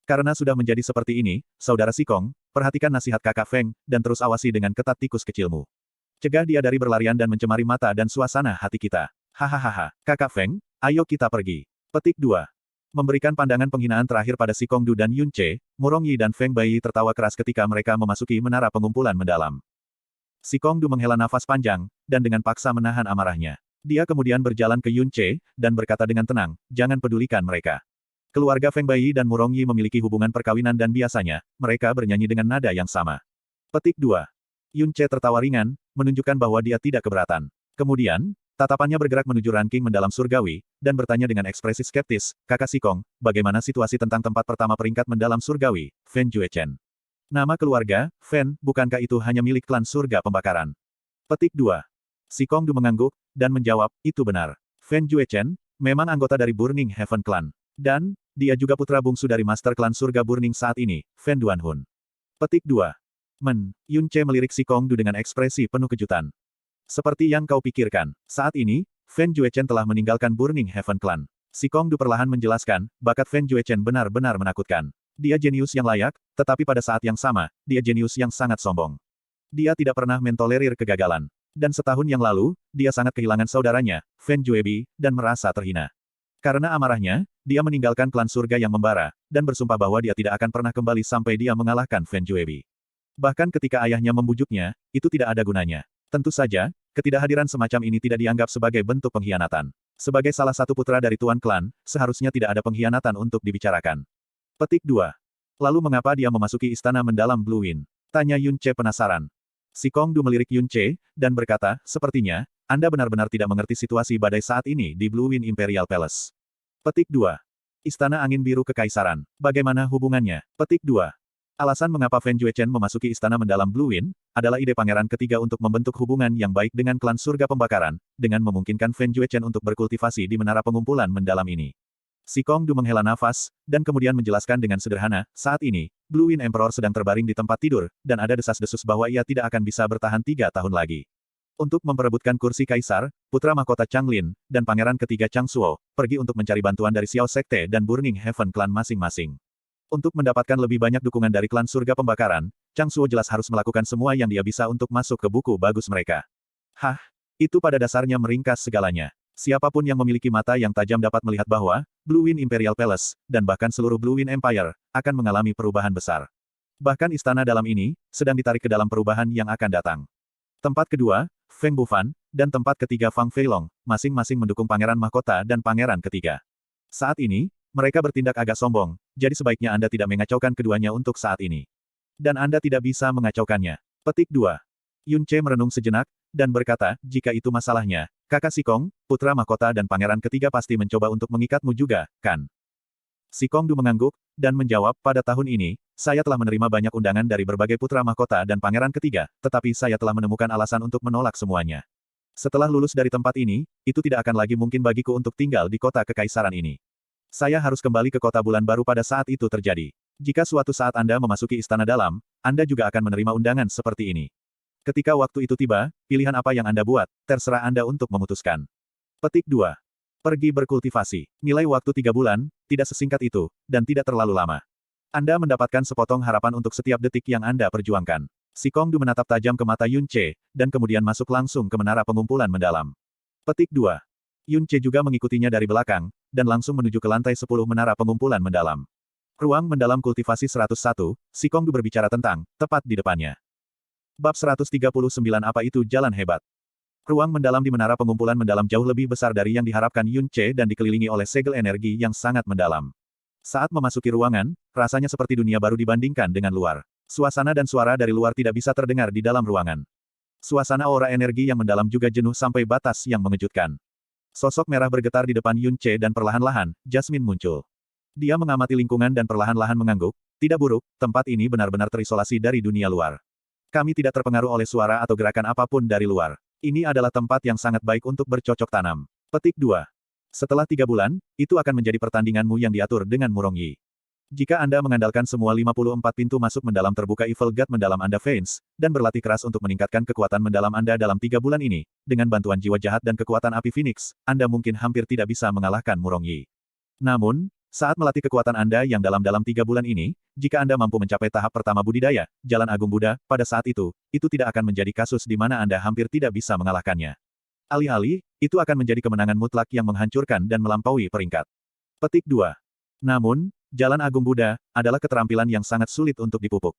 Karena sudah menjadi seperti ini, saudara Sikong, perhatikan nasihat kakak Feng, dan terus awasi dengan ketat tikus kecilmu. Cegah dia dari berlarian dan mencemari mata dan suasana hati kita. Hahaha, kakak Feng, ayo kita pergi. Petik 2. Memberikan pandangan penghinaan terakhir pada Si Kongdu dan Yunce, Murongyi dan Feng Baiyi tertawa keras ketika mereka memasuki menara pengumpulan mendalam. Si Kongdu menghela nafas panjang, dan dengan paksa menahan amarahnya. Dia kemudian berjalan ke Yunce, dan berkata dengan tenang, jangan pedulikan mereka. Keluarga Feng Baiyi dan Murongyi memiliki hubungan perkawinan dan biasanya, mereka bernyanyi dengan nada yang sama. Petik 2. Yunce tertawa ringan, menunjukkan bahwa dia tidak keberatan. Kemudian, tatapannya bergerak menuju ranking mendalam surgawi, dan bertanya dengan ekspresi skeptis, kakak Sikong, bagaimana situasi tentang tempat pertama peringkat mendalam surgawi, Fen Juechen? Nama keluarga, Fen, bukankah itu hanya milik klan surga pembakaran? Petik 2. Si Kongdu mengangguk, dan menjawab, itu benar. Fen Juechen, memang anggota dari Burning Heaven Clan. Dan, dia juga putra bungsu dari Master Klan Surga Burning saat ini, Fen Duanhun. Petik 2. Yunce melirik si Kongdu dengan ekspresi penuh kejutan. Seperti yang kau pikirkan, saat ini, Fen Juechen telah meninggalkan Burning Heaven Clan. Si Kongdu perlahan menjelaskan, bakat Fen Juechen benar-benar menakutkan. Dia jenius yang layak, tetapi pada saat yang sama, dia jenius yang sangat sombong. Dia tidak pernah mentolerir kegagalan. Dan setahun yang lalu, dia sangat kehilangan saudaranya, Fen Juebi, dan merasa terhina. Karena amarahnya, dia meninggalkan klan surga yang membara, dan bersumpah bahwa dia tidak akan pernah kembali sampai dia mengalahkan Fen Juebi. Bahkan ketika ayahnya membujuknya, itu tidak ada gunanya. Tentu saja, ketidakhadiran semacam ini tidak dianggap sebagai bentuk pengkhianatan. Sebagai salah satu putra dari tuan klan, seharusnya tidak ada pengkhianatan untuk dibicarakan. Petik 2. Lalu mengapa dia memasuki istana mendalam Blue Wind? Tanya Yunce penasaran. Si Kongdu melirik Yunce, dan berkata, sepertinya, Anda benar-benar tidak mengerti situasi badai saat ini di Blue Wind Imperial Palace. Petik 2. Istana Angin Biru Kekaisaran. Bagaimana hubungannya? Petik 2. Alasan mengapa Fen Juechen memasuki istana mendalam Blue Wind, adalah ide pangeran ketiga untuk membentuk hubungan yang baik dengan klan surga pembakaran, dengan memungkinkan Fen Juechen untuk berkultivasi di menara pengumpulan mendalam ini. Si Kongdu menghela nafas, dan kemudian menjelaskan dengan sederhana, saat ini, Blue Wind Emperor sedang terbaring di tempat tidur, dan ada desas-desus bahwa ia tidak akan bisa bertahan 3 tahun lagi. Untuk memperebutkan kursi kaisar, putra mahkota Chang Lin, dan pangeran ketiga Chang Suo, pergi untuk mencari bantuan dari Xiao Sekte dan Burning Heaven Clan masing-masing. Untuk mendapatkan lebih banyak dukungan dari klan surga pembakaran, Chang Suo jelas harus melakukan semua yang dia bisa untuk masuk ke buku bagus mereka. Hah? Itu pada dasarnya meringkas segalanya. Siapapun yang memiliki mata yang tajam dapat melihat bahwa, Blue Wind Imperial Palace, dan bahkan seluruh Blue Wind Empire, akan mengalami perubahan besar. Bahkan istana dalam ini, sedang ditarik ke dalam perubahan yang akan datang. Tempat kedua, Feng Bufan, dan tempat ketiga Fang Feilong, masing-masing mendukung pangeran mahkota dan pangeran ketiga. Saat ini, mereka bertindak agak sombong, jadi sebaiknya Anda tidak mengacaukan keduanya untuk saat ini. Dan Anda tidak bisa mengacaukannya. Petik 2. Yunce merenung sejenak, dan berkata, jika itu masalahnya, kakak Sikong, putra mahkota dan pangeran ketiga pasti mencoba untuk mengikatmu juga, kan? Si Kongdu mengangguk, dan menjawab, pada tahun ini, saya telah menerima banyak undangan dari berbagai putra mahkota dan pangeran ketiga, tetapi saya telah menemukan alasan untuk menolak semuanya. Setelah lulus dari tempat ini, itu tidak akan lagi mungkin bagiku untuk tinggal di kota kekaisaran ini. Saya harus kembali ke kota bulan baru pada saat itu terjadi. Jika suatu saat Anda memasuki istana dalam, Anda juga akan menerima undangan seperti ini. Ketika waktu itu tiba, pilihan apa yang Anda buat, terserah Anda untuk memutuskan. Petik 2. Pergi berkultivasi. Nilai waktu 3 bulan, tidak sesingkat itu, dan tidak terlalu lama. Anda mendapatkan sepotong harapan untuk setiap detik yang Anda perjuangkan. Si Kongdu menatap tajam ke mata Yun Che, dan kemudian masuk langsung ke menara pengumpulan mendalam. Petik 2. Yun Che juga mengikutinya dari belakang, dan langsung menuju ke lantai 10 menara pengumpulan mendalam. Ruang mendalam kultivasi 101, si Kongdu berbicara tentang, tepat di depannya. Bab 139 Apa itu jalan hebat? Ruang mendalam di menara pengumpulan mendalam jauh lebih besar dari yang diharapkan Yun Che dan dikelilingi oleh segel energi yang sangat mendalam. Saat memasuki ruangan, rasanya seperti dunia baru dibandingkan dengan luar. Suasana dan suara dari luar tidak bisa terdengar di dalam ruangan. Suasana aura energi yang mendalam juga jenuh sampai batas yang mengejutkan. Sosok merah bergetar di depan Yun Che dan perlahan-lahan, Jasmine muncul. Dia mengamati lingkungan dan perlahan-lahan mengangguk, tidak buruk, tempat ini benar-benar terisolasi dari dunia luar. Kami tidak terpengaruh oleh suara atau gerakan apapun dari luar. Ini adalah tempat yang sangat baik untuk bercocok tanam. Petik 2. Setelah 3 bulan, itu akan menjadi pertandinganmu yang diatur dengan Murong Yi. Jika Anda mengandalkan semua 54 pintu masuk mendalam terbuka Evil God mendalam Anda Veins, dan berlatih keras untuk meningkatkan kekuatan mendalam Anda dalam 3 bulan ini, dengan bantuan jiwa jahat dan kekuatan api Phoenix, Anda mungkin hampir tidak bisa mengalahkan Murong Yi. Namun, saat melatih kekuatan Anda yang dalam 3 bulan ini, jika Anda mampu mencapai tahap pertama budidaya, Jalan Agung Buddha, pada saat itu tidak akan menjadi kasus di mana Anda hampir tidak bisa mengalahkannya. Alih-alih, itu akan menjadi kemenangan mutlak yang menghancurkan dan melampaui peringkat. Petik 2. Namun, Jalan Agung Buddha adalah keterampilan yang sangat sulit untuk dipupuk.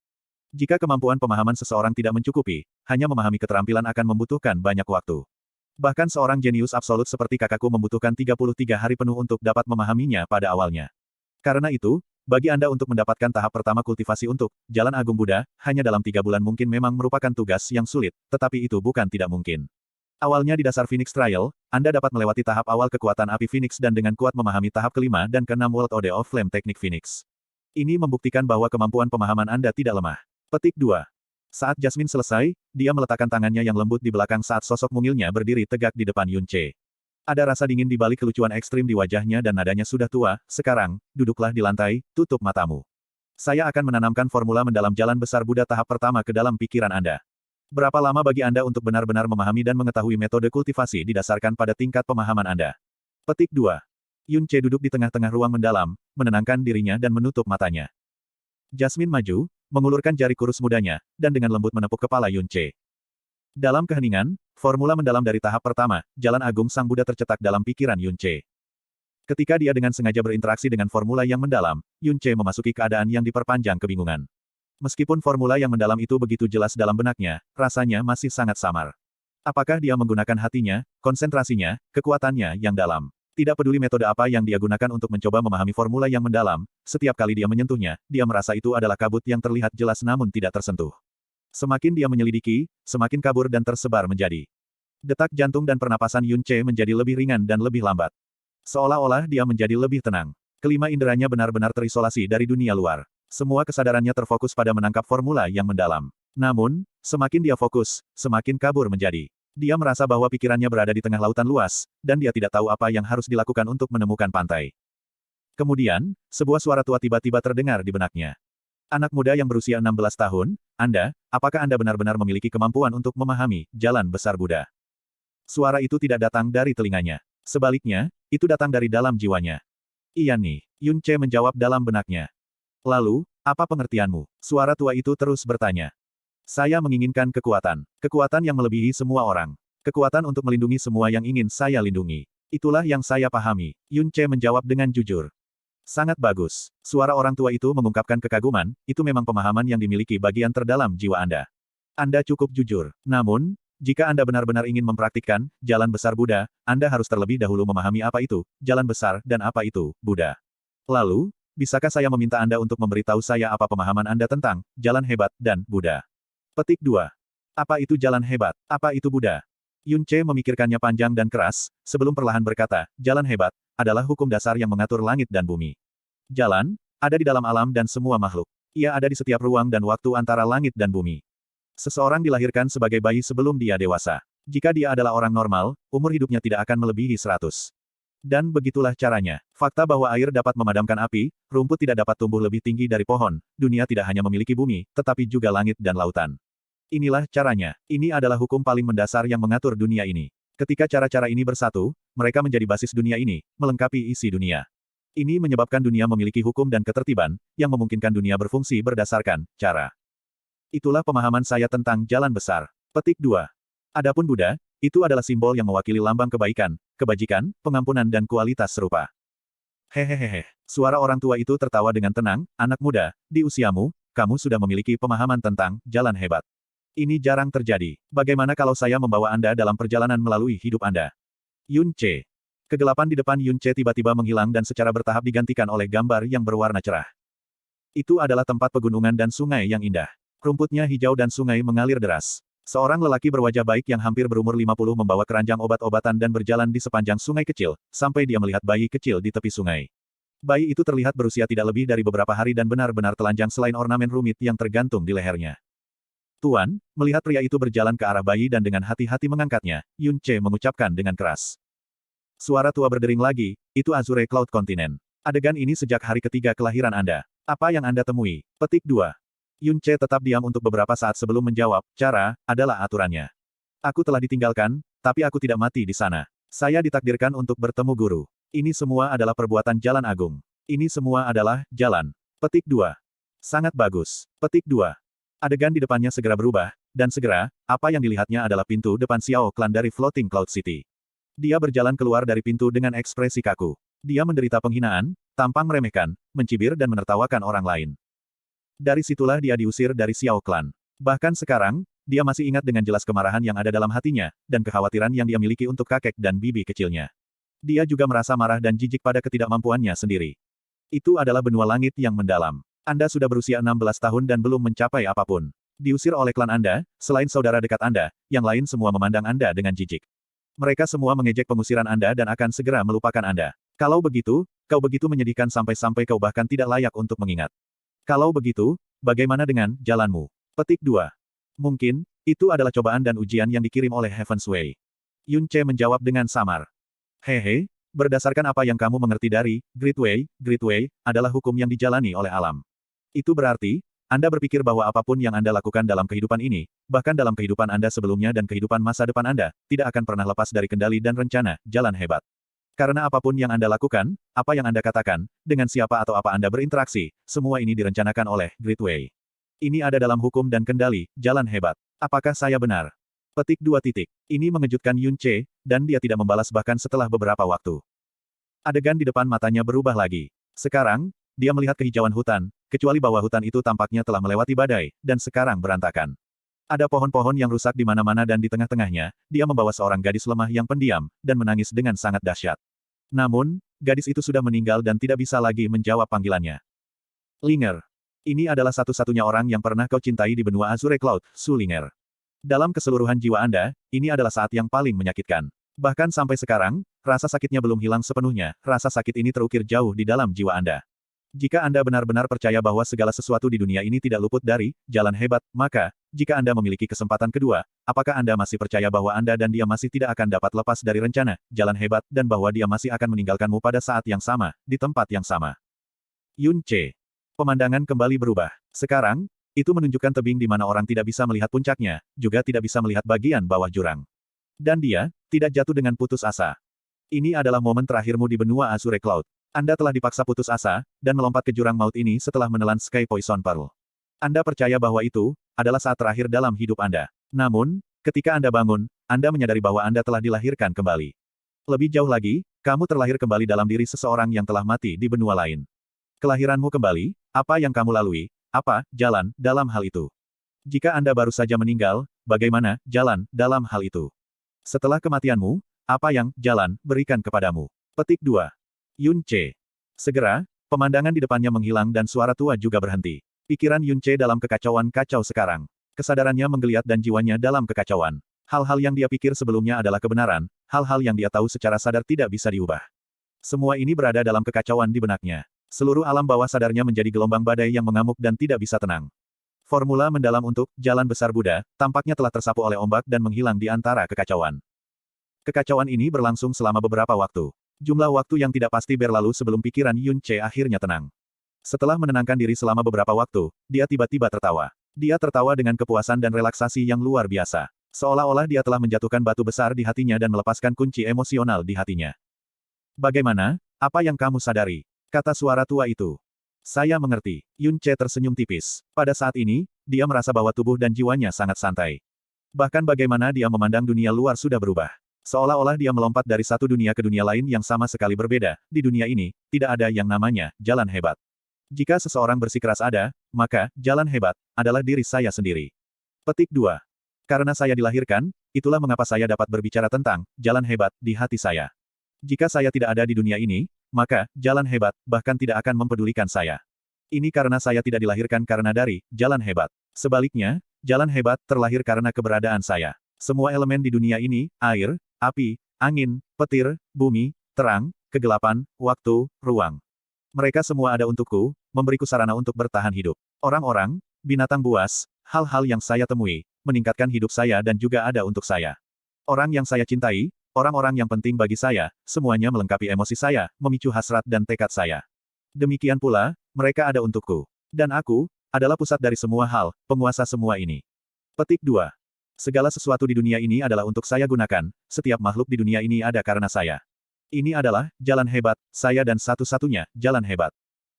Jika kemampuan pemahaman seseorang tidak mencukupi, hanya memahami keterampilan akan membutuhkan banyak waktu. Bahkan seorang jenius absolut seperti kakakku membutuhkan 33 hari penuh untuk dapat memahaminya pada awalnya. Karena itu, bagi Anda untuk mendapatkan tahap pertama kultivasi untuk Jalan Agung Buddha, hanya dalam 3 bulan mungkin memang merupakan tugas yang sulit, tetapi itu bukan tidak mungkin. Awalnya di dasar Phoenix Trial, Anda dapat melewati tahap awal kekuatan api Phoenix dan dengan kuat memahami tahap kelima dan keenam World Ode of Flame teknik Phoenix. Ini membuktikan bahwa kemampuan pemahaman Anda tidak lemah. Petik 2. Saat Jasmine selesai, dia meletakkan tangannya yang lembut di belakang saat sosok mungilnya berdiri tegak di depan Yun Che. Ada rasa dingin di balik kelucuan ekstrim di wajahnya dan nadanya sudah tua. Sekarang, duduklah di lantai, tutup matamu. Saya akan menanamkan formula mendalam jalan besar Buddha tahap pertama ke dalam pikiran Anda. Berapa lama bagi Anda untuk benar-benar memahami dan mengetahui metode kultivasi didasarkan pada tingkat pemahaman Anda? Petik 2. Yun Che duduk di tengah-tengah ruang mendalam, menenangkan dirinya dan menutup matanya. Jasmine maju, mengulurkan jari kurus mudanya, dan dengan lembut menepuk kepala Yun Che. Dalam keheningan, formula mendalam dari tahap pertama, Jalan Agung Sang Buddha tercetak dalam pikiran Yun Che. Ketika dia dengan sengaja berinteraksi dengan formula yang mendalam, Yun Che memasuki keadaan yang diperpanjang kebingungan. Meskipun formula yang mendalam itu begitu jelas dalam benaknya, rasanya masih sangat samar. Apakah dia menggunakan hatinya, konsentrasinya, kekuatannya yang dalam? Tidak peduli metode apa yang dia gunakan untuk mencoba memahami formula yang mendalam, setiap kali dia menyentuhnya, dia merasa itu adalah kabut yang terlihat jelas namun tidak tersentuh. Semakin dia menyelidiki, semakin kabur dan tersebar menjadi. Detak jantung dan pernapasan Yun Che menjadi lebih ringan dan lebih lambat. Seolah-olah dia menjadi lebih tenang. Kelima inderanya benar-benar terisolasi dari dunia luar. Semua kesadarannya terfokus pada menangkap formula yang mendalam. Namun, semakin dia fokus, semakin kabur menjadi. Dia merasa bahwa pikirannya berada di tengah lautan luas, dan dia tidak tahu apa yang harus dilakukan untuk menemukan pantai. Kemudian, sebuah suara tua tiba-tiba terdengar di benaknya. Anak muda yang berusia 16 tahun, apakah Anda benar-benar memiliki kemampuan untuk memahami jalan besar Buddha? Suara itu tidak datang dari telinganya. Sebaliknya, itu datang dari dalam jiwanya. Iya nih, Yun Che menjawab dalam benaknya. Lalu, apa pengertianmu? Suara tua itu terus bertanya. Saya menginginkan kekuatan. Kekuatan yang melebihi semua orang. Kekuatan untuk melindungi semua yang ingin saya lindungi. Itulah yang saya pahami. Yun Che menjawab dengan jujur. Sangat bagus. Suara orang tua itu mengungkapkan kekaguman, itu memang pemahaman yang dimiliki bagian terdalam jiwa Anda. Anda cukup jujur. Namun, jika Anda benar-benar ingin mempraktikkan jalan besar Buddha, Anda harus terlebih dahulu memahami apa itu jalan besar dan apa itu Buddha. Lalu, bisakah saya meminta Anda untuk memberitahu saya apa pemahaman Anda tentang jalan hebat dan Buddha? Petik 2. Apa itu jalan hebat? Apa itu Buddha? Yun Che memikirkannya panjang dan keras, sebelum perlahan berkata, jalan hebat adalah hukum dasar yang mengatur langit dan bumi. Jalan ada di dalam alam dan semua makhluk. Ia ada di setiap ruang dan waktu antara langit dan bumi. Seseorang dilahirkan sebagai bayi sebelum dia dewasa. Jika dia adalah orang normal, umur hidupnya tidak akan melebihi 100. Dan begitulah caranya. Fakta bahwa air dapat memadamkan api, rumput tidak dapat tumbuh lebih tinggi dari pohon, dunia tidak hanya memiliki bumi, tetapi juga langit dan lautan. Inilah caranya. Ini adalah hukum paling mendasar yang mengatur dunia ini. Ketika cara-cara ini bersatu, mereka menjadi basis dunia ini, melengkapi isi dunia. Ini menyebabkan dunia memiliki hukum dan ketertiban, yang memungkinkan dunia berfungsi berdasarkan cara. Itulah pemahaman saya tentang jalan besar. Petik 2. Adapun Buddha, itu adalah simbol yang mewakili lambang kebaikan, kebajikan, pengampunan dan kualitas serupa. Hehehe. Suara orang tua itu tertawa dengan tenang, anak muda, di usiamu, kamu sudah memiliki pemahaman tentang jalan hebat. Ini jarang terjadi. Bagaimana kalau saya membawa Anda dalam perjalanan melalui hidup Anda? Yun Che. Kegelapan di depan Yun Che tiba-tiba menghilang dan secara bertahap digantikan oleh gambar yang berwarna cerah. Itu adalah tempat pegunungan dan sungai yang indah. Rumputnya hijau dan sungai mengalir deras. Seorang lelaki berwajah baik yang hampir berumur 50 membawa keranjang obat-obatan dan berjalan di sepanjang sungai kecil, sampai dia melihat bayi kecil di tepi sungai. Bayi itu terlihat berusia tidak lebih dari beberapa hari dan benar-benar telanjang selain ornamen rumit yang tergantung di lehernya. Tuan, melihat pria itu berjalan ke arah bayi dan dengan hati-hati mengangkatnya, Yun Che mengucapkan dengan keras. Suara tua berdering lagi, itu Azure Cloud Continent. Adegan ini sejak hari ketiga kelahiran Anda. Apa yang Anda temui? Petik 2. Yun Che tetap diam untuk beberapa saat sebelum menjawab, cara, adalah aturannya. Aku telah ditinggalkan, tapi aku tidak mati di sana. Saya ditakdirkan untuk bertemu guru. Ini semua adalah perbuatan jalan agung. Ini semua adalah jalan. Petik 2. Sangat bagus. Petik 2. Adegan di depannya segera berubah, dan segera, apa yang dilihatnya adalah pintu depan Xiao Clan dari Floating Cloud City. Dia berjalan keluar dari pintu dengan ekspresi kaku. Dia menderita penghinaan, tampang meremehkan, mencibir dan menertawakan orang lain. Dari situlah dia diusir dari Xiao Clan. Bahkan sekarang, dia masih ingat dengan jelas kemarahan yang ada dalam hatinya, dan kekhawatiran yang dia miliki untuk kakek dan bibi kecilnya. Dia juga merasa marah dan jijik pada ketidakmampuannya sendiri. Itu adalah benua langit yang mendalam. Anda sudah berusia 16 tahun dan belum mencapai apapun. Diusir oleh klan Anda, selain saudara dekat Anda, yang lain semua memandang Anda dengan jijik. Mereka semua mengejek pengusiran Anda dan akan segera melupakan Anda. Kalau begitu, kau begitu menyedihkan sampai-sampai kau bahkan tidak layak untuk mengingat. Kalau begitu, bagaimana dengan jalanmu? Petik 2. Mungkin, itu adalah cobaan dan ujian yang dikirim oleh Heaven's Way. Yun Che menjawab dengan samar. Hehe, berdasarkan apa yang kamu mengerti dari Great Way adalah hukum yang dijalani oleh alam. Itu berarti, Anda berpikir bahwa apapun yang Anda lakukan dalam kehidupan ini, bahkan dalam kehidupan Anda sebelumnya dan kehidupan masa depan Anda, tidak akan pernah lepas dari kendali dan rencana, jalan hebat. Karena apapun yang Anda lakukan, apa yang Anda katakan, dengan siapa atau apa Anda berinteraksi, semua ini direncanakan oleh Great Way. Ini ada dalam hukum dan kendali, jalan hebat. Apakah saya benar? Petik 2 titik. Ini mengejutkan Yun Che, dan dia tidak membalas bahkan setelah beberapa waktu. Adegan di depan matanya berubah lagi. Sekarang, dia melihat kehijauan hutan, kecuali bahwa hutan itu tampaknya telah melewati badai, dan sekarang berantakan. Ada pohon-pohon yang rusak di mana-mana dan di tengah-tengahnya, dia membawa seorang gadis lemah yang pendiam, dan menangis dengan sangat dahsyat. Namun, gadis itu sudah meninggal dan tidak bisa lagi menjawab panggilannya. Linger. Ini adalah satu-satunya orang yang pernah kau cintai di benua Azure Cloud, Su Linger. Dalam keseluruhan jiwa Anda, ini adalah saat yang paling menyakitkan. Bahkan sampai sekarang, rasa sakitnya belum hilang sepenuhnya, rasa sakit ini terukir jauh di dalam jiwa Anda. Jika Anda benar-benar percaya bahwa segala sesuatu di dunia ini tidak luput dari jalan hebat, maka, jika Anda memiliki kesempatan kedua, apakah Anda masih percaya bahwa Anda dan dia masih tidak akan dapat lepas dari rencana, jalan hebat, dan bahwa dia masih akan meninggalkanmu pada saat yang sama, di tempat yang sama? Yun Che. Pemandangan kembali berubah. Sekarang, itu menunjukkan tebing di mana orang tidak bisa melihat puncaknya, juga tidak bisa melihat bagian bawah jurang. Dan dia, tidak jatuh dengan putus asa. Ini adalah momen terakhirmu di benua Azure Cloud. Anda telah dipaksa putus asa, dan melompat ke jurang maut ini setelah menelan Sky Poison Pearl. Anda percaya bahwa itu adalah saat terakhir dalam hidup Anda. Namun, ketika Anda bangun, Anda menyadari bahwa Anda telah dilahirkan kembali. Lebih jauh lagi, kamu terlahir kembali dalam diri seseorang yang telah mati di benua lain. Kelahiranmu kembali, apa yang kamu lalui, apa jalan dalam hal itu? Jika Anda baru saja meninggal, bagaimana jalan dalam hal itu? Setelah kematianmu, apa yang jalan berikan kepadamu? Petik 2. Yun Che. Segera, pemandangan di depannya menghilang dan suara tua juga berhenti. Pikiran Yun Che dalam kekacauan kacau sekarang. Kesadarannya menggeliat dan jiwanya dalam kekacauan. Hal-hal yang dia pikir sebelumnya adalah kebenaran, hal-hal yang dia tahu secara sadar tidak bisa diubah. Semua ini berada dalam kekacauan di benaknya. Seluruh alam bawah sadarnya menjadi gelombang badai yang mengamuk dan tidak bisa tenang. Formula mendalam untuk Jalan Besar Buddha tampaknya telah tersapu oleh ombak dan menghilang di antara kekacauan. Kekacauan ini berlangsung selama beberapa waktu. Jumlah waktu yang tidak pasti berlalu sebelum pikiran Yun Ce akhirnya tenang. Setelah menenangkan diri selama beberapa waktu, dia tiba-tiba tertawa. Dia tertawa dengan kepuasan dan relaksasi yang luar biasa. Seolah-olah dia telah menjatuhkan batu besar di hatinya dan melepaskan kunci emosional di hatinya. Bagaimana? Apa yang kamu sadari? Kata suara tua itu. Saya mengerti. Yun Ce tersenyum tipis. Pada saat ini, dia merasa bahwa tubuh dan jiwanya sangat santai. Bahkan bagaimana dia memandang dunia luar sudah berubah. Seolah-olah dia melompat dari satu dunia ke dunia lain yang sama sekali berbeda. Di dunia ini, tidak ada yang namanya jalan hebat. Jika seseorang bersikeras ada, maka jalan hebat adalah diri saya sendiri. Petik 2. Karena saya dilahirkan, itulah mengapa saya dapat berbicara tentang jalan hebat di hati saya. Jika saya tidak ada di dunia ini, maka jalan hebat bahkan tidak akan mempedulikan saya. Ini karena saya tidak dilahirkan karena dari jalan hebat. Sebaliknya, jalan hebat terlahir karena keberadaan saya. Semua elemen di dunia ini, air, api, angin, petir, bumi, terang, kegelapan, waktu, ruang. Mereka semua ada untukku, memberiku sarana untuk bertahan hidup. Orang-orang, binatang buas, hal-hal yang saya temui, meningkatkan hidup saya dan juga ada untuk saya. Orang yang saya cintai, orang-orang yang penting bagi saya, semuanya melengkapi emosi saya, memicu hasrat dan tekad saya. Demikian pula, mereka ada untukku. Dan aku, adalah pusat dari semua hal, penguasa semua ini. Petik 2. Segala sesuatu di dunia ini adalah untuk saya gunakan, setiap makhluk di dunia ini ada karena saya. Ini adalah jalan hebat, saya dan satu-satunya jalan hebat.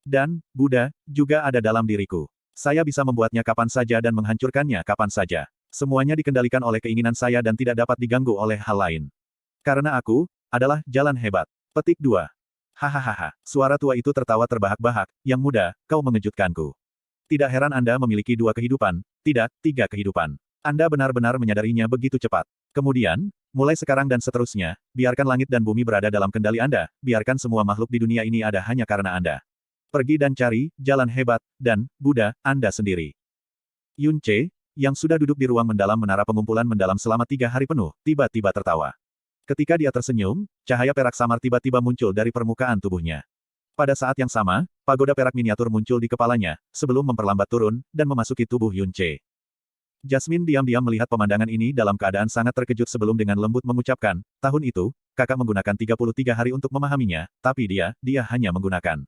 Dan, Buddha, juga ada dalam diriku. Saya bisa membuatnya kapan saja dan menghancurkannya kapan saja. Semuanya dikendalikan oleh keinginan saya dan tidak dapat diganggu oleh hal lain. Karena aku, adalah jalan hebat. Petik 2. Hahaha. Suara tua itu tertawa terbahak-bahak. Yang muda, kau mengejutkanku. Tidak heran Anda memiliki 2 kehidupan, tidak, 3 kehidupan. Anda benar-benar menyadarinya begitu cepat. Kemudian, mulai sekarang dan seterusnya, biarkan langit dan bumi berada dalam kendali Anda, biarkan semua makhluk di dunia ini ada hanya karena Anda. Pergi dan cari, jalan hebat, dan, Buddha, Anda sendiri. Yun Ce, yang sudah duduk di ruang mendalam menara pengumpulan mendalam selama 3 hari penuh, tiba-tiba tertawa. Ketika dia tersenyum, cahaya perak samar tiba-tiba muncul dari permukaan tubuhnya. Pada saat yang sama, pagoda perak miniatur muncul di kepalanya, sebelum memperlambat turun, dan memasuki tubuh Yun Ce. Jasmine diam-diam melihat pemandangan ini dalam keadaan sangat terkejut sebelum dengan lembut mengucapkan, tahun itu, kakak menggunakan 33 hari untuk memahaminya, tapi dia hanya menggunakan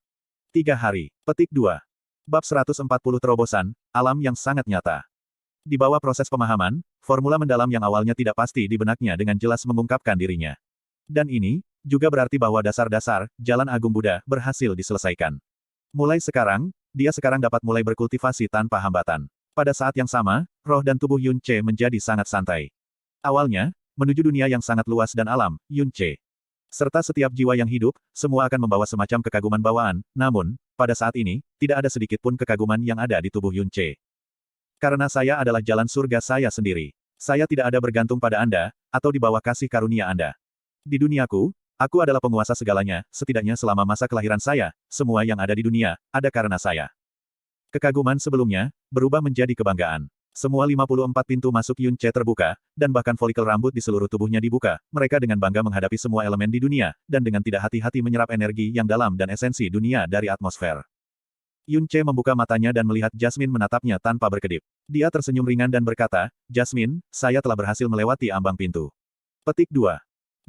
3 hari. Petik 2. Bab 140 Terobosan, alam yang sangat nyata. Di bawah proses pemahaman, formula mendalam yang awalnya tidak pasti di benaknya dengan jelas mengungkapkan dirinya. Dan ini, juga berarti bahwa dasar-dasar, jalan agung Buddha, berhasil diselesaikan. Mulai sekarang, dia sekarang dapat mulai berkultivasi tanpa hambatan. Pada saat yang sama, roh dan tubuh Yun Ce menjadi sangat santai. Awalnya, menuju dunia yang sangat luas dan alam, Yun Ce. Serta setiap jiwa yang hidup, semua akan membawa semacam kekaguman bawaan, namun, pada saat ini, tidak ada sedikit pun kekaguman yang ada di tubuh Yun Ce. Karena saya adalah jalan surga saya sendiri. Saya tidak ada bergantung pada Anda, atau di bawah kasih karunia Anda. Di duniaku, aku adalah penguasa segalanya, setidaknya selama masa kelahiran saya, semua yang ada di dunia, ada karena saya. Kekaguman sebelumnya, berubah menjadi kebanggaan. Semua 54 pintu masuk Yun Ce terbuka, dan bahkan folikel rambut di seluruh tubuhnya dibuka, mereka dengan bangga menghadapi semua elemen di dunia, dan dengan tidak hati-hati menyerap energi yang dalam dan esensi dunia dari atmosfer. Yun Ce membuka matanya dan melihat Jasmine menatapnya tanpa berkedip. Dia tersenyum ringan dan berkata, Jasmine, saya telah berhasil melewati ambang pintu. Petik 2.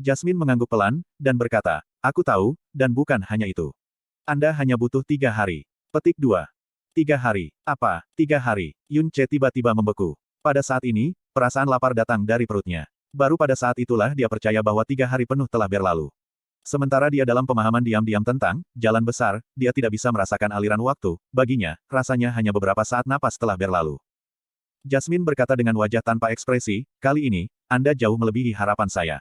Jasmine mengangguk pelan, dan berkata, aku tahu, dan bukan hanya itu. Anda hanya butuh 3 hari. Petik 2. 3 hari. Apa? 3 hari. Yun Ce tiba-tiba membeku. Pada saat ini, perasaan lapar datang dari perutnya. Baru pada saat itulah dia percaya bahwa 3 hari penuh telah berlalu. Sementara dia dalam pemahaman diam-diam tentang jalan besar, dia tidak bisa merasakan aliran waktu. Baginya, rasanya hanya beberapa saat napas telah berlalu. Jasmine berkata dengan wajah tanpa ekspresi, kali ini, Anda jauh melebihi harapan saya.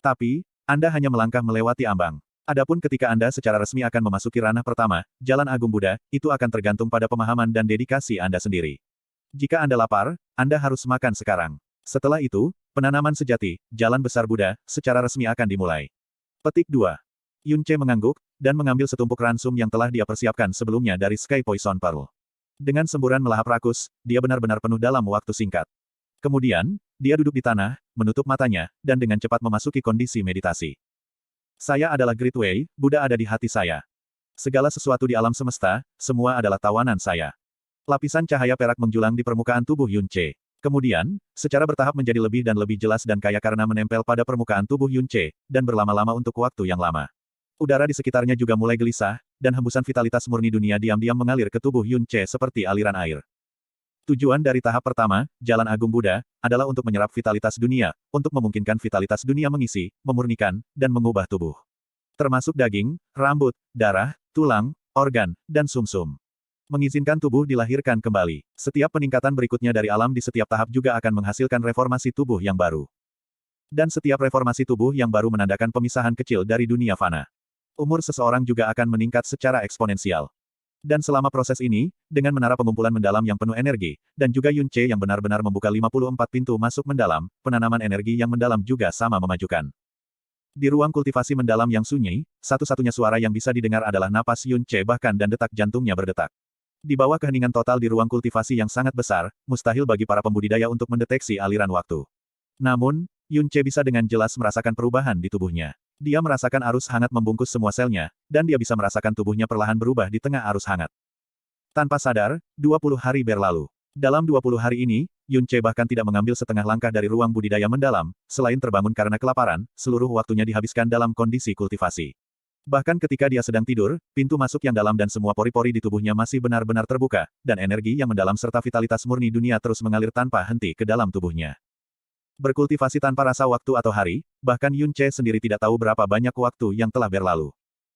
Tapi, Anda hanya melangkah melewati ambang. Adapun ketika Anda secara resmi akan memasuki ranah pertama, Jalan Agung Buddha, itu akan tergantung pada pemahaman dan dedikasi Anda sendiri. Jika Anda lapar, Anda harus makan sekarang. Setelah itu, penanaman sejati, Jalan Besar Buddha, secara resmi akan dimulai. Petik 2. Yun Ce mengangguk, dan mengambil setumpuk ransum yang telah dia persiapkan sebelumnya dari Sky Poison Pearl. Dengan semburan melahap rakus, dia benar-benar penuh dalam waktu singkat. Kemudian, dia duduk di tanah, menutup matanya, dan dengan cepat memasuki kondisi meditasi. Saya adalah Great Way, Buddha ada di hati saya. Segala sesuatu di alam semesta, semua adalah tawanan saya. Lapisan cahaya perak menjulang di permukaan tubuh Yunce. Kemudian, secara bertahap menjadi lebih dan lebih jelas dan kaya karena menempel pada permukaan tubuh Yunce, dan berlama-lama untuk waktu yang lama. Udara di sekitarnya juga mulai gelisah, dan hembusan vitalitas murni dunia diam-diam mengalir ke tubuh Yunce seperti aliran air. Tujuan dari tahap pertama, Jalan Agung Buddha, adalah untuk menyerap vitalitas dunia, untuk memungkinkan vitalitas dunia mengisi, memurnikan, dan mengubah tubuh. Termasuk daging, rambut, darah, tulang, organ, dan sumsum. Mengizinkan tubuh dilahirkan kembali. Setiap peningkatan berikutnya dari alam di setiap tahap juga akan menghasilkan reformasi tubuh yang baru. Dan setiap reformasi tubuh yang baru menandakan pemisahan kecil dari dunia fana. Umur seseorang juga akan meningkat secara eksponensial. Dan selama proses ini, dengan menara pengumpulan mendalam yang penuh energi, dan juga Yunce yang benar-benar membuka 54 pintu masuk mendalam, penanaman energi yang mendalam juga sama memajukan. Di ruang kultivasi mendalam yang sunyi, satu-satunya suara yang bisa didengar adalah napas Yunce bahkan dan detak jantungnya berdetak. Di bawah keheningan total di ruang kultivasi yang sangat besar, mustahil bagi para pembudidaya untuk mendeteksi aliran waktu. Namun, Yunce bisa dengan jelas merasakan perubahan di tubuhnya. Dia merasakan arus hangat membungkus semua selnya, dan dia bisa merasakan tubuhnya perlahan berubah di tengah arus hangat. Tanpa sadar, 20 hari berlalu. Dalam 20 hari ini, Yunce bahkan tidak mengambil setengah langkah dari ruang budidaya mendalam, selain terbangun karena kelaparan, seluruh waktunya dihabiskan dalam kondisi kultivasi. Bahkan ketika dia sedang tidur, pintu masuk yang dalam dan semua pori-pori di tubuhnya masih benar-benar terbuka, dan energi yang mendalam serta vitalitas murni dunia terus mengalir tanpa henti ke dalam tubuhnya. Berkultivasi tanpa rasa waktu atau hari, bahkan Yunce sendiri tidak tahu berapa banyak waktu yang telah berlalu.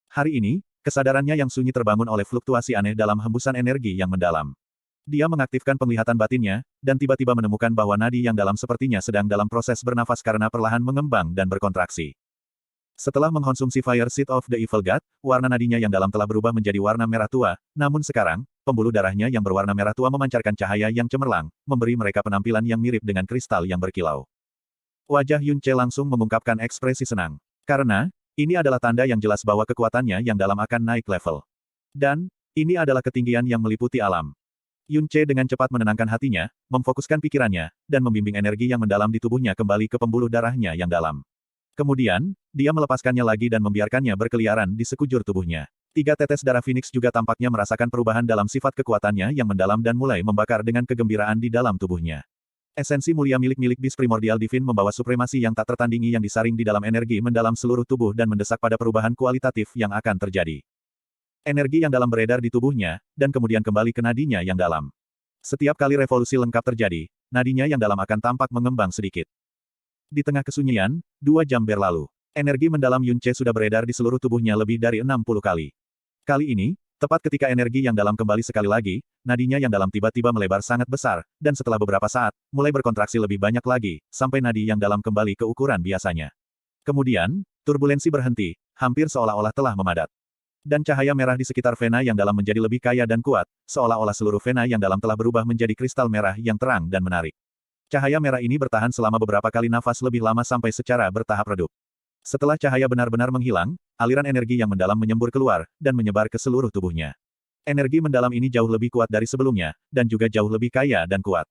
Hari ini, kesadarannya yang sunyi terbangun oleh fluktuasi aneh dalam hembusan energi yang mendalam. Dia mengaktifkan penglihatan batinnya, dan tiba-tiba menemukan bahwa nadi yang dalam sepertinya sedang dalam proses bernafas karena perlahan mengembang dan berkontraksi. Setelah mengkonsumsi Fire Seed of the Evil God, warna nadinya yang dalam telah berubah menjadi warna merah tua, namun sekarang, pembuluh darahnya yang berwarna merah tua memancarkan cahaya yang cemerlang, memberi mereka penampilan yang mirip dengan kristal yang berkilau. Wajah Yunce langsung mengungkapkan ekspresi senang. Karena, ini adalah tanda yang jelas bahwa kekuatannya yang dalam akan naik level. Dan, ini adalah ketinggian yang meliputi alam. Yunce dengan cepat menenangkan hatinya, memfokuskan pikirannya, dan membimbing energi yang mendalam di tubuhnya kembali ke pembuluh darahnya yang dalam. Kemudian, dia melepaskannya lagi dan membiarkannya berkeliaran di sekujur tubuhnya. 3 tetes darah Phoenix juga tampaknya merasakan perubahan dalam sifat kekuatannya yang mendalam dan mulai membakar dengan kegembiraan di dalam tubuhnya. Esensi mulia milik bis primordial divine membawa supremasi yang tak tertandingi yang disaring di dalam energi mendalam seluruh tubuh dan mendesak pada perubahan kualitatif yang akan terjadi. Energi yang dalam beredar di tubuhnya, dan kemudian kembali ke nadinya yang dalam. Setiap kali revolusi lengkap terjadi, nadinya yang dalam akan tampak mengembang sedikit. Di tengah kesunyian, 2 jam berlalu. Energi mendalam Yunce sudah beredar di seluruh tubuhnya lebih dari 60 kali. Kali ini, tepat ketika energi yang dalam kembali sekali lagi, nadinya yang dalam tiba-tiba melebar sangat besar, dan setelah beberapa saat, mulai berkontraksi lebih banyak lagi, sampai nadi yang dalam kembali ke ukuran biasanya. Kemudian, turbulensi berhenti, hampir seolah-olah telah memadat. Dan cahaya merah di sekitar vena yang dalam menjadi lebih kaya dan kuat, seolah-olah seluruh vena yang dalam telah berubah menjadi kristal merah yang terang dan menarik. Cahaya merah ini bertahan selama beberapa kali nafas lebih lama sampai secara bertahap redup. Setelah cahaya benar-benar menghilang, aliran energi yang mendalam menyembur keluar, dan menyebar ke seluruh tubuhnya. Energi mendalam ini jauh lebih kuat dari sebelumnya, dan juga jauh lebih kaya dan kuat.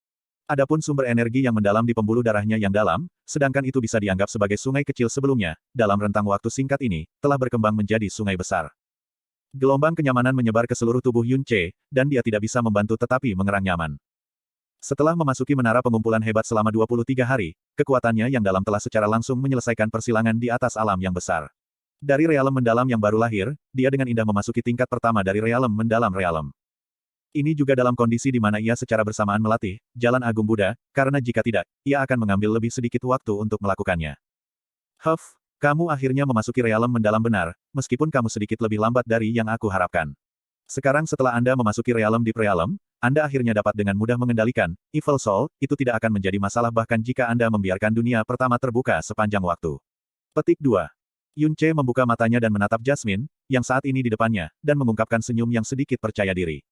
Adapun sumber energi yang mendalam di pembuluh darahnya yang dalam, sedangkan itu bisa dianggap sebagai sungai kecil sebelumnya, dalam rentang waktu singkat ini, telah berkembang menjadi sungai besar. Gelombang kenyamanan menyebar ke seluruh tubuh Yunce, dan dia tidak bisa membantu tetapi mengerang nyaman. Setelah memasuki menara pengumpulan hebat selama 23 hari, kekuatannya yang dalam telah secara langsung menyelesaikan persilangan di atas alam yang besar. Dari realem mendalam yang baru lahir, dia dengan indah memasuki tingkat pertama dari realem mendalam realem. Ini juga dalam kondisi di mana ia secara bersamaan melatih Jalan Agung Buddha, karena jika tidak, ia akan mengambil lebih sedikit waktu untuk melakukannya. Huff, kamu akhirnya memasuki realem mendalam benar, meskipun kamu sedikit lebih lambat dari yang aku harapkan. Sekarang setelah Anda memasuki realem Deep Realm, Anda akhirnya dapat dengan mudah mengendalikan Evil Soul, itu tidak akan menjadi masalah bahkan jika Anda membiarkan dunia pertama terbuka sepanjang waktu. Petik 2. Yunce membuka matanya dan menatap Jasmine, yang saat ini di depannya, dan mengungkapkan senyum yang sedikit percaya diri.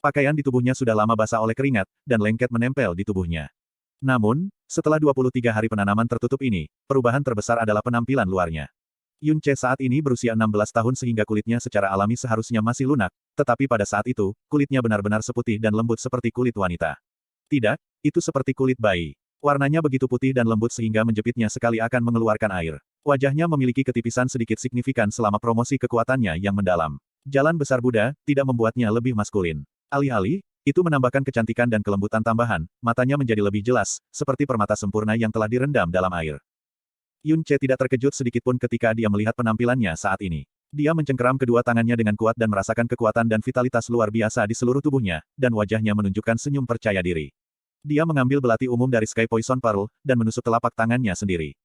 Pakaian di tubuhnya sudah lama basah oleh keringat, dan lengket menempel di tubuhnya. Namun, setelah 23 hari penanaman tertutup ini, perubahan terbesar adalah penampilan luarnya. Yunce saat ini berusia 16 tahun sehingga kulitnya secara alami seharusnya masih lunak, tetapi pada saat itu, kulitnya benar-benar seputih dan lembut seperti kulit wanita. Tidak, itu seperti kulit bayi. Warnanya begitu putih dan lembut sehingga menjepitnya sekali akan mengeluarkan air. Wajahnya memiliki ketipisan sedikit signifikan selama promosi kekuatannya yang mendalam. Jalan besar Buddha, tidak membuatnya lebih maskulin. Alih-alih, Itu menambahkan kecantikan dan kelembutan tambahan, matanya menjadi lebih jelas, seperti permata sempurna yang telah direndam dalam air. Yun Ce tidak terkejut sedikitpun ketika dia melihat penampilannya saat ini. Dia mencengkeram kedua tangannya dengan kuat dan merasakan kekuatan dan vitalitas luar biasa di seluruh tubuhnya, dan wajahnya menunjukkan senyum percaya diri. Dia mengambil belati umum dari Sky Poison Pearl, dan menusuk telapak tangannya sendiri.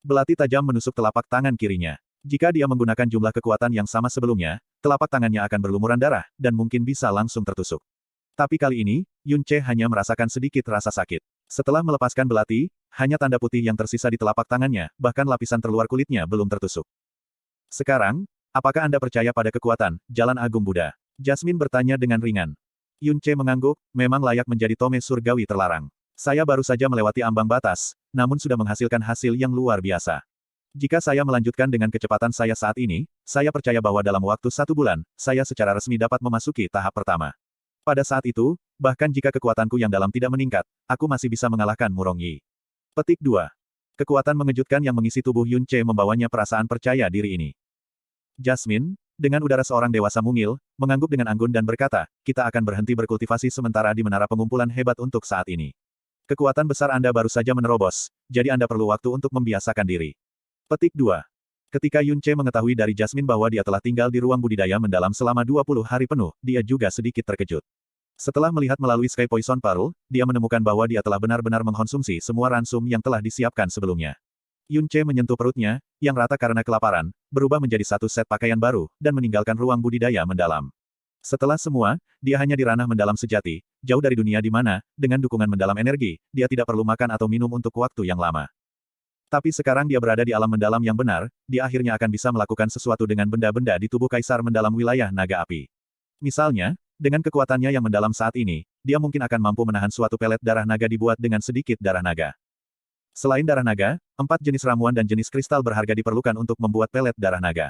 Belati tajam menusuk telapak tangan kirinya. Jika dia menggunakan jumlah kekuatan yang sama sebelumnya, telapak tangannya akan berlumuran darah, dan mungkin bisa langsung tertusuk. Tapi kali ini, Yun Ce hanya merasakan sedikit rasa sakit. Setelah melepaskan belati, hanya tanda putih yang tersisa di telapak tangannya, bahkan lapisan terluar kulitnya belum tertusuk. Sekarang, apakah Anda percaya pada kekuatan, Jalan Agung Buddha? Jasmine bertanya dengan ringan. Yun Ce mengangguk, memang layak menjadi tome surgawi terlarang. Saya baru saja melewati ambang batas, namun sudah menghasilkan hasil yang luar biasa. Jika saya melanjutkan dengan kecepatan saya saat ini, saya percaya bahwa dalam waktu 1 bulan, saya secara resmi dapat memasuki tahap pertama. Pada saat itu, bahkan jika kekuatanku yang dalam tidak meningkat, aku masih bisa mengalahkan Murong Yi. Petik 2. Kekuatan mengejutkan yang mengisi tubuh Yun Ce membawanya perasaan percaya diri ini. Jasmine, dengan udara seorang dewasa mungil, mengangguk dengan anggun dan berkata, kita akan berhenti berkultivasi sementara di menara pengumpulan hebat untuk saat ini. Kekuatan besar Anda baru saja menerobos, jadi Anda perlu waktu untuk membiasakan diri. Petik 2. Ketika Yun Ce mengetahui dari Jasmine bahwa dia telah tinggal di ruang budidaya mendalam selama 20 hari penuh, dia juga sedikit terkejut. Setelah melihat melalui Sky Poison Pearl, dia menemukan bahwa dia telah benar-benar mengkonsumsi semua ransum yang telah disiapkan sebelumnya. Yun Ce menyentuh perutnya, yang rata karena kelaparan, berubah menjadi satu set pakaian baru, dan meninggalkan ruang budidaya mendalam. Setelah semua, dia hanya di ranah mendalam sejati, jauh dari dunia di mana, dengan dukungan mendalam energi, dia tidak perlu makan atau minum untuk waktu yang lama. Tapi sekarang dia berada di alam mendalam yang benar, dia akhirnya akan bisa melakukan sesuatu dengan benda-benda di tubuh Kaisar mendalam wilayah naga api. Misalnya, dengan kekuatannya yang mendalam saat ini, dia mungkin akan mampu menahan suatu pelet darah naga dibuat dengan sedikit darah naga. Selain darah naga, 4 jenis ramuan dan jenis kristal berharga diperlukan untuk membuat pelet darah naga.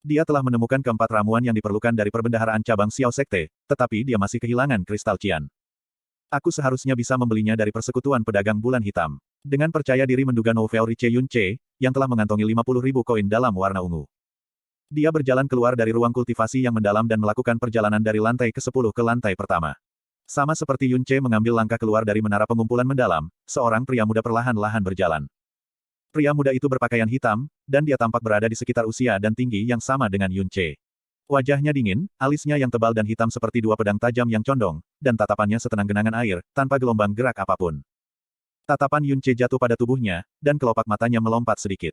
Dia telah menemukan keempat ramuan yang diperlukan dari perbendaharaan cabang Xiao Sekte, tetapi dia masih kehilangan kristal Qian. Aku seharusnya bisa membelinya dari persekutuan pedagang bulan hitam. Dengan percaya diri menduga novel Riche Yun Ce, yang telah mengantongi 50.000 koin dalam warna ungu. Dia berjalan keluar dari ruang kultivasi yang mendalam dan melakukan perjalanan dari lantai ke-10 ke lantai pertama. Sama seperti Yun Ce mengambil langkah keluar dari menara pengumpulan mendalam, seorang pria muda perlahan-lahan berjalan. Pria muda itu berpakaian hitam, dan dia tampak berada di sekitar usia dan tinggi yang sama dengan Yun Ce. Wajahnya dingin, alisnya yang tebal dan hitam seperti dua pedang tajam yang condong, dan tatapannya setenang genangan air, tanpa gelombang gerak apapun. Tatapan Yun Ce jatuh pada tubuhnya, dan kelopak matanya melompat sedikit.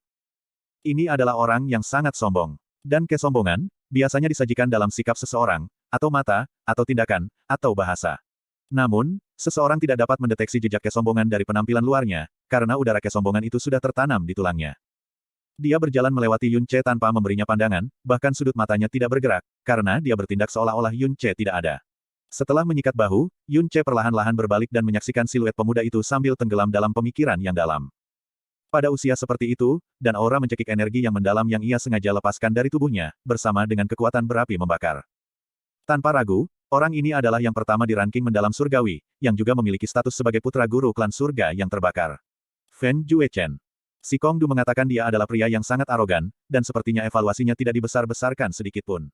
Ini adalah orang yang sangat sombong. Dan kesombongan, biasanya disajikan dalam sikap seseorang, atau mata, atau tindakan, atau bahasa. Namun, seseorang tidak dapat mendeteksi jejak kesombongan dari penampilan luarnya, karena udara kesombongan itu sudah tertanam di tulangnya. Dia berjalan melewati Yun Ce tanpa memberinya pandangan, bahkan sudut matanya tidak bergerak, karena dia bertindak seolah-olah Yun Ce tidak ada. Setelah menyikat bahu, Yun Ce perlahan-lahan berbalik dan menyaksikan siluet pemuda itu sambil tenggelam dalam pemikiran yang dalam. Pada usia seperti itu, dan aura mencekik energi yang mendalam yang ia sengaja lepaskan dari tubuhnya, bersama dengan kekuatan berapi membakar. Tanpa ragu, orang ini adalah yang pertama di ranking mendalam surgawi, yang juga memiliki status sebagai putra guru klan surga yang terbakar. Fen Juechen. Si Kong Du mengatakan dia adalah pria yang sangat arogan, dan sepertinya evaluasinya tidak dibesar-besarkan sedikitpun.